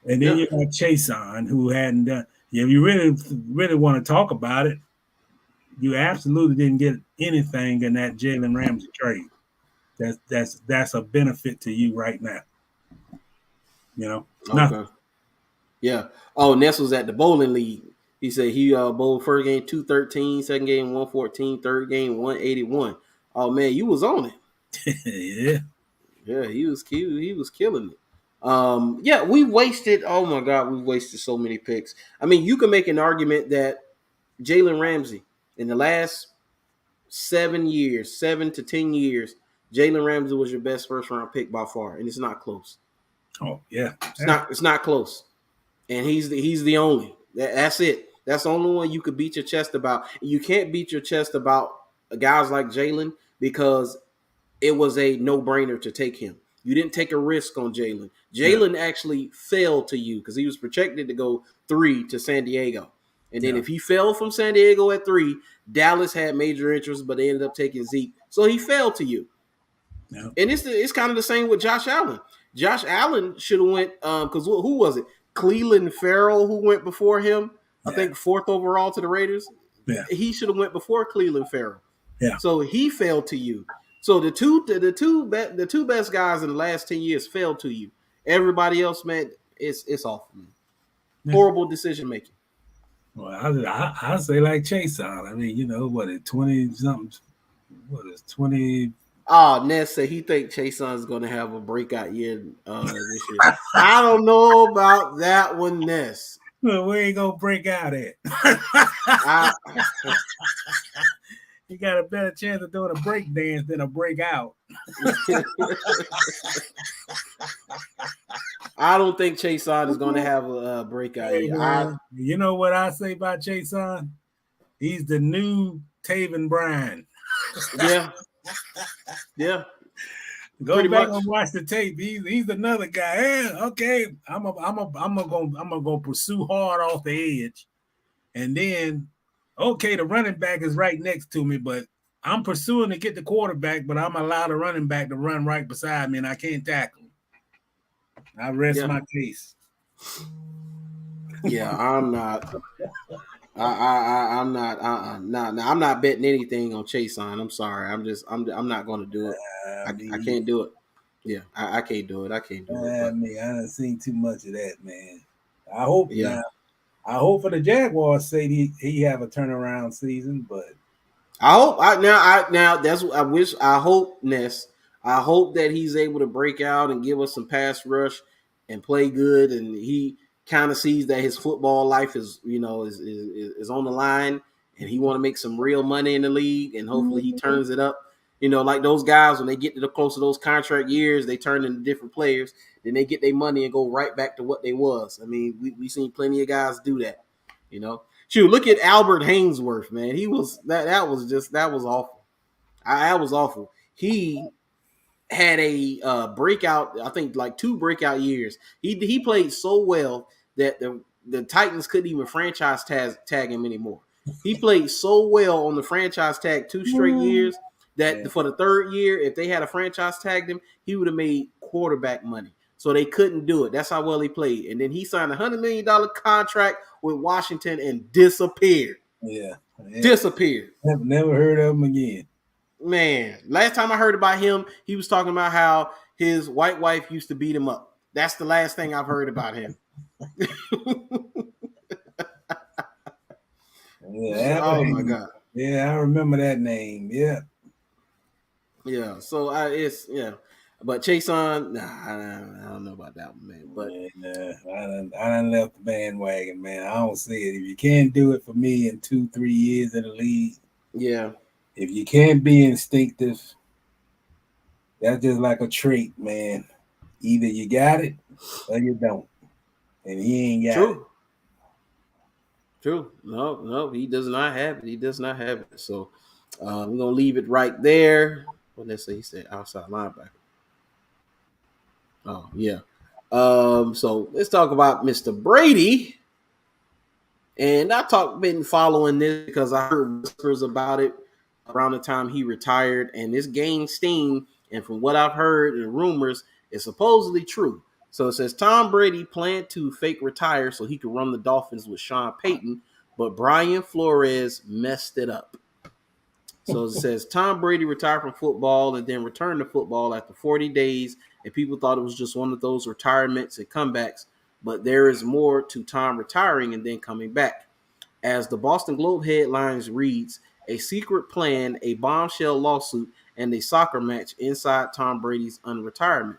And then you got Chason, who hadn't done. If you really want to talk about it, you absolutely didn't get anything in that Jalen Ramsey trade. That's a benefit to you right now. Okay. Yeah. Oh, Ness was at the bowling league. He said he bowled first game 213, second game 114, third game 181. Oh man, you was on Yeah. it. Yeah, he was killing it. We wasted. Oh my God, we wasted so many picks. I mean, you can make an argument that Jalen Ramsey in the last 7 to 10 years, Jalen Ramsey was your best first round pick by far, and it's not close. Oh yeah, it's not close, and he's the only. That's it. That's the only one you could beat your chest about. You can't beat your chest about guys like Jalen because it was a no-brainer to take him. You didn't take a risk on Jalen. Jalen actually fell to you because he was projected to go 3 to San Diego. And then if he fell from San Diego at 3, Dallas had major interest, but they ended up taking Zeke. So he fell to you. Yeah. And it's kind of the same with Josh Allen. Josh Allen should have went because who was it? Cleveland Farrell who went before him. I think 4th overall to the Raiders. Yeah. He should have went before Cleveland Farrell. Yeah. So he fell to you. So the two best guys in the last 10 years fell to you. Everybody else, man, it's off. Horrible decision making. Well, I say like Chase on. I mean, what is 20 something? What is 20? Ness said he think Chase is going to have a breakout year this year. I don't know about that one, Ness. Well, we ain't gonna break out at. You got a better chance of doing a break dance than a breakout. I don't think Chase is going to have a breakout year. You know what I say about Chase? He's the new Taven Bryan. Yeah. Go pretty back and watch the tape. He's another guy. Yeah, okay, I'm gonna pursue hard off the edge, and then the running back is right next to me, but I'm pursuing to get the quarterback, but I'm allowed the running back to run right beside me, and I can't tackle him. I rest my case. Yeah, I'm not. I'm not. I'm not betting anything on Chase on. I'm sorry. I'm not going to do it. I can't do it. Yeah, I can't do it. I can't do it. I mean, I done seen too much of that, man. I hope. Yeah. I hope for the Jaguars' sake he have a turnaround season, but I hope. I hope Ness. I hope that he's able to break out and give us some pass rush and play good, and he kind of sees that his football life is on the line, and he want to make some real money in the league, and hopefully he turns it up. Like those guys, when they get to the close to those contract years, they turn into different players. Then they get their money and go right back to what they was. I mean, we seen plenty of guys do that. Shoot, look at Albert Hainsworth, man. He was that was awful. That was awful. He had a breakout, I think like 2 breakout years. He played so well that the Titans couldn't even franchise tag him anymore. He played so well on the franchise tag 2 straight years that for the 3rd year, if they had a franchise tagged him, he would have made quarterback money. So they couldn't do it. That's how well he played. And then he signed a $100 million contract with Washington and disappeared. Yeah. Disappeared. Never heard of him again. Man, last time I heard about him, he was talking about how his white wife used to beat him up. That's the last thing I've heard about him. Yeah, oh my God. Yeah, I remember that name. Yeah. Yeah. So but Chason, I don't know about that one, man. But I done left the bandwagon, man. I don't see it. If you can't do it for me in 2-3 years in the league, yeah. If you can't be instinctive, that's just like a trait, man. Either you got it or you don't. And he ain't got it. True. No, he does not have it. He does not have it. So we're going to leave it right there. What did they say? He said outside linebacker. Oh, yeah. So let's talk about Mr. Brady. And been following this because I heard whispers about it around the time he retired, and this gained steam. And from what I've heard and rumors, it's supposedly true. So it says Tom Brady planned to fake retire so he could run the Dolphins with Sean Payton, but Brian Flores messed it up. So it says Tom Brady retired from football and then returned to football after 40 days, and people thought it was just one of those retirements and comebacks, but there is more to Tom retiring and then coming back. As the Boston Globe headlines reads, a secret plan, a bombshell lawsuit, and a soccer match inside Tom Brady's unretirement.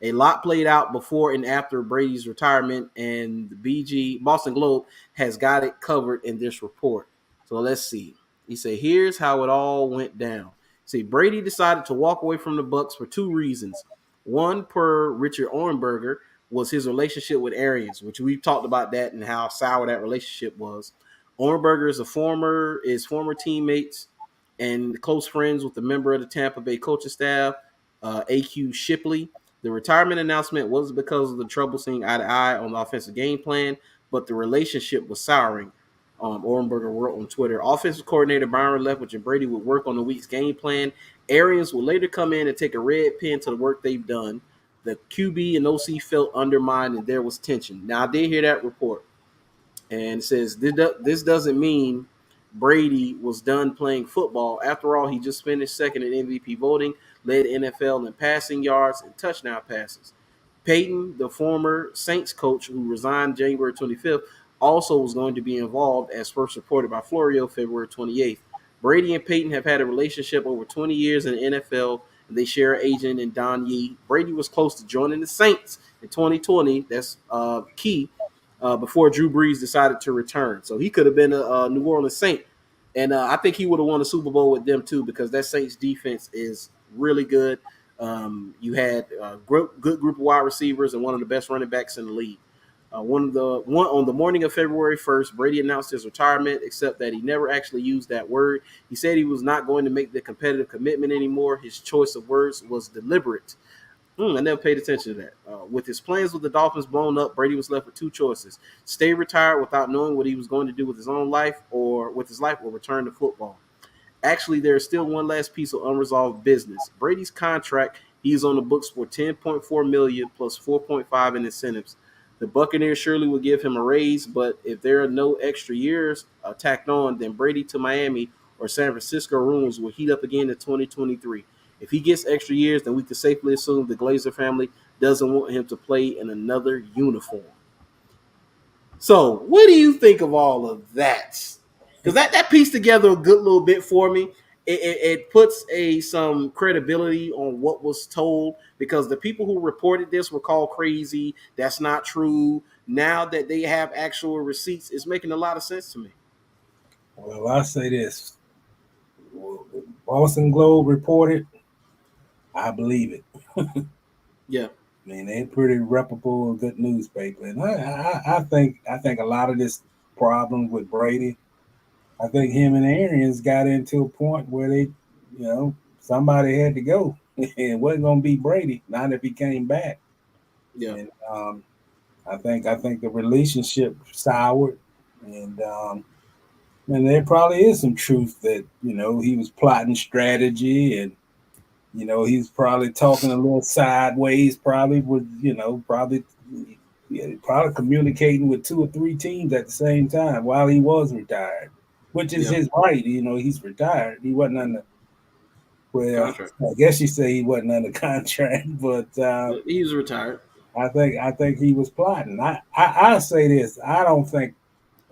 A lot played out before and after Brady's retirement, and the Boston Globe has got it covered in this report. So let's see. He said, here's how it all went down. See, Brady decided to walk away from the Bucs for 2 reasons. One, per Richard Orenberger, was his relationship with Arians, which we've talked about that and how sour that relationship was. Orenberger is former teammates and close friends with a member of the Tampa Bay coaching staff, A.Q. Shipley. The retirement announcement wasn't because of the trouble seeing eye to eye on the offensive game plan, but the relationship was souring. Orenberger wrote on Twitter, offensive coordinator Byron Leftwich and Brady would work on the week's game plan. Arians would later come in and take a red pen to the work they've done. The QB and OC felt undermined and there was tension. Now, I did hear that report. And it says this doesn't mean Brady was done playing football. After all, he just finished second in MVP voting, led NFL in passing yards and touchdown passes. Payton, the former Saints coach who resigned January 25th, also was going to be involved, as first reported by Florio February 28th. Brady and Payton have had a relationship over 20 years in the NFL, and they share an agent in Don Yee. Brady was close to joining the Saints in 2020. That's key. Before Drew Brees decided to return. So he could have been a New Orleans Saint. And I think he would have won a Super Bowl with them too, because that Saints defense is really good. You had a good group of wide receivers and one of the best running backs in the league. On the morning of February 1st, Brady announced his retirement, except that he never actually used that word. He said he was not going to make the competitive commitment anymore. His choice of words was deliberate. I never paid attention to that. With his plans with the Dolphins blown up, Brady was left with 2 choices: stay retired without knowing what he was going to do with his own life, or return to football. Actually, there is still one last piece of unresolved business. Brady's contract, he's on the books for $10.4 million plus $4.5 in incentives. The Buccaneers surely will give him a raise, but if there are no extra years tacked on, then Brady to Miami or San Francisco rooms will heat up again in 2023. If he gets extra years, then we can safely assume the Glazer family doesn't want him to play in another uniform. So, what do you think of all of that? Because that pieced together a good little bit for me. It puts some credibility on what was told, because the people who reported this were called crazy. That's not true. Now that they have actual receipts, it's making a lot of sense to me. Well, I say this: Boston Globe reported. I believe it. Yeah, I mean, they're pretty reputable and good newspaper, and I think a lot of this problem with Brady, I think him and Arians got into a point where they, somebody had to go. It wasn't going to be Brady, not if he came back. yeah, And I think the relationship soured, and and there probably is some truth that he was plotting strategy, and he's probably talking a little sideways, probably with probably. Yeah, probably communicating with 2 or 3 teams at the same time while he was retired, which is yeah. his right. He's retired. He wasn't under. Well, Contract. I guess you say he wasn't under contract, but He was retired. I think he was plotting. I say this. I don't think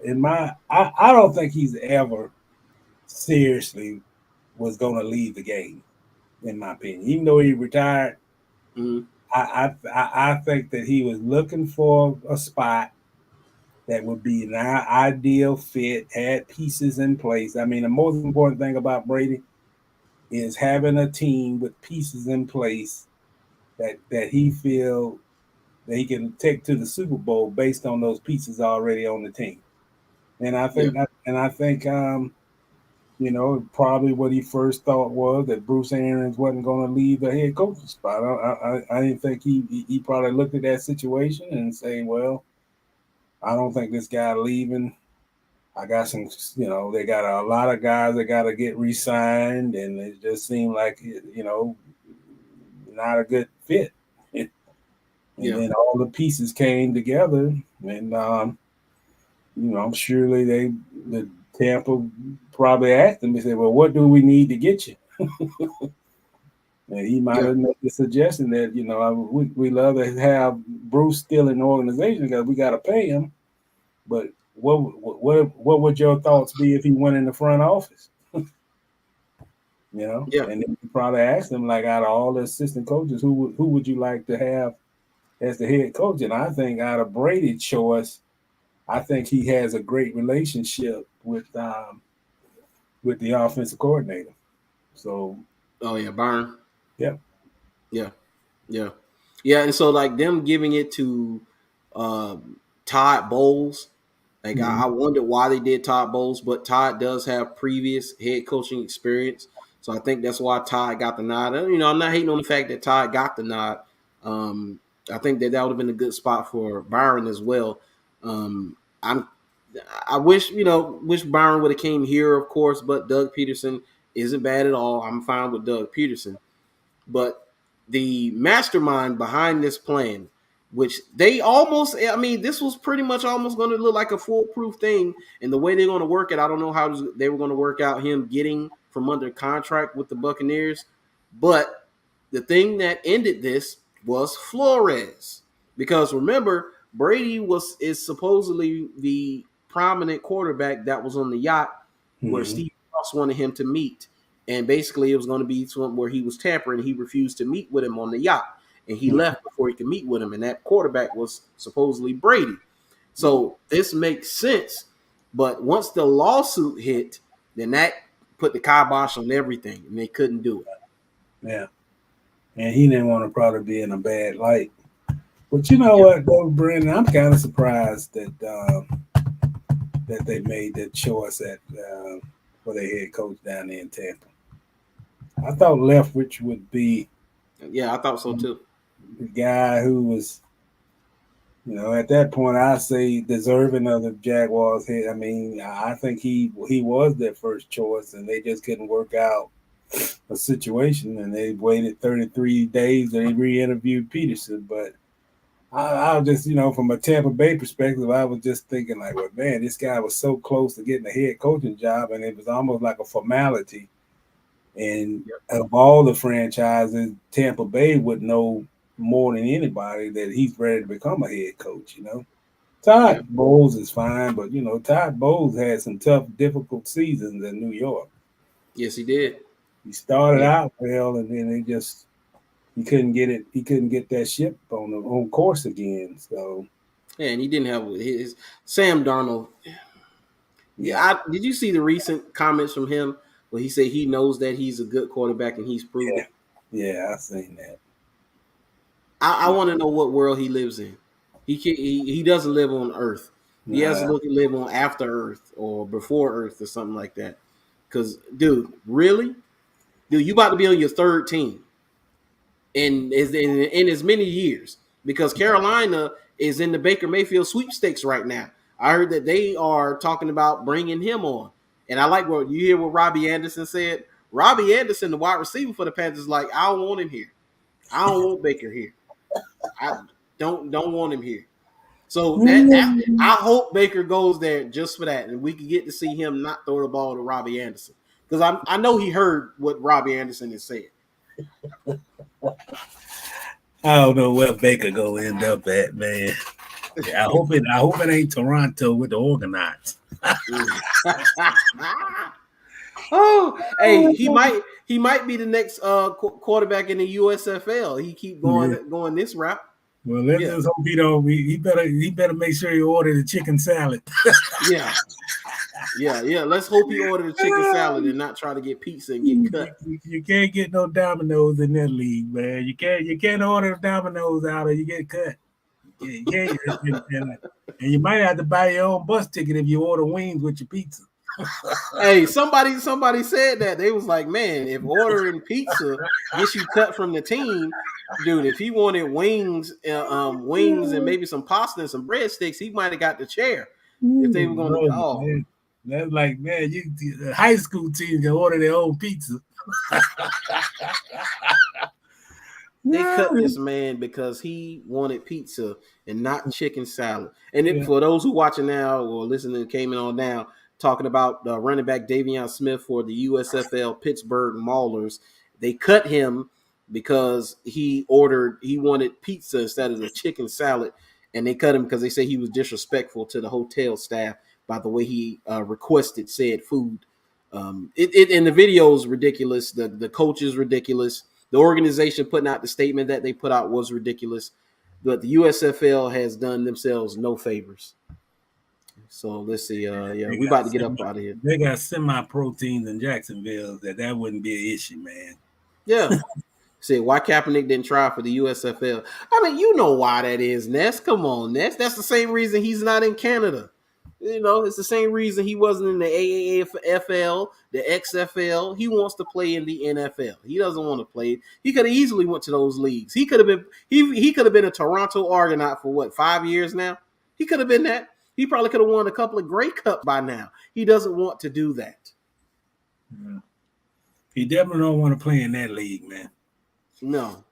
I don't think he's ever seriously was going to leave the game. In my opinion, even though he retired, Mm-hmm. I think that he was looking for a spot that would be an ideal fit, had pieces in place. I mean, the most important thing about Brady is having a team with pieces in place that he feel that he can take to the Super Bowl based on those pieces already on the team. And Yeah, I think probably what he first thought was that Bruce Arians wasn't going to leave the head coaching spot. I didn't think he probably looked at that situation and say, well, I don't think this guy leaving. I got some, they got a lot of guys that got to get re-signed, and it just seemed like, not a good fit. And yeah, then all the pieces came together, and I'm surely the Tampa probably asked him. He said, "Well, what do we need to get you?" And he might yeah, have made the suggestion that we love to have Bruce still in the organization because we got to pay him. But what would your thoughts be if he went in the front office? yeah, And then you probably ask them, like, out of all the assistant coaches, who would you like to have as the head coach? And I think out of Brady's choice, I think he has a great relationship with the offensive coordinator. So Oh yeah, Byron. yeah. Yeah, yeah, yeah. And so like them giving it to Todd Bowles. Like Mm-hmm. I wondered why they did Todd Bowles, but Todd does have previous head coaching experience, so I think that's why Todd got the nod. And, I'm not hating on the fact that Todd got the nod. Um, I think that would have been a good spot for Byron as well. I'm I wish Byron would have came here, of course, but Doug Peterson isn't bad at all. I'm fine with Doug Peterson. But the mastermind behind this plan, which they almost, I mean, this was pretty much almost going to look like a foolproof thing. And the way they're going to work it, I don't know how they were going to work out him getting from under contract with the Buccaneers. But the thing that ended this was Flores. Because remember, Brady is supposedly the prominent quarterback that was on the yacht where Mm-hmm. Steve Ross wanted him to meet. And basically, it was going to be something where he was tampering. He refused to meet with him on the yacht, and he left before he could meet with him. And that quarterback was supposedly Brady. So this makes sense. But once the lawsuit hit, then that put the kibosh on everything, and they couldn't do it. Yeah. And he didn't want to probably be in a bad light. But you know Yeah, what, though, Brandon, I'm kind of surprised that they made that choice for their head coach down there in Tampa. I thought Leftwich would be yeah, I thought so too. the guy who was, at that point, I say deserving of the Jaguars head. I mean, I think he was their first choice, and they just couldn't work out a situation, and they waited 33 days and they re-interviewed Peterson. But I was just, from a Tampa Bay perspective, I was just thinking like, well, man, this guy was so close to getting a head coaching job, and it was almost like a formality. And Yep. of all the franchises, Tampa Bay would know more than anybody that he's ready to become a head coach. Yeah. Todd Bowles is fine, but Todd Bowles had some tough, difficult seasons in New York. Yes, he did. He started Yeah. out well, and then he couldn't get it. He couldn't get that ship on course again. So Yeah, and he didn't have his Sam Darnold. Yeah, did you see the recent comments from him where he said he knows that he's a good quarterback and he's proven it? Yeah, I seen that. I want to know what world he lives in. He doesn't live on Earth. He has to live on after Earth or before Earth or something like that. Because, dude, really? Dude, you about to be on your third team in as many years. Because Carolina is in the Baker Mayfield sweepstakes right now. I heard that they are talking about bringing him on. And I like what you hear what Robbie Anderson said. Robbie Anderson, the wide receiver for the Panthers, is like, I don't want him here. I don't want Baker here. I don't want him here. So that I hope Baker goes there just for that, and we can get to see him not throw the ball to Robbie Anderson, because I know he heard what Robbie Anderson has said. I don't know where Baker gonna end up at, man. I hope it ain't Toronto with the Organites. Oh, hey, he might be the next quarterback in the USFL. He keep going this route. Well, let's just hope he don't. He better make sure he order the chicken salad. Yeah. Let's hope he ordered a chicken salad and not try to get pizza and get cut. You can't get no Domino's in that league, man. You can't order Domino's out or you get cut. Yeah, and you might have to buy your own bus ticket if you order wings with your pizza. Hey, somebody said that. They was like, man, if ordering pizza gets you cut from the team, dude, if he wanted wings and maybe some pasta and some breadsticks, he might have got the chair if they were going to call. That's like, man, the high school team can order their own pizza. They cut this man because he wanted pizza and not chicken salad. And for those who watching now or listening, came in on now, talking about running back Davion Smith for the USFL Pittsburgh Maulers, they cut him because he wanted pizza instead of the chicken salad, and they cut him because they say he was disrespectful to the hotel staff by the way he requested said food. It and the video is ridiculous. The coach is ridiculous. The organization putting out the statement that they put out was ridiculous, but the USFL has done themselves no favors. So let's see. We about to get up out of here. They got semi-proteins in Jacksonville that wouldn't be an issue, man. Yeah. Say why Kaepernick didn't try for the USFL. I mean, you know why that is, Ness. Come on, Ness. That's the same reason he's not in Canada. You know, it's the same reason he wasn't in the AAFL, the XFL. He wants to play in the NFL. He doesn't want to play. He could have easily went to those leagues. He could have been. He could have been a Toronto Argonaut for what, 5 years now. He could have been that. He probably could have won a couple of Grey Cups by now. He doesn't want to do that. Yeah. He definitely don't want to play in that league, man. No.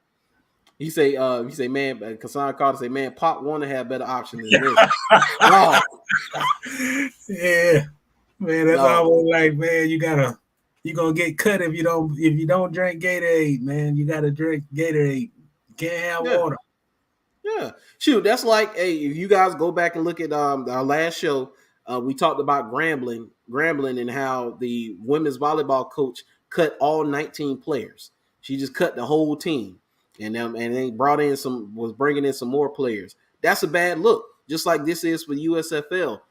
He say, man, Kassan Carter say, man, Pop want to have better options than this. No. Yeah. Man, that's always like, man, you're gonna get cut if you don't drink Gatorade, man. You gotta drink Gatorade. You can't have water. Yeah. Shoot, that's like, hey, if you guys go back and look at our last show, we talked about Grambling and how the women's volleyball coach cut all 19 players. She just cut the whole team. And they was bringing in some more players. That's a bad look, just like this is for USFL.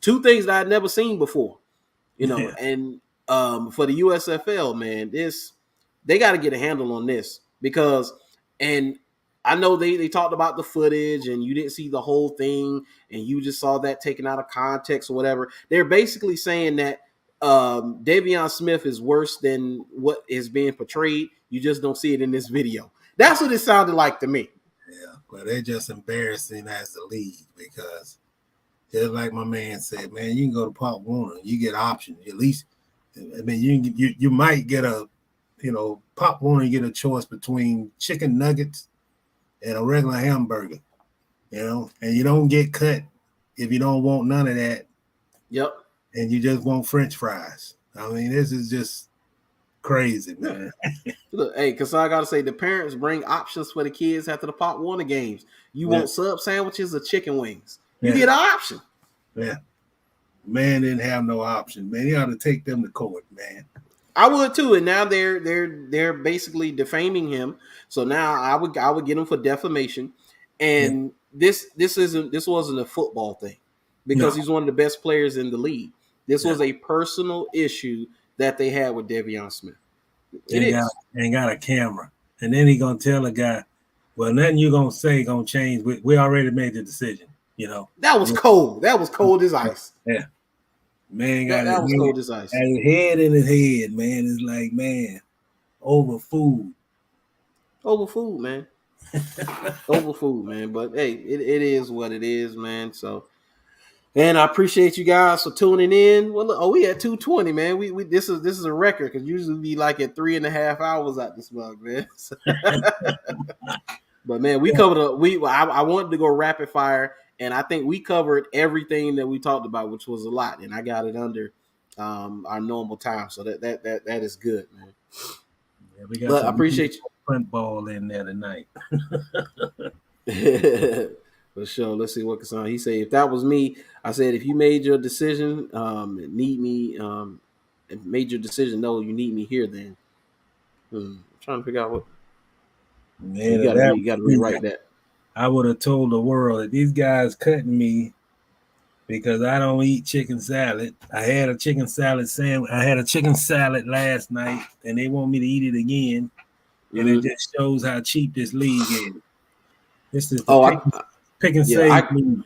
Two things that I'd never seen before, and for the USFL, man, they got to get a handle on this because, and I know they talked about the footage and you didn't see the whole thing and you just saw that taken out of context or whatever. They're basically saying that Davion Smith is worse than what is being portrayed. You just don't see it in this video. That's what it sounded like to me. Yeah, but they're just embarrassing as the league because just like my man said, man, you can go to Pop Warner, you get options. At least, I mean, you might get Pop Warner get a choice between chicken nuggets and a regular hamburger, and you don't get cut if you don't want none of that. Yep. And you just want French fries. I mean, this is just crazy, man. Look, hey, because I gotta say, the parents bring options for the kids after the Pop Warner games. You want sub sandwiches or chicken wings? You get an option. Yeah, man didn't have no option. Man, you ought to take them to court, man. I would too, and now they're basically defaming him. So now I would get him for defamation, and this wasn't a football thing because he's one of the best players in the league. This was a personal issue that they had with Davion Smith. And got a camera. And then he gonna tell a guy, well, nothing you gonna say gonna change. We already made the decision, That was cold. That was cold as ice. Yeah. Man that was cold as ice. And his head in his head, man. It's like, man, over food. Over food, man. Over food, man. But hey, it is what it is, man. So, and I appreciate you guys for tuning in. Well, look, we at 2:20, man. We this is a record because usually we like at 3.5 hours out this mug, man. But man, we covered I wanted to go rapid fire, and I think we covered everything that we talked about, which was a lot, and I got it under our normal time. So that is good, man. Yeah, we got I appreciate you. Front ball in there tonight. For sure. Let's see what Kassan. He said, if that was me, I said, if you made your decision, need me, made your decision, no, you need me here then. I'm trying to figure out what. Man, you got to rewrite that. I would have told the world that these guys cutting me because I don't eat chicken salad. I had a chicken salad sandwich. I had a chicken salad last night, and they want me to eat it again. And it just shows how cheap this league is. This is pick and save league.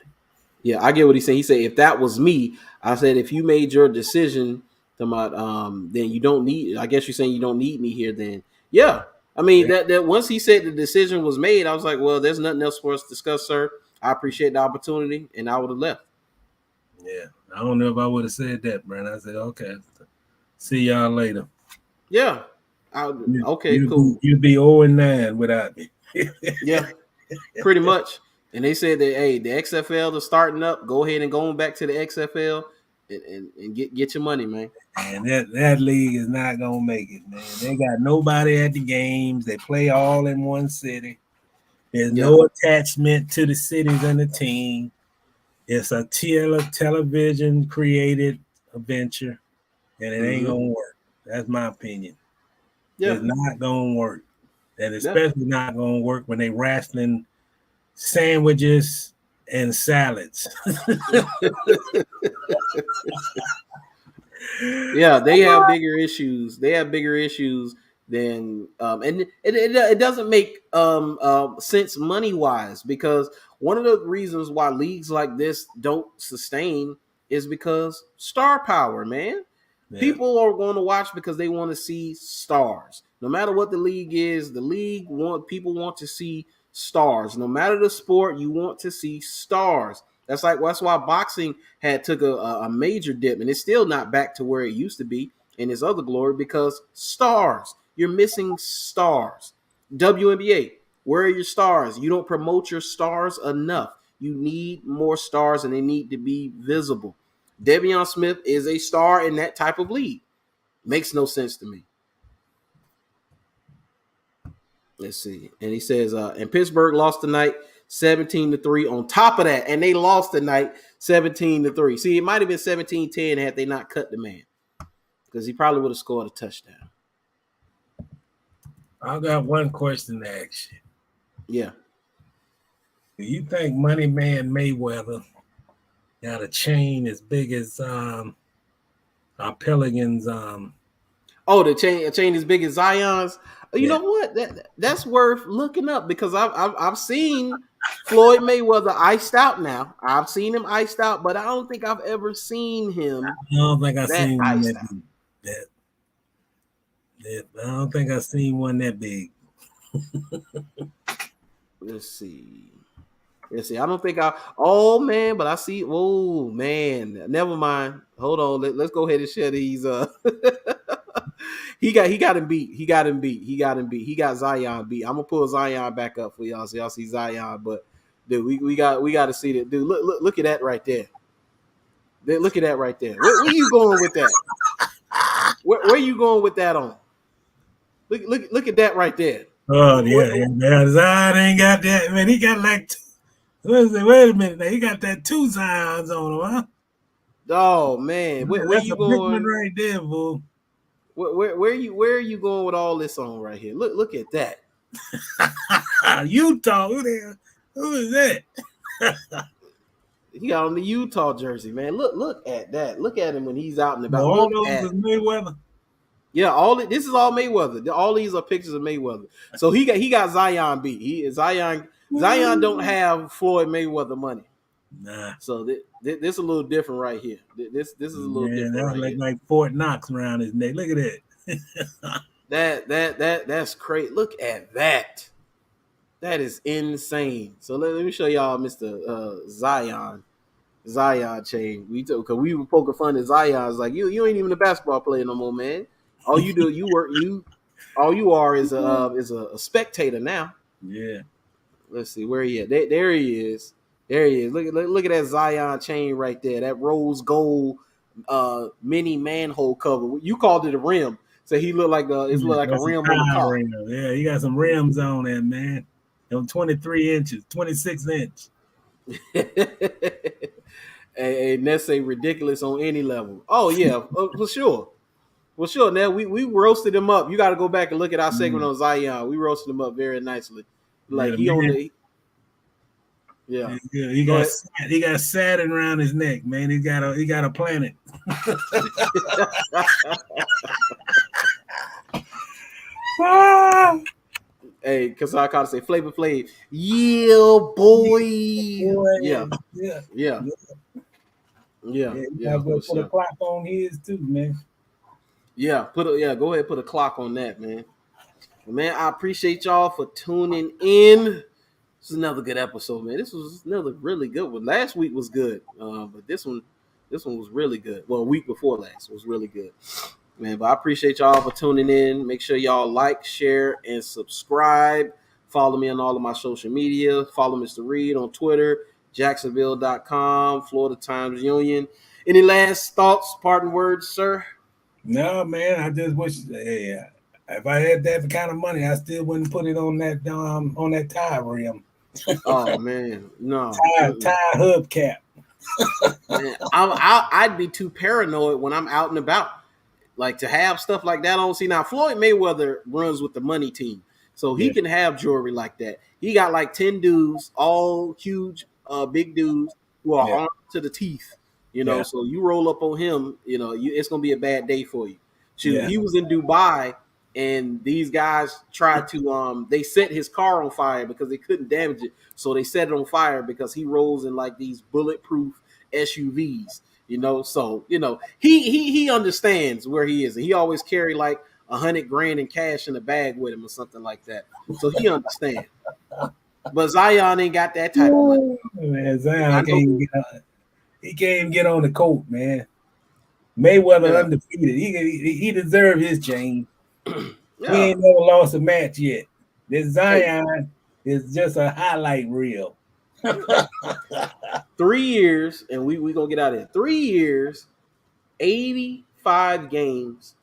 Yeah, I get what he's saying. He said, if that was me, I said, if you made your decision, then you don't need. I guess you're saying you don't need me here. Then, yeah. I mean that once he said the decision was made, I was like, well, there's nothing else for us to discuss, sir. I appreciate the opportunity, and I would have left. Yeah, I don't know if I would have said that, Brandon. I said, okay, see y'all later. Yeah. Okay, cool. You'd be 0-9 without me. Yeah, pretty much. And they said that, hey, the XFL is starting up. Go ahead and going back to the XFL and get your money, man. And that league is not gonna make it, man. They got nobody at the games. They play all in one city. There's no attachment to the cities and the team. It's a television created adventure, and it ain't gonna work. That's my opinion. Yeah. It's not gonna work, and especially not gonna work when they rationing sandwiches and salads. Yeah, they have bigger issues. They have bigger issues than and it doesn't make sense money wise, because one of the reasons why leagues like this don't sustain is because star power, man. Yeah. People are going to watch because they want to see stars. No matter what the league is, people want to see stars. No matter the sport, you want to see stars. That's why boxing took a major dip, and it's still not back to where it used to be in its other glory, because stars. You're missing stars. WNBA, where are your stars? You don't promote your stars enough. You need more stars, and they need to be visible. Davion Smith is a star in that type of league. Makes no sense to me. Let's see. And he says, and Pittsburgh lost tonight 17-3 on top of that. And they lost tonight 17-3. See, it might have been 17-10 had they not cut the man, because he probably would have scored a touchdown. I got one question to ask you. Yeah. Do you think Money Man Mayweather got a chain as big as our Pelicans? The chain as big as Zion's. You know what? That's worth looking up, because I've seen Floyd Mayweather iced out now. I've seen him iced out, but I don't think I've ever seen him. I don't think I've seen iced out. I don't think I've seen one that big. Let's see. I don't think oh man, but I see. Oh man, never mind. Hold on. Let's go ahead and share these. He got him beat. He got Zion beat. I'm gonna pull Zion back up for y'all so y'all see Zion. But dude, we got to see that. Dude, look at that right there. Look at that right there. Where you going with that? Where you going with that on? Look at that right there. Oh yeah. Zion ain't got that, man. He got like wait a minute. Now he got that 2 Zions on him, huh? Oh man, where you going? Right there, boo. Where are you going with all this on right here? Look at that. Utah, who is that? He got on the Utah jersey, man. Look at that. Look at him when he's out and about. All Look those at is Mayweather. Yeah, this is all Mayweather. All these are pictures of Mayweather. So he got Zion beat. Zion don't have Floyd Mayweather money. Nah. So this is a little different right here. This is a little different That right was here. like Fort Knox around his neck. Look at that. That's crazy. Look at that. That is insane. So let me show y'all Mr. Zion chain. Because we were poking fun at Zion's like you ain't even a basketball player no more, man. All you do all you are is a spectator now. Yeah. Let's see where he at. There he is. There he is. Look at that Zion chain right there. That rose gold mini manhole cover. You called it a rim. So he looked like a rim on the top. Rim. Yeah, you got some rims on there, man. On 23 inches, 26 inch. And that's a ridiculous on any level. Oh yeah, for sure. Well, sure. Now we roasted him up. You got to go back and look at our segment on Zion. We roasted him up very nicely. Like he on the He got Saturn around his neck, man. He got a planet. Hey, because I gotta say Flavor Flav. Yeah, boy. Yeah. Put a clock on his too, man. Yeah, go ahead and put a clock on that, man. Man, I appreciate y'all for tuning in. This is another good episode, man. This was another really good one. Last week was good, but this one was really good. Well, a week before last was really good, man. But I appreciate y'all for tuning in. Make sure y'all like, share, and subscribe. Follow me on all of my social media. Follow Mr. Reid on Twitter, Jacksonville.com, Florida Times-Union. Any last thoughts, parting words, sir? No, man. I just wish, if I had that kind of money, I still wouldn't put it on that tie rim. Oh man, no tie hubcap. Man, I'd be too paranoid when I'm out and about, like to have stuff like that on. See, now Floyd Mayweather runs with the money team, so he can have jewelry like that. He got like 10 dudes, all huge, big dudes who are armed to the teeth. So you roll up on him, it's gonna be a bad day for you. Shoot, he was in Dubai. And these guys tried to they set his car on fire because they couldn't damage it. So they set it on fire because he rolls in like these bulletproof SUVs, So, he understands where he is. And he always carry like $100,000 in cash in a bag with him or something like that. So he understands. But Zion ain't got that type of money. Man, Zion he can't even get on the court, man. Mayweather undefeated. He deserved his chain. He ain't never lost a match yet. This Zion is just a highlight reel. 3 years, and we gonna get out of here. 3 years, 85 games,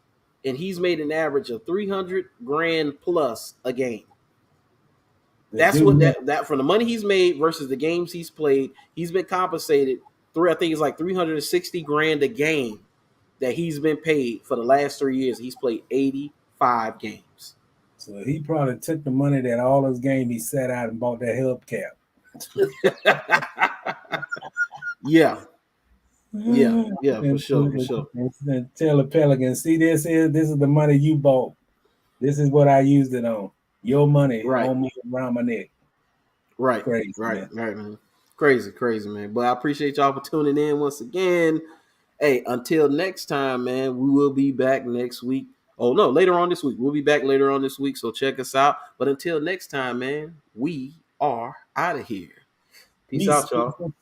and he's made an average of $300,000 plus a game. That's what that from the money he's made versus the games he's played. He's been compensated I think it's like $360,000 a game that he's been paid for the last 3 years. He's played 85 games. So he probably took the money that all those games he sat out and bought that hubcap. Yeah, for sure. And tell the Pelicans, see, this is the money you bought. This is what I used it on. Your money on me around my neck. Right, crazy, right, man. Crazy, man. But I appreciate y'all for tuning in once again. Hey, until next time, man, we will be back next week. Oh, no, later on this week. We'll be back later on this week, so check us out. But until next time, man, we are out of here. Peace out, y'all.